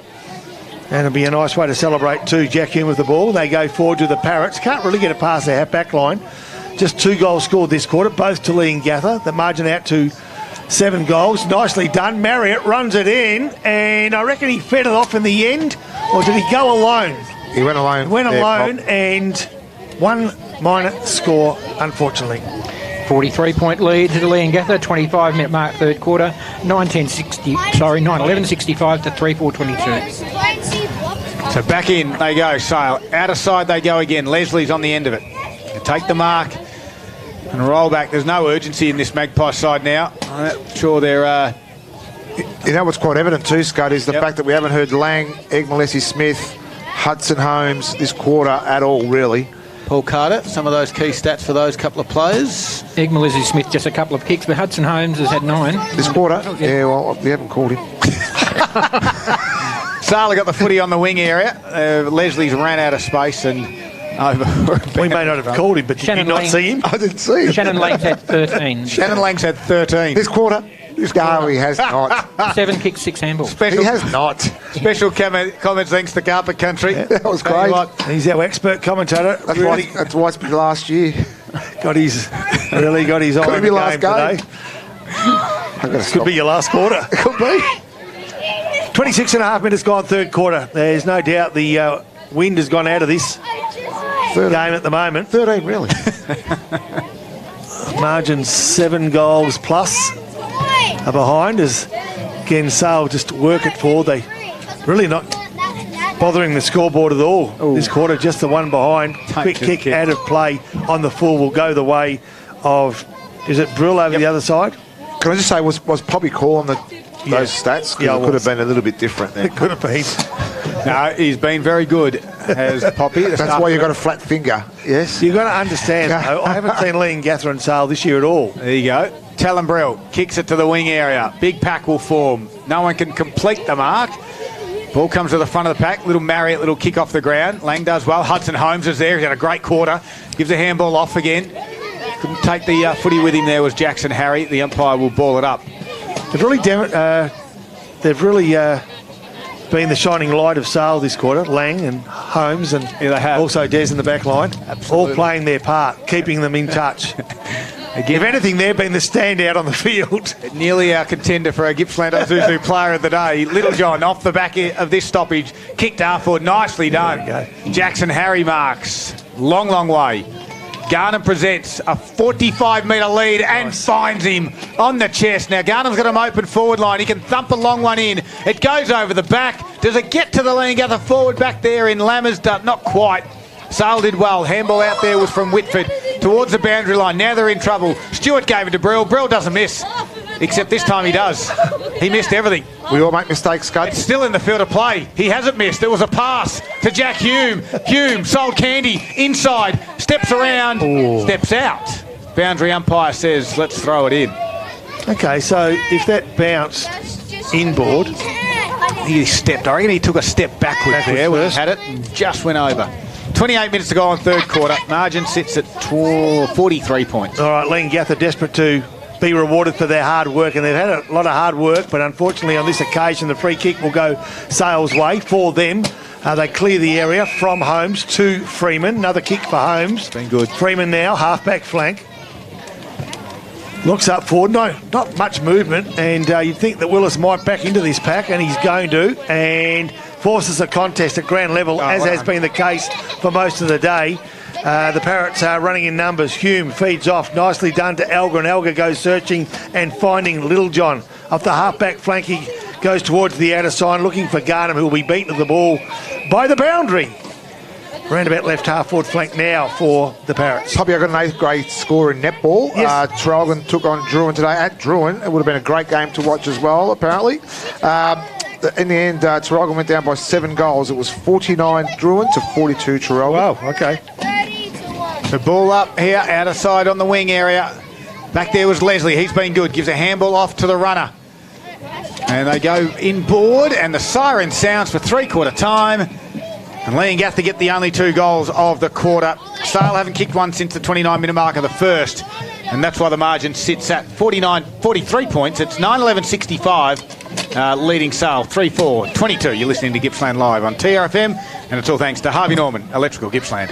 And it'll be a nice way to celebrate too. Jack Hume with the ball. They go forward to the Parrots. Can't really get it past their half-back line. Just 2 goals scored this quarter, both to Leongatha. The margin out to 7 goals. Nicely done. Marriott runs it in, and I reckon he fed it off in the end. Or did he go alone? He went alone. Went alone, and 1 minor score, unfortunately. 43-point lead to the Leongatha, 25-minute mark, third quarter, 9-11-65 to 3-4-22. So back in they go, Sale. Out of side they go again. Leslie's on the end of it. They take the mark and roll back. There's no urgency in this Magpie side now. I'm not sure they're... You know what's quite evident too, Scott, is the fact that we haven't heard Lang, Egg-Malessi-Smith, Hudson Holmes this quarter at all, really. Paul Carter, some of those key stats for those couple of players. Egg-Malessi-Smith just a couple of kicks, but Hudson Holmes has had 9. This quarter? Yeah, well, we haven't called him. Sala got the footy on the wing area. Leslie's ran out of space and over. We may not have called him, but did you not see him? I didn't see him. Shannon Lang's had 13. Shannon Lang's had 13. This quarter? No, he has not. 7 kicks, 6 handballs. He has not. Special comments thanks to Carpet Country. Yeah, that was great. He's our expert commentator. That's why it's been last year. Got his eye on the game today. Could be your last quarter. Could be. 26 and a half minutes gone, third quarter. There's no doubt the wind has gone out of this game at the moment. 13, really. Margin 7 goals plus are behind as again Sale just work it forward. They really not bothering the scoreboard at all. This quarter, just the one behind. Quick kick out of play on the full will go the way of, is it Brill over the other side? Can I just say, was Poppy Call on those stats? Yeah, it could have been a little bit different then. It could have been. No, he's been very good, has Poppy. That's why you've got a flat finger, yes? You've got to understand, though, I haven't seen Leongatha and Sale this year at all. There you go. Talonbrill kicks it to the wing area. Big pack will form. No one can complete the mark. Ball comes to the front of the pack. Little Marriott, little kick off the ground. Lang does well. Hudson Holmes is there. He's had a great quarter. Gives a handball off again. Couldn't take the footy with him there was Jackson Harry. The umpire will ball it up. They've really been the shining light of Sale this quarter. Lang and Holmes and also Des in the back line. Absolutely. All playing their part, keeping them in touch. Again, if anything, they've been the standout on the field. Nearly our contender for our Gippsland Zuzu player of the day. Littlejohn off the back of this stoppage. Kicked half-forward. Nicely done. Jackson Harry marks. Long, long way. Garnham presents a 45-metre lead and finds him on the chest. Now, Garnham's got him open forward line. He can thump a long one in. It goes over the back. Does it get to the Leongatha forward back there in Lammers? Not quite. Sale did well. Handball out there was from Whitford towards the boundary line. Now they're in trouble. Stewart gave it to Brill. Brill doesn't miss, except this time he does. He missed everything. We all make mistakes, Scott. It's still in the field of play. He hasn't missed. There was a pass to Jack Hume. Hume sold candy inside, steps around, steps out. Boundary umpire says, let's throw it in. Okay, so if that bounced inboard, He stepped. I reckon he took a step backwards there when he had it and just went over. 28 minutes to go on third quarter. Margin sits at 43 points. all right, Leongatha desperate to be rewarded for their hard work, and they've had a lot of hard work, but unfortunately on this occasion the free kick will go Sale's way for them. They clear the area from Holmes to Freeman. Another kick for Holmes. Been good. Freeman now, half-back flank. Looks up forward, no, not much movement, and you'd think that Willis might back into this pack, and he's going to, and forces a contest at ground level, as has been the case for most of the day. The Parrots are running in numbers. Hume feeds off, nicely done to Elgar, and Elgar goes searching and finding Littlejohn. Off the half-back flank, he goes towards the outer side, looking for Garnham, who will be beaten to the ball by the boundary. Roundabout left half-forward flank now for the Parrots. Poppy, I got an 8th grade score in netball. Yes. Traralgon took on Druin today at Druin. It would have been a great game to watch as well, apparently. In the end, Traralgon went down by 7 goals. It was 49 Druin to 42 Traralgon. Wow, okay. The ball up here, outer side on the wing area. Back there was Leslie. He's been good. Gives a handball off to the runner. And they go inboard, and the siren sounds for three-quarter time. And Leongatha get the only 2 goals of the quarter. Sale haven't kicked one since the 29-minute mark of the first. And that's why the margin sits at 43 points. It's 9-11-65, leading Sale 3-4-22. You're listening to Gippsland Live on TRFM, and it's all thanks to Harvey Norman, Electrical Gippsland.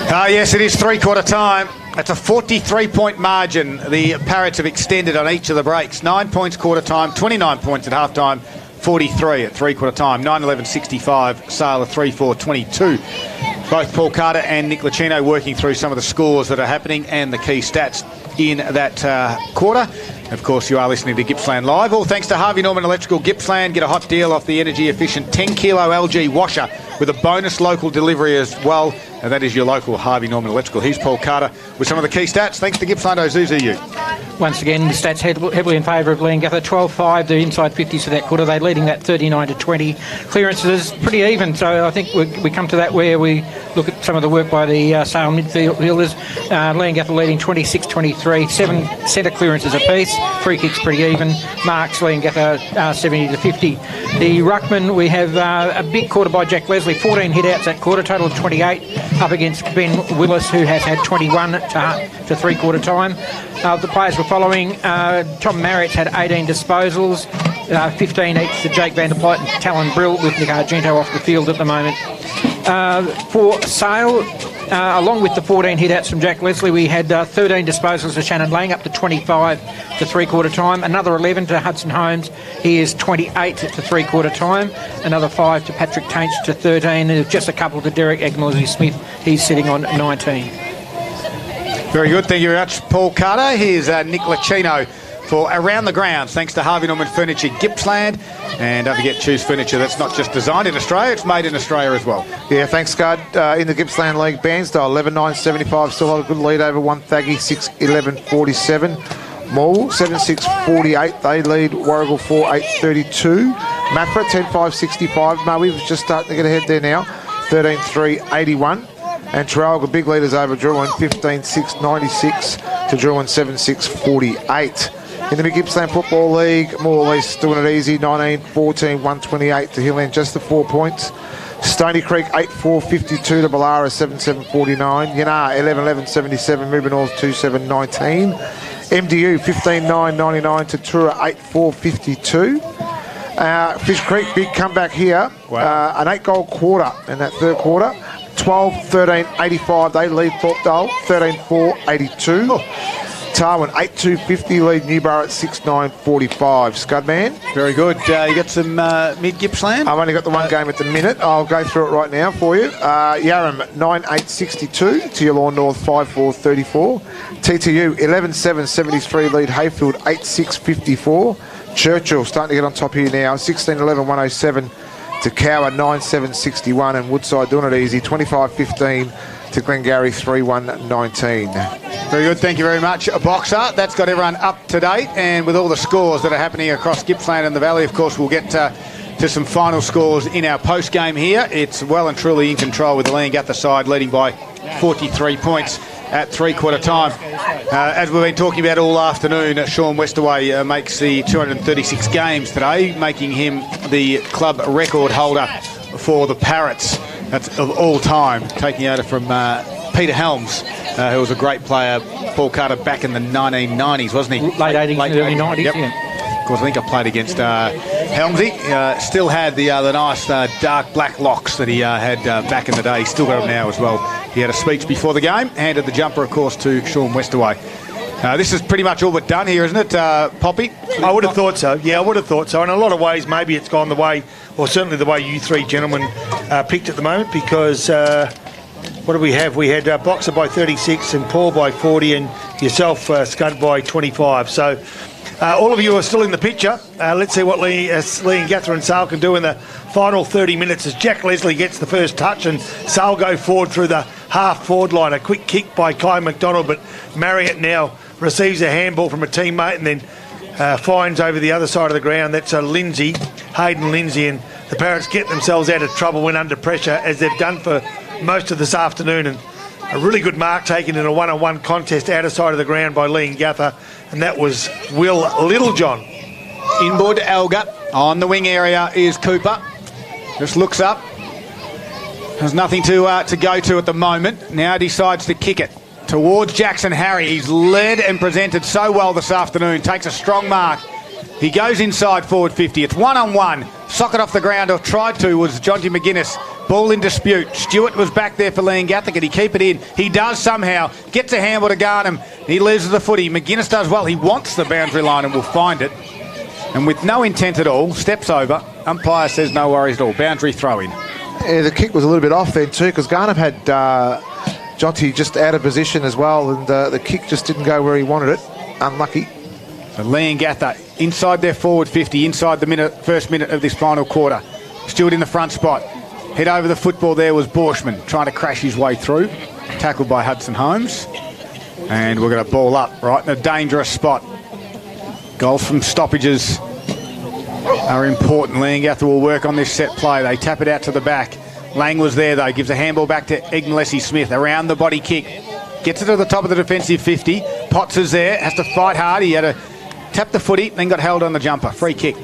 Yes, it is three-quarter time. It's a 43-point margin. The Parrots have extended on each of the breaks. 9 points quarter time, 29 points at half time, 43 at three-quarter time. 9-11-65, Sale of 3-4-22. Both Paul Carter and Nick Lucchino working through some of the scores that are happening and the key stats in that quarter. Of course, you are listening to Gippsland Live. All thanks to Harvey Norman Electrical Gippsland. Get a hot deal off the energy-efficient 10-kilo LG washer with a bonus local delivery as well. And that is your local Harvey Norman Electrical. Here's Paul Carter with some of the key stats. Thanks to Gippsland Ozuzu. Once again, the stats heavily in favour of Leongatha. 12-5, the inside 50s for that quarter. They're leading that 39-20. Clearances pretty even, so I think we come to that where we look at some of the work by the Sale midfielders. Leongatha leading 26-23, 7 centre clearances apiece. Free kicks pretty even. Marks Leongatha 70-50. The ruckman, we have a big quarter by Jack Leslie. 14 hit-outs that quarter, total of 28. Up against Ben Willis, who has had 21 to three-quarter time. The players were following. Tom Marriott had 18 disposals, 15 each to Jake Van der Plyt and Talon Brill, with Nick Argento off the field at the moment. For Sale, along with the 14 hit-outs from Jack Leslie, we had 13 disposals to Shannon Lang, up to 25 to three-quarter time. Another 11 to Hudson Holmes. He is 28 to three-quarter time. Another 5 to Patrick Tainch to 13. And just a couple to Derek Agnosy-Smith. He's sitting on 19. Very good. Thank you very much, Paul Carter. Here's Nick Lucchino for Around the Grounds, thanks to Harvey Norman Furniture Gippsland. And don't forget, choose furniture that's not just designed in Australia, it's made in Australia as well. Yeah, thanks, Scud. In the Gippsland League, Bairnsdale 11-9-75, still had a good lead over one Thaggy, 6-11-47. Maul 7-6-48, they lead Warragul 4-8-32. Mafra 10-5-65, Maui was just starting to get ahead there now, 13-3-81. And Traralga, big leaders over Drouin, 15-6-96 to Drouin 7-6-48. In the Gippsland Football League, more or less doing it easy, 19-14, 128 to Hillend, just the 4 points. Stony Creek 8-4-52 to Ballara 7-7-49. Yanar 11-11-77, Ruben Orrs 2-7-19. MDU 15-9-99 to Tura 8-4-52. Fish Creek, big comeback here. Wow. An 8-goal quarter in that third quarter. 12-13-85, they lead Thorpedale, 13-4-82. Tarwin, 8-2-50, lead Newborough at 6-9-45. Scudman? Very good. You got some mid-Gippsland? I've only got the one game at the minute. I'll go through it right now for you. Yarram, 9-8-62 to Yallourn North, 5-4-34. TTU, 11-7-73, lead Hayfield, 8-6-54. Churchill, starting to get on top here now, 16-11-107. to Cower 9-7-61, and Woodside doing it easy 25-15 to Glengarry 3-1-19. Very good, thank you very much, Boxer. That's got everyone up to date, and with all the scores that are happening across Gippsland and the Valley, of course, we'll get to some final scores in our post game here. It's well and truly in control with the Leongatha side leading by 43 points at three-quarter time. As we've been talking about all afternoon, Sean Westaway makes the 236 games today, making him the club record holder for the Parrots. That's of all time, taking over from Peter Helms, who was a great player, Paul Carter, back in the 1990s, wasn't he? Late 80s, early 90s, yep. Yeah. Of course, I think I played against Helmsy. Still had the nice dark black locks that he had back in the day. Still got them now as well. He had a speech before the game, handed the jumper, of course, to Sean Westaway. This is pretty much all but done here, isn't it, Poppy? I would have thought so. Yeah, I would have thought so. In a lot of ways, maybe it's gone the way, or certainly the way you three gentlemen picked at the moment, because what do we have? We had Boxer by 36 and Paul by 40 and yourself, Scud, by 25. So all of you are still in the picture. Let's see what Leongatha and Sale can do in the final 30 minutes as Jack Leslie gets the first touch and Sale go forward through the half-forward line. A quick kick by Kai McDonald, but Marriott now receives a handball from a teammate and then finds over the other side of the ground. That's Lindsay, Hayden Lindsay, and the Parrots get themselves out of trouble when under pressure, as they've done for most of this afternoon. And a really good mark taken in a one-on-one contest outer side of the ground by Leongatha, and that was Will Littlejohn. Inboard Alga. On the wing area is Cooper. Just looks up. There's nothing to go to at the moment. Now decides to kick it towards Jackson Harry. He's led and presented so well this afternoon. Takes a strong mark. He goes inside forward 50. It's one-on-one. sock it off the ground, or tried to, was Jonty McGuinness. Ball in dispute. Stewart was back there for Leongatha. Can he keep it in? He does somehow. Gets a handball to Garnham. He loses the footy. McGuinness does well. He wants the boundary line and will find it. And with no intent at all, steps over. Umpire says no worries at all. Boundary throw in. Yeah, the kick was a little bit off then too, because Garnham had Jonty just out of position as well, and the kick just didn't go where he wanted it. Unlucky. So Leongatha inside their forward 50, inside the first minute of this final quarter. Stewart in the front spot. Head over the football there was Borshman, trying to crash his way through. Tackled by Hudson Holmes. And we're going to ball up right in a dangerous spot. Goals from stoppages are important. Leongatha will work on this set play. They tap it out to the back. Lang was there though, gives a handball back to Igmalesi Smith. Around the body kick. Gets it to the top of the defensive 50. Potts is there, has to fight hard. He had to tap the footy, then got held on the jumper. Free kick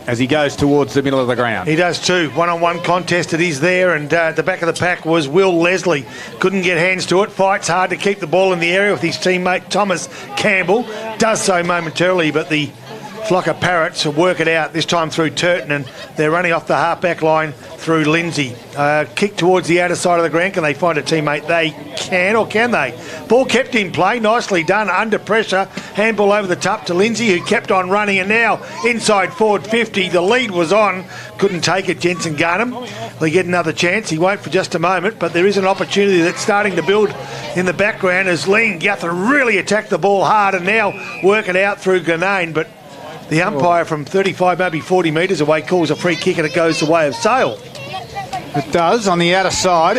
as he goes towards the middle of the ground. He does too. One-on-one contest it is there, and at the back of the pack was Will Leslie. Couldn't get hands to it. Fights hard to keep the ball in the area with his teammate Thomas Campbell. Does so momentarily, but the flock of parrots work it out, this time through Turton, and they're running off the half-back line through Lindsay. Kick towards the outer side of the ground. Can they find a teammate? They can, or can they? Ball kept in play, nicely done, under pressure. Handball over the top to Lindsay, who kept on running, and now inside forward 50. The lead was on. Couldn't take it, Jensen Garnham. They get another chance. He won't for just a moment, but there is an opportunity that's starting to build in the background as Leongatha really attacked the ball hard and now work it out through Ganane, but the umpire from 35, maybe 40 metres away calls a free kick and it goes the way of Sale. It does on the outer side.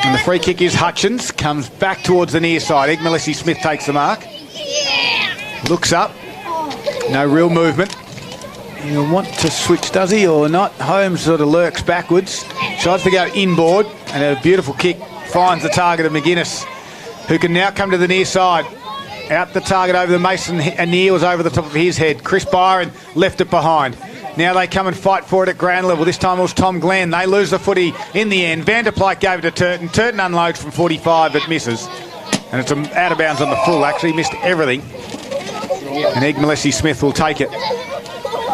And the free kick is Hutchins. Comes back towards the near side. Igmalesi Smith takes the mark. Looks up. No real movement. He'll want to switch, does he, or not? Holmes sort of lurks backwards. Tries to go inboard. And a beautiful kick finds the target of McGuinness, who can now come to the near side. Out the target over the Mason, and Near was over the top of his head. Chris Byron left it behind. Now they come and fight for it at ground level. This time it was Tom Glenn. They lose the footy in the end. Vanderplyke gave it to Turton. Turton unloads from 45 but misses. And it's out of bounds on the full, actually. Missed everything. And Igmalesi Smith will take it.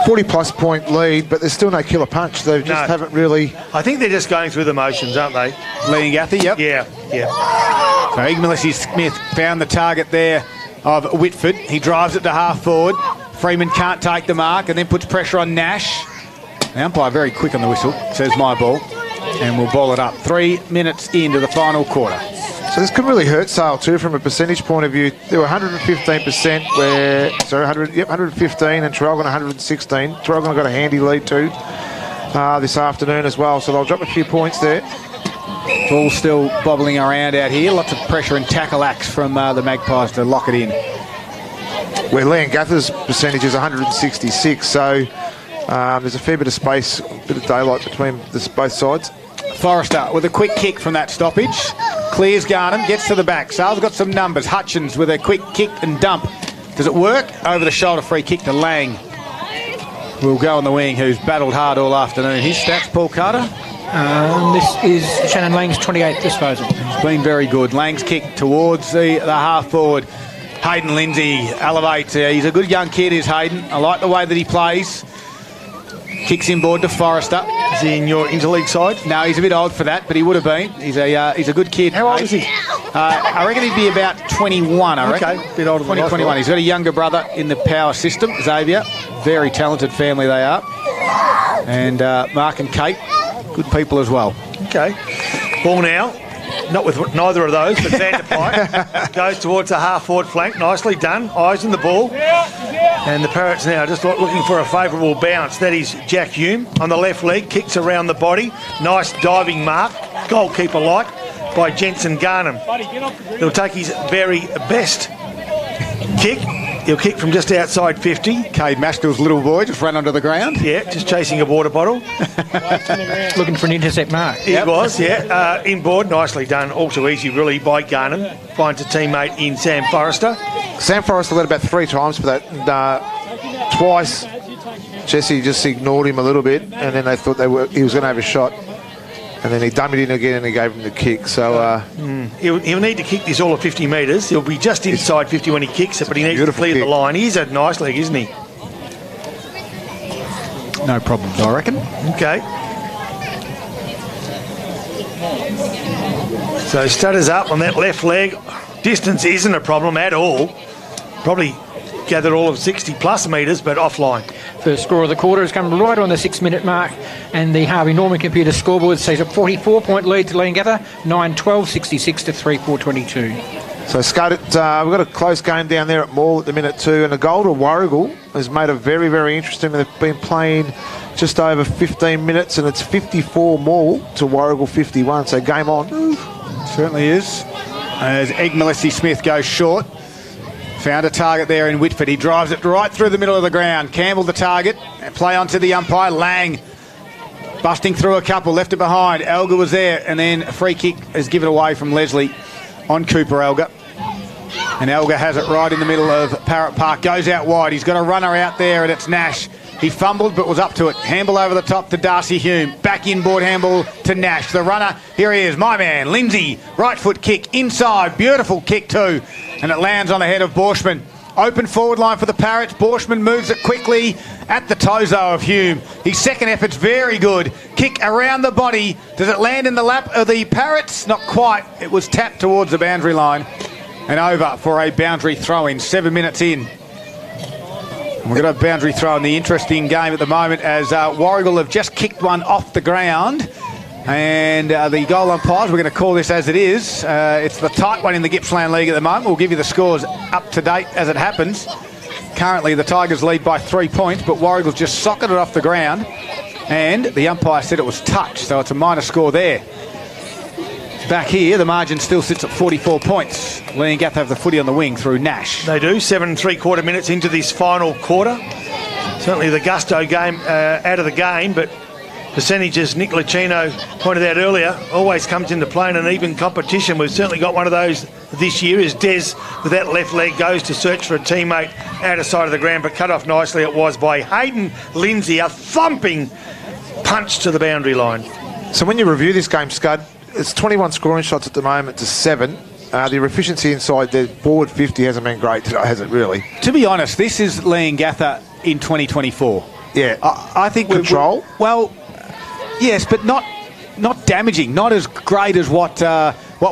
40-plus point lead, but there's still no killer punch. They just haven't really... I think they're just going through the motions, aren't they? Leongatha, yep. Yeah. So Igmalesi Smith found the target there of Whitford. He drives it to half forward. Freeman can't take the mark and then puts pressure on Nash. The umpire very quick on the whistle, says my ball, and we'll ball it up. 3 minutes into the final quarter. So this could really hurt Sale too from a percentage point of view. They were 115% 115 and Traralgon 116. Traralgon got a handy lead too this afternoon as well, so they'll drop a few points there. Ball still bobbling around out here. Lots of pressure and tackle acts from the Magpies to lock it in. Where Leongatha's percentage is 166, so there's a fair bit of space, a bit of daylight between both sides. Forrester with a quick kick from that stoppage. Clears Garnham, gets to the back. Sale's got some numbers. Hutchins with a quick kick and dump. Does it work? Over the shoulder free kick to Lang. Will go on the wing, who's battled hard all afternoon. His stats, Paul Carter? This is Shannon Lang's 28th disposal. He's been very good. Lang's kick towards the half forward. Hayden Lindsay elevates. He's a good young kid, is Hayden. I like the way that he plays. Kicks inboard to Forrester. Is he in your interleague side? No, he's a bit old for that, but he would have been. He's a good kid. How old is he? I reckon he'd be about 21, I reckon. Okay, a bit older than 21. He's got a younger brother in the power system, Xavier. Very talented family they are. And Mark and Kate, good people as well. Okay. Ball now. Not with neither of those, but Vanderplyke goes towards the half-forward flank. Nicely done. Eyes on the ball. And the Parrots now just looking for a favourable bounce. That is Jack Hume on the left leg. Kicks around the body. Nice diving mark. Goalkeeper-like by Jensen Garnham. He'll take his very best kick. He'll kick from just outside 50. Cade Maskell's little boy just ran onto the ground. Yeah, just chasing a water bottle. Looking for an intercept mark. He was, yeah. Inboard, nicely done. All too easy, really, by Garnham. Finds a teammate in Sam Forrester. Sam Forrester led about 3 times for that. And, twice, Jesse just ignored him a little bit, and then they thought he was going to have a shot. And then he dummied in again and he gave him the kick. So he'll need to kick this all of 50 metres. He'll be just inside 50 when he kicks it, but he needs to clear the line. He's a nice leg, isn't he? No problems, I reckon. Okay. So stutters up on that left leg. Distance isn't a problem at all. Probably gathered all of 60+ metres, but offline. First score of the quarter has come right on the 6-minute mark, and the Harvey Norman computer scoreboard says a 44-point lead to Leongatha, 9-12-66 to 3-4-22. So, Scud, we've got a close game down there at Maul at the minute too, and the goal to Warrigal has made it very, very interesting. They've been playing just over 15 minutes, and it's 54 Maul to Warrigal 51, so game on. Certainly is. As Egg Melissy Smith goes short. Found a target there in Whitford. He drives it right through the middle of the ground. Campbell the target. Play onto the umpire. Lang busting through a couple. Left it behind. Elgar was there. And then a free kick is given away from Leslie on Cooper Elgar. And Elgar has it right in the middle of Parrot Park. Goes out wide. He's got a runner out there, and it's Nash. He fumbled but was up to it. Handball over the top to Darcy Hume. Back inboard handball to Nash. The runner, here he is, my man, Lindsay. Right foot kick inside. Beautiful kick too. And it lands on the head of Borshman. Open forward line for the Parrots. Borshman moves it quickly at the tozo of Hume. His second effort's very good. Kick around the body. Does it land in the lap of the Parrots? Not quite. It was tapped towards the boundary line. And over for a boundary throw-in. 7 minutes in. We're going to have boundary throw in the interesting game at the moment as Warrigal have just kicked one off the ground. And the goal umpires, we're going to call this as it is. It's the tight one in the Gippsland League at the moment. We'll give you the scores up to date as it happens. Currently, the Tigers lead by 3 points, but Warrigal's just socketed it off the ground. And the umpire said it was touch, so it's a minor score there. Back here, the margin still sits at 44 points. Leongatha have the footy on the wing through Nash. They do, 7 3/4 minutes into this final quarter. Certainly the gusto game out of the game, but percentages, Nick Lucchino pointed out earlier, always comes into play in an even competition. We've certainly got one of those this year as Des, with that left leg, goes to search for a teammate out of sight of the ground, but cut off nicely it was by Hayden Lindsay, a thumping punch to the boundary line. So when you review this game, Scud, it's 21 scoring shots at the moment to 7. The efficiency inside the forward 50 hasn't been great today, has it really? To be honest, this is Leongatha in 2024. Yeah. I think control. Well, yes, but not damaging, not as great as what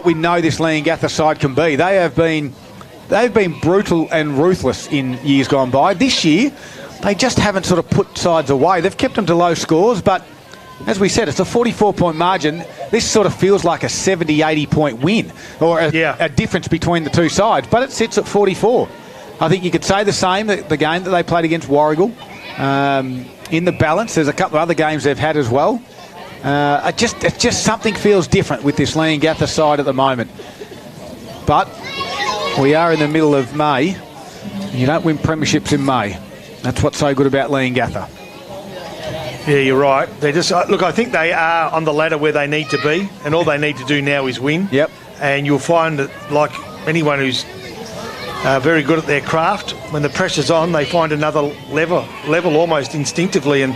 we know this Leongatha side can be. They've been brutal and ruthless in years gone by. This year, they just haven't sort of put sides away. They've kept them to low scores, but as we said, it's a 44-point margin. This sort of feels like a 70, 80-point win, or a difference between the two sides, but it sits at 44. I think you could say the same, the game that they played against Warrigal. In the balance, there's a couple of other games they've had as well. It's just something feels different with this Leongatha side at the moment. But we are in the middle of May. You don't win premierships in May. That's what's so good about Leongatha. Yeah, you're right. They just look. I think they are on the ladder where they need to be, and all they need to do now is win. Yep. And you'll find that, like anyone who's very good at their craft, when the pressure's on, they find another level almost instinctively, and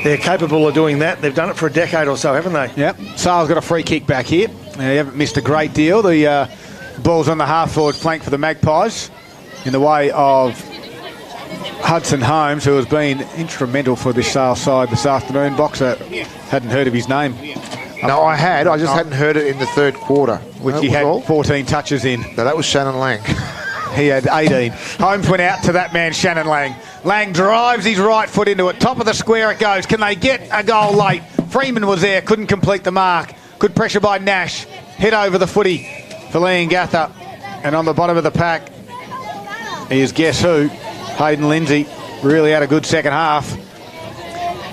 they're capable of doing that. They've done it for a decade or so, haven't they? Yep. Sale's got a free kick back here. They haven't missed a great deal. The ball's on the half-forward flank for the Magpies in the way of Hudson Holmes, who has been instrumental for this Sale side this afternoon. Boxer hadn't heard of his name. No, I had. I just hadn't heard it in the third quarter. Which he had 14 touches in. No, that was Shannon Lang. He had 18. Holmes went out to that man, Shannon Lang. Lang drives his right foot into it. Top of the square it goes. Can they get a goal late? Freeman was there, couldn't complete the mark. Good pressure by Nash. Hit over the footy for Leongatha. And on the bottom of the pack is guess who? Hayden Lindsay. Really had a good second half.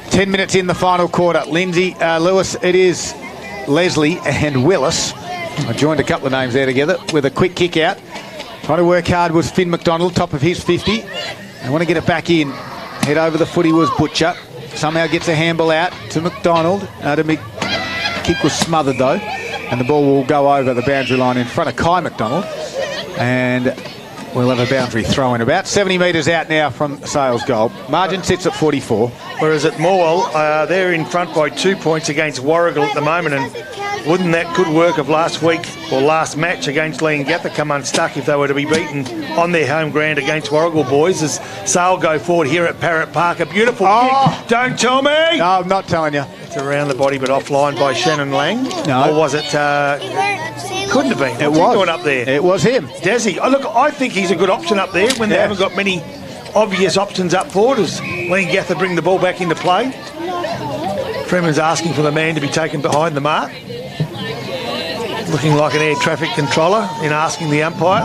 10 minutes in the final quarter. Lindsay, Lewis, it is Leslie and Willis. I joined a couple of names there together with a quick kick out. Trying to work hard was Finn McDonald, top of his 50. They want to get it back in. Head over the footy was Butcher. Somehow gets a handball out to McDonald. Kick was smothered though. And the ball will go over the boundary line in front of Kai McDonald. And We'll have a boundary throw in about 70 metres out now from Sales goal. Margin sits at 44. Whereas at Morwell, they're in front by 2 points against Warrigal at the moment, and wouldn't that good work of last week or last match against Leongatha come unstuck if they were to be beaten on their home ground against Warrigal boys as Sale go forward here at Parrot Park. A beautiful kick. Don't tell me. No, I'm not telling you. It's around the body but offline by Shannon Lang. No. Or was it... couldn't have been. It What's was. he doing up there? It was him. Does he? Oh, look, I think he's a good option up there when they haven't got many obvious options up forward as Leongatha bring the ball back into play. Freeman's asking for the man to be taken behind the mark. Looking like an air traffic controller in asking the umpire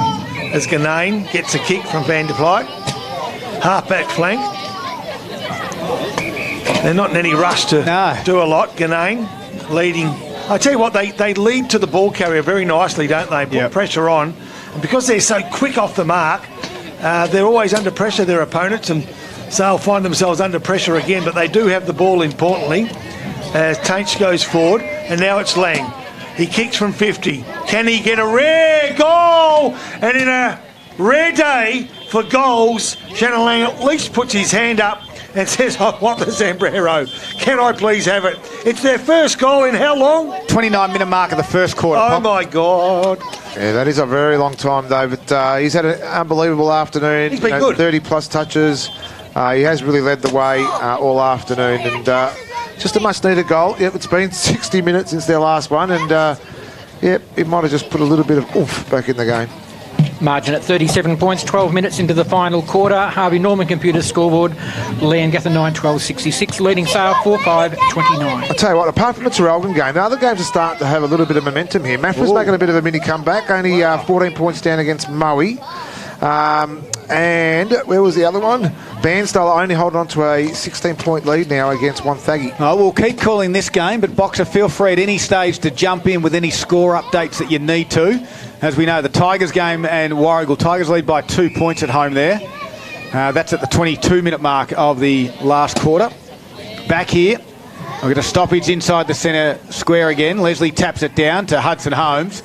as Ganane gets a kick from Van der Plyk. Half-back flank. They're not in any rush to do a lot. Ganane leading. I tell you what, they lead to the ball carrier very nicely, don't they? Put pressure on. And because they're so quick off the mark, they're always under pressure, their opponents, and so they'll find themselves under pressure again. But they do have the ball importantly as Taints goes forward. And now it's Lang. He kicks from 50. Can he get a rare goal? And in a rare day for goals, Shannon Lang at least puts his hand up and says, I want the Zambrero. Can I please have it? It's their first goal in how long? 29-minute mark of the first quarter. Oh, my God. Yeah, that is a very long time, though. But he's had an unbelievable afternoon. He's been good. 30-plus touches. He has really led the way all afternoon. And just a much-needed goal. Yep, it's been 60 minutes since their last one. And, it might have just put a little bit of oomph back in the game. Margin at 37 points, 12 minutes into the final quarter. Harvey Norman Computer scoreboard. Leongatha 9-12-66, leading Sale 4-5-29. I tell you what, apart from the Traralgon game, the other games are starting to have a little bit of momentum here. Maffra's making a bit of a mini comeback, only 14 points down against Moe. And where was the other one? Bairnsdale only holding on to a 16-point lead now against Wonthaggi. Oh, we'll keep calling this game, but Boxer, feel free at any stage to jump in with any score updates that you need to. As we know, the Tigers game and Warrigal. Tigers lead by 2 points at home there. That's at the 22-minute mark of the last quarter. Back here, we've got a stoppage inside the centre square again. Leslie taps it down to Hudson Holmes.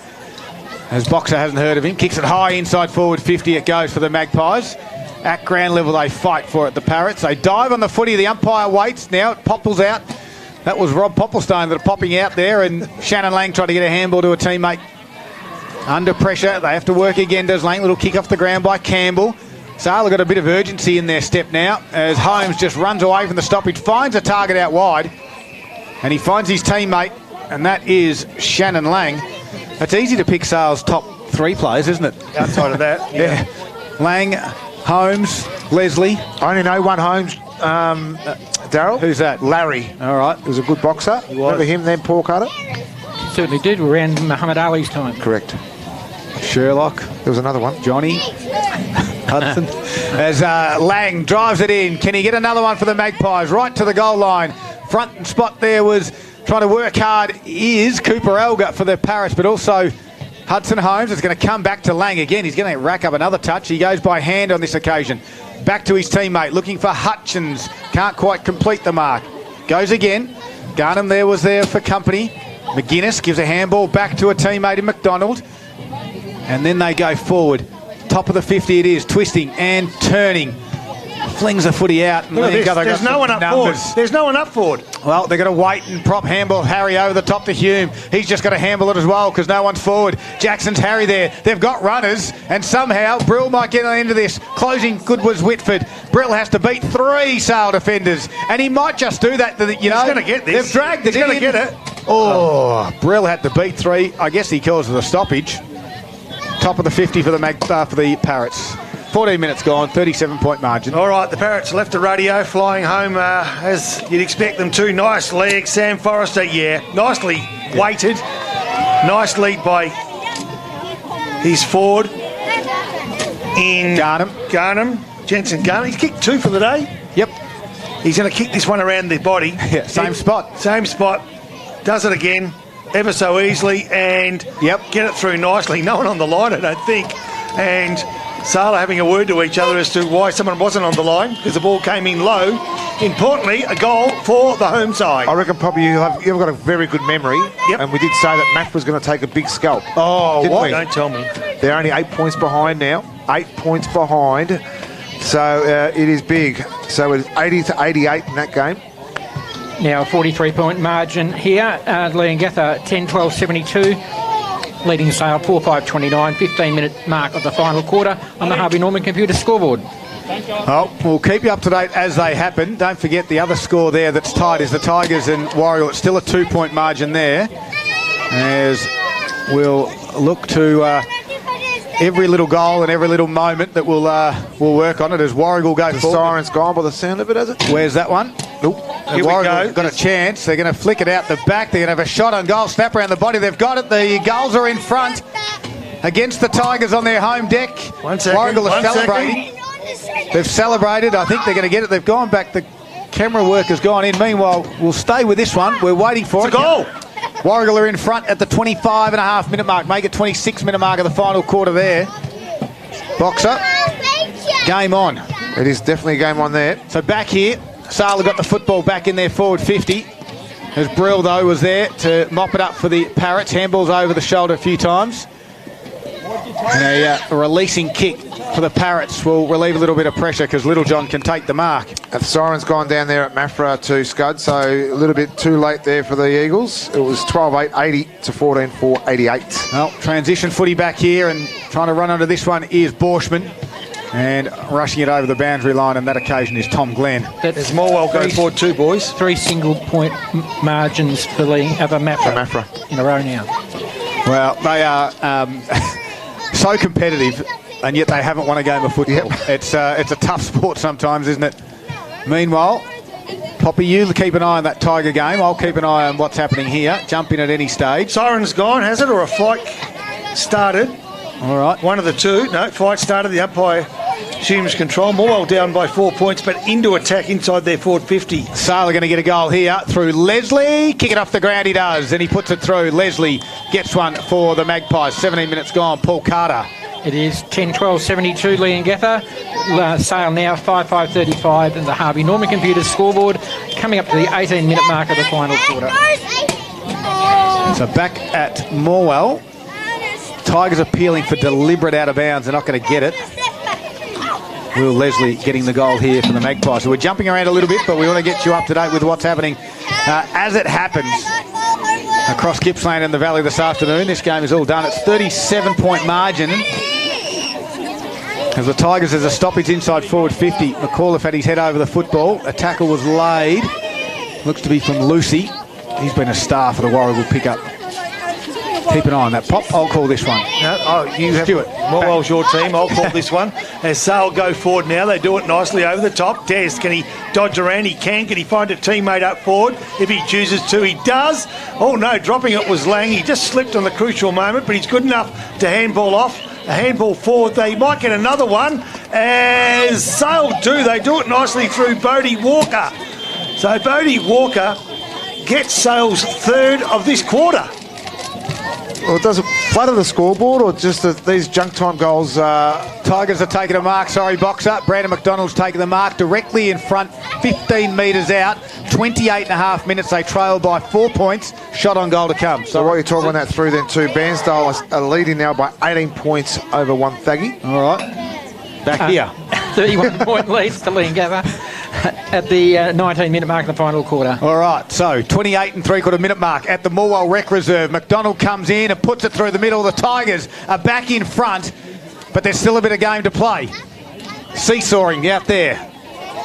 As Boxer hasn't heard of him, kicks it high inside forward 50. It goes for the Magpies. At ground level, they fight for it, the Parrots. They dive on the footy. The umpire waits. Now it popples out. That was Rob Popplestone that are popping out there, and Shannon Lang tried to get a handball to a teammate. Under pressure, they have to work again, does Lang. Little kick off the ground by Campbell. Sale got a bit of urgency in their step now as Holmes just runs away from the stoppage, finds a target out wide, and he finds his teammate, and that is Shannon Lang. It's easy to pick Sale's top three players, isn't it? Outside of that, yeah. Lang, Holmes, Leslie. I only know one Holmes, Darryl. Who's that? Larry. All right. He was a good boxer. Remember him then, Paul Carter? Certainly did, around Muhammad Ali's time. Correct. Sherlock. There was another one. Johnny. Hudson. As Lang drives it in. Can he get another one for the Magpies? Right to the goal line. Front and spot there was trying to work hard is Cooper Elga for the Parrots, but also Hudson Holmes is going to come back to Lang again. He's going to rack up another touch. He goes by hand on this occasion. Back to his teammate, looking for Hutchins. Can't quite complete the mark. Goes again. Garnham was there for company. McGuinness gives a handball back to a teammate in McDonald. And then they go forward. Top of the 50 it is, twisting and turning. Flings the footy out. And there's no one up forward. There's no one up forward. Well, they're going to wait and prop handball Harry over the top to Hume. He's just got to handle it as well because no one's forward. Jackson's Harry there. They've got runners and somehow Brill might get into this. Closing good was Whitford. Brill has to beat 3 Sale defenders and he might just do that. He's going to get this. They've dragged it in. He's going to get it. Oh, Brill had to beat 3. I guess he calls it a stoppage. Top of the 50 for the Parrots. 14 minutes gone, 37-point margin. All right, the Parrots left the radio, flying home as you'd expect them to. Nice leg, Sam Forrester, nicely weighted. Nice lead by his forward in Garnham. Jensen Garnham. He's kicked 2 for the day. Yep. He's going to kick this one around the body. Yeah, same spot. Same spot. Does it again, ever so easily, and get it through nicely. No one on the line, I don't think. And Sala having a word to each other as to why someone wasn't on the line because the ball came in low. Importantly, a goal for the home side. I reckon probably you've got a very good memory. Yep. And we did say that Matt was going to take a big scalp. Oh, what? Don't tell me. They're only 8 points behind now. 8 points behind. So it is big. So it's 80-88 in that game. Now a 43-point margin here. Leongatha 10-12-72. Leading Sale 4-5-29. 15-minute mark of the final quarter on the Harvey Norman computer scoreboard. Oh, we'll keep you up to date as they happen. Don't forget the other score there that's tied is the Tigers and Warrigal. It's still a 2-point margin there. As we'll look to every little goal and every little moment that we'll work on it as Warrigal go forward. The siren's gone by the sound of it, has it? Where's that one? Nope. Here Warrigal got a chance. They're going to flick it out the back. They're going to have a shot on goal. Snap around the body. They've got it. The goals are in front against the Tigers on their home deck. 1 second. Warrigal are celebrating. They've celebrated. I think they're going to get it. They've gone back. The camera work has gone in. Meanwhile, we'll stay with this one. We're waiting for it. It's a goal. Warrigal are in front at the 25.5-minute mark. Make it 26-minute mark of the final quarter there. Boxer. Game on. It is definitely a game on there. So back here. Sala got the football back in their forward 50. As Brill, though, was there to mop it up for the Parrots. Handballs over the shoulder a few times. And a releasing kick for the Parrots will relieve a little bit of pressure because Littlejohn can take the mark. The siren's gone down there at Mafra to Scud, so a little bit too late there for the Eagles. It was 12-8-80 to 14-4-88. Well, transition footy back here and trying to run onto this one is Borshman. And rushing it over the boundary line on that occasion is Tom Glenn. There's Morwell going forward too, boys. 3 single-point Margins for the Mafra in a row now. Well, they are so competitive, and yet they haven't won a game of football. Yep. It's a tough sport sometimes, isn't it? Meanwhile, Poppy, you keep an eye on that Tiger game. I'll keep an eye on what's happening here. Jump in at any stage. Siren's gone, has it? Or a fight started? All right. One of the two. No, fight started. The umpire assumes control. Morwell down by 4 points, but into attack inside their forward 50. Sala going to get a goal here through Leslie. Kick it off the ground, he does. And he puts it through. Leslie gets one for the Magpies. 17 minutes gone. Paul Carter. It is 10-12-72 Leongatha. Sale now 5-5-35 in the Harvey Norman computer scoreboard. Coming up to the 18-minute mark of the final quarter. So back at Morwell. Tigers appealing for deliberate out of bounds. They're not going to get it. Will Leslie getting the goal here for the Magpies. So we're jumping around a little bit, but we want to get you up to date with what's happening as it happens across Gippsland and the Valley this afternoon. This game is all done. It's 37-point margin. As the Tigers, there's a stoppage inside forward 50. McAuliffe had his head over the football. A tackle was laid. Looks to be from Lucy. He's been a star for the Warrigal pickup. Keep an eye on that. Pop, I'll call this one. No, you have Stuart. Morwell's your team. I'll call this one. As Sale go forward now, they do it nicely over the top. Des, can he dodge around? He can. Can he find a teammate up forward? If he chooses to, he does. Oh no, dropping it was Lang. He just slipped on the crucial moment, but he's good enough to handball off. A handball forward. They might get another one. As Sale do, they do it nicely through Bodie Walker. So Bodie Walker gets Sale's third of this quarter. Well, does it flutter the scoreboard or just these junk time goals? Tigers are taking a mark. Sorry, Boxer. Brandon McDonald's taking the mark directly in front, 15 metres out. 28.5 minutes. They trail by 4 points. Shot on goal to come. So while you're talking that through then too, Bairnsdale are leading now by 18 points over Wonthaggi. All right. Back here. 31-point lead to Leongatha at the 19-minute mark of the final quarter. All right, so 28.75-minute mark at the Morwell Rec Reserve. McDonald comes in and puts it through the middle. The Tigers are back in front, but there's still a bit of game to play. Seesawing out there.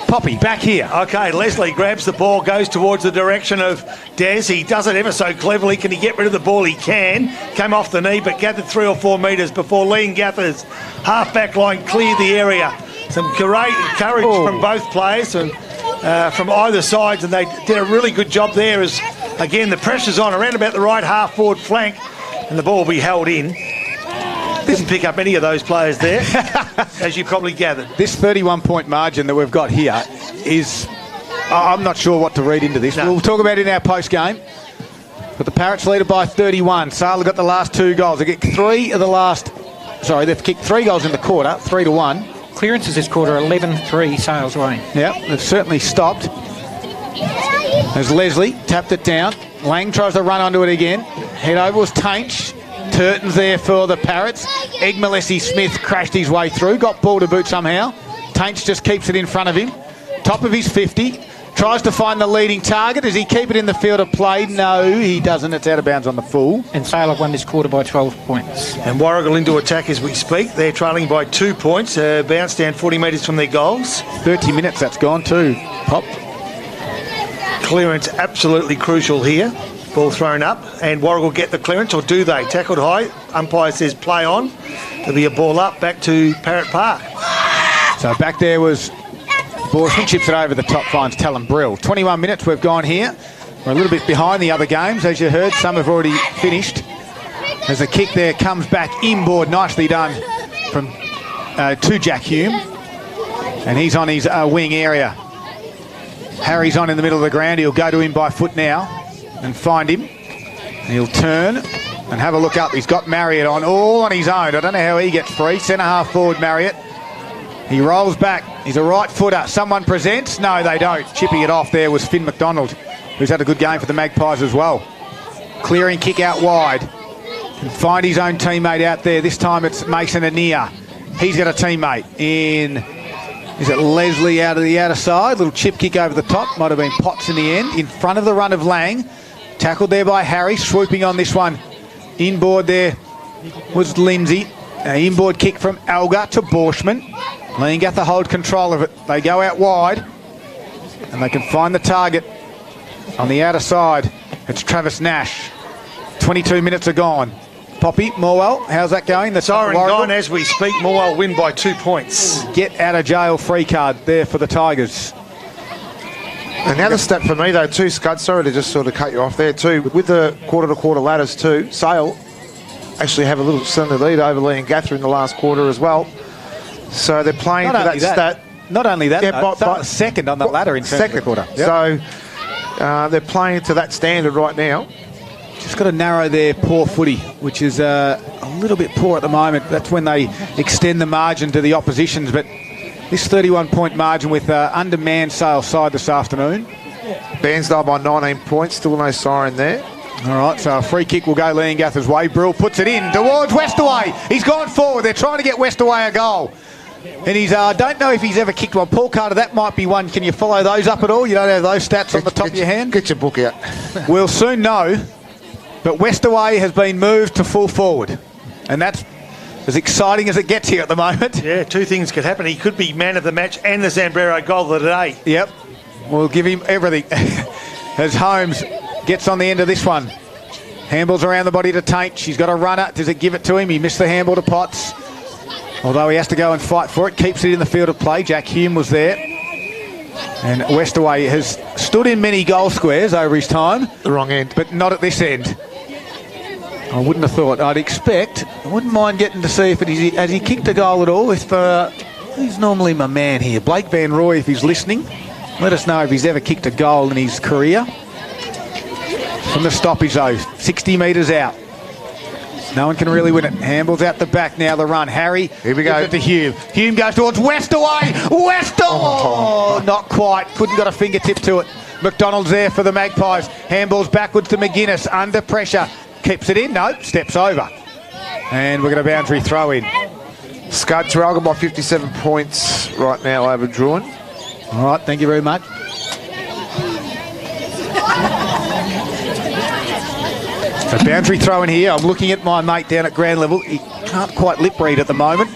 Poppy, back here. Okay, Leslie grabs the ball, goes towards the direction of Des. He does it ever so cleverly. Can he get rid of the ball? He can. Came off the knee, but gathered 3 or 4 metres before Leongatha's half-back line cleared the area. Some great courage from both players and from either sides, and they did a really good job there as, again, the pressure's on around about the right half-forward flank, and the ball will be held in. Didn't pick up any of those players there, as you probably gathered. This 31-point margin that we've got here is... I'm not sure what to read into this. No. We'll talk about it in our post-game. But the Parrots lead it by 31. Sala got the last 2 goals. They get 3 of the last... Sorry, they've kicked 3 goals in the quarter, 3-1. Clearances this quarter, 11-3 Sales way. Yeah, they've certainly stopped. As Leslie tapped it down. Lang tries to run onto it again. Head over was Tainch. Turton's there for the Parrots. Egmalessi Smith crashed his way through, got ball to boot somehow. Taints just keeps it in front of him. Top of his 50. Tries to find the leading target. Does he keep it in the field of play? No, he doesn't. It's out of bounds on the full. And Sale have won this quarter by 12 points. And Warrigal into attack as we speak. They're trailing by 2 points. Bounce down 40 metres from their goals. 30 minutes that's gone too. Pop. Clearance absolutely crucial here. Ball thrown up. And Warrigal get the clearance, or do they? Tackled high. Umpire says play on. There'll be a ball up back to Parrot Park. So back there was Borsman, chips it over the top, finds Talon Brill. 21 minutes we've gone here. We're a little bit behind the other games, as you heard. Some have already finished. As the kick there comes back inboard, nicely done from to Jack Hume. And he's on his wing area. Harry's on in the middle of the ground. He'll go to him by foot now and find him. And he'll turn and have a look up. He's got Marriott on, all on his own. I don't know how he gets free. Centre half forward Marriott. He rolls back. He's a right footer. Someone presents. No, they don't. Chipping it off there was Finn McDonald, who's had a good game for the Magpies as well. Clearing kick out wide. Can find his own teammate out there. This time it's Mason Anea. He's got a teammate in... Is it Leslie out of the outer side? Little chip kick over the top. Might have been Potts in the end. In front of the run of Lang. Tackled there by Harry. Swooping on this one. Inboard there was Lindsay. Inboard kick from Alga to Borshman. Leongatha hold control of it. They go out wide and they can find the target on the outer side. It's Travis Nash. 22 minutes are gone. Poppy, Morwell, how's that going? The siren gone as we speak. Morwell win by 2 points. Get out of jail free card there for the Tigers. Another stat for me though too, Scud, sorry to just sort of cut you off there too. With the quarter-to-quarter ladders too, Sale actually have a little similar lead over Leongatha in the last quarter as well. So they're playing for that stat. Not only that, yeah, but second on the ladder in second quarter. Yep. So they're playing to that standard right now. Just got to narrow their poor footy, which is a little bit poor at the moment. That's when they extend the margin to the oppositions. But this 31-point margin with undermanned Sale side this afternoon. Bairnsdale by 19 points, still no siren there. All right, so a free kick will go Leongatha's way. Brill puts it in towards Westaway. He's gone forward. They're trying to get Westaway a goal. And he's, don't know if he's ever kicked one. Paul Carter, that might be one. Can you follow those up at all? You don't have those stats on the top of your hand? Get your book out. We'll soon know. But Westaway has been moved to full forward. And that's as exciting as it gets here at the moment. Yeah, two things could happen. He could be man of the match and the Zambrero goal of the day. Yep. We'll give him everything. As Holmes gets on the end of this one. Handballs around the body to Taint. She's got a runner. Does it give it to him? He missed the handball to Potts. Although he has to go and fight for it. Keeps it in the field of play. Jack Hume was there. And Westaway has stood in many goal squares over his time. The wrong end. But not at this end. I wouldn't have thought. I'd expect. I wouldn't mind getting to see if has he kicked a goal at all. If he's normally my man here. Blake Van Roy, if he's listening, let us know if he's ever kicked a goal in his career. From the stoppage though, 60 metres out. No one can really win it. Handballs out the back now, the run. Harry, here we go. Gives it to Hume. Hume goes towards Westaway. Oh, not quite. Couldn't got a fingertip to it. McDonald's there for the Magpies. Handballs backwards to McGuinness. Under pressure. Keeps it in. No, steps over. And we're going to boundary throw in. Scud Terralga by 57 points right now overdrawn. All right, thank you very much. So boundary throw in here. I'm looking at my mate down at ground level. He can't quite lip read at the moment.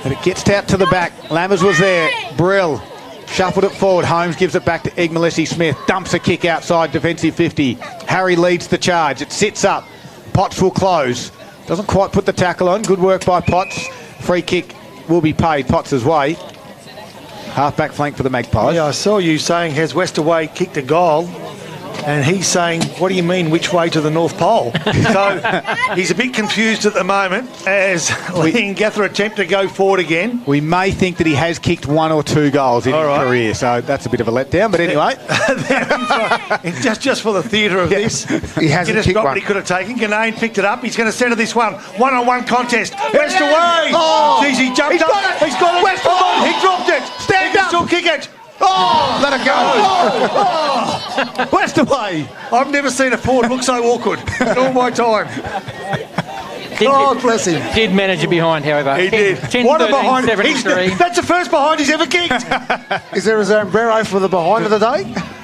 But it gets out to the back. Lammers was there. Brill shuffled it forward. Holmes gives it back to Egmalessi Smith. Dumps a kick outside defensive 50. Harry leads the charge. It sits up. Potts will close. Doesn't quite put the tackle on. Good work by Potts. Free kick will be paid Potts' way. Half-back flank for the Magpies. Yeah, I saw you saying, has Westaway kicked a goal? And he's saying, what do you mean, which way to the North Pole? So he's a bit confused at the moment as Leongatha attempt to go forward again. We may think that he has kicked one or two goals in his career, so that's a bit of a letdown. But anyway. just for the theatre of this. He hasn't kicked one. What he could have taken. Ganane picked it up. He's going to centre this one. One-on-one contest. Westaway. Oh, jeez, he jumped up. Got it. He's got it. Westaway. He dropped it. Stand up. Still kick it. Oh, let it go. Westaway. I've never seen a forward look so awkward in all my time. God bless him. Did manage it behind, however. He did. 10, What a 13, behind. 73. That's the first behind he's ever kicked. Is there a sombrero for the behind of the day?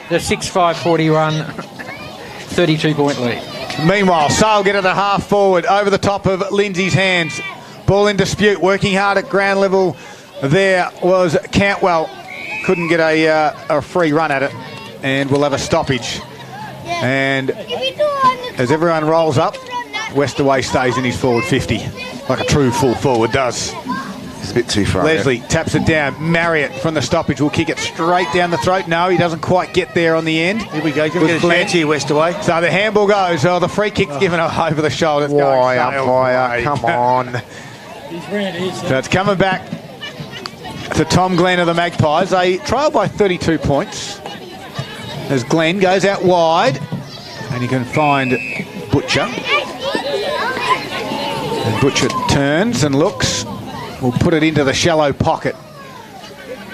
The 6-5-41, 32-point lead. Meanwhile, Sale get it a half forward over the top of Lindsay's hands. Ball in dispute, working hard at ground level. There was Cantwell. Couldn't get a free run at it, and we'll have a stoppage. And as everyone rolls up, Westaway stays in his forward 50, like a true full forward does. It's a bit too far. Leslie taps it down. Marriott from the stoppage will kick it straight down the throat. No, he doesn't quite get there on the end. Here we go. Give it a chance here, Westaway. So the handball goes. Oh, the free kick's given over the shoulder. It's Why, going umpire? Come on. So it's coming back to Tom Glenn of the Magpies. They trail by 32 points as Glenn goes out wide, and you can find Butcher. And Butcher turns and looks. We'll put it into the shallow pocket.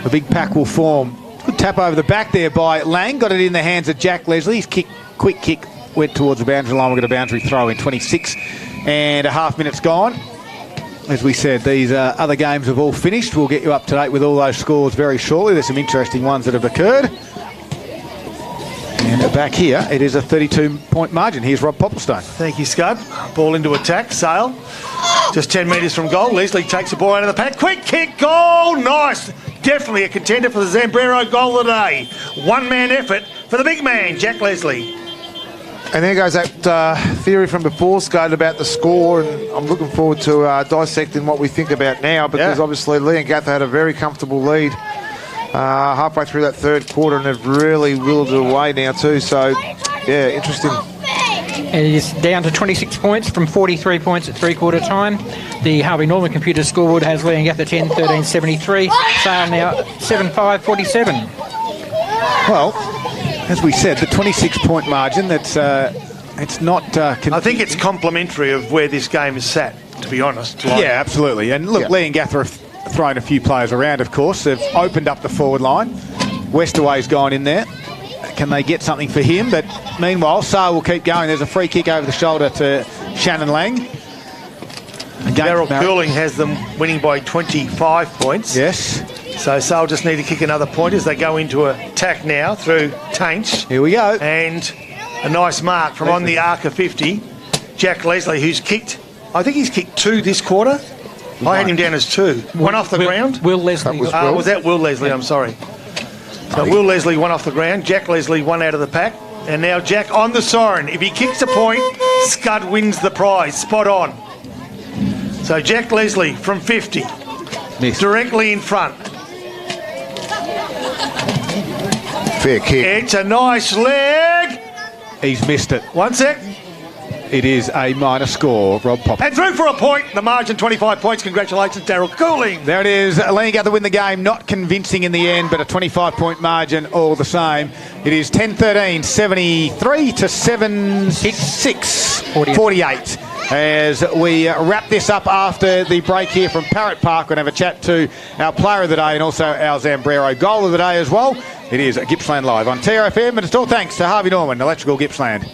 The big pack will form. Good tap over the back there by Lang. Got it in the hands of Jack Leslie. His quick kick went towards the boundary line. We've got a boundary throw in. 26.5 minutes gone. As we said, these other games have all finished. We'll get you up to date with all those scores very shortly. There's some interesting ones that have occurred. And back here, it is a 32-point margin. Here's Rob Popplestone. Thank you, Scud. Ball into attack. Sale. Just 10 metres from goal. Leslie takes the ball out of the pack. Quick kick. Goal. Nice. Definitely a contender for the Zambrero goal of the day. One-man effort for the big man, Jack Leslie. And there goes that theory from before, Scott, about the score, and I'm looking forward to dissecting what we think about now, because obviously Leongatha had a very comfortable lead halfway through that third quarter, and they've really willed it away now too. So, yeah, interesting. It is down to 26 points from 43 points at three-quarter time. The Harvey Norman computer scoreboard has Leongatha 10-13-73. Sale now 7-5-47. Well, as we said, the 26-point margin, that's it's not... I think it's complimentary of where this game is sat, to be honest. Yeah, absolutely. And look, Leongatha have thrown a few players around, of course. They've opened up the forward line. Westaway's gone in there. Can they get something for him? But meanwhile, Sale will keep going. There's a free kick over the shoulder to Shannon Lang. Daryl Cooling has them winning by 25 points. Yes. So Sale just need to kick another point as they go into attack now through Tainch. Here we go. And a nice mark from on the arc of 50. Jack Leslie, who's kicked, I think he's kicked 2 this quarter. I had him down as 2. One off the ground. Will Leslie. Was that Will Leslie? I'm sorry. So Will Leslie, 1 off the ground. Jack Leslie, 1 out of the pack. And now Jack on the siren. If he kicks a point, Scud wins the prize. Spot on. So Jack Leslie from 50. Missed. Directly in front. Fair kick. It's a nice leg. He's missed it. 1 sec. It is a minor score, Rob Pop. And through for a point. The margin, 25 points. Congratulations, Daryl Cooling. There it is. Leongatha win the game. Not convincing in the end, but a 25-point margin all the same. It is 10-13, 73 to 7-6, 48. As we wrap this up after the break here from Parrot Park, we're going to have a chat to our player of the day and also our Zambrero goal of the day as well. It is Gippsland Live on TRFM, and it's all thanks to Harvey Norman, Electrical Gippsland.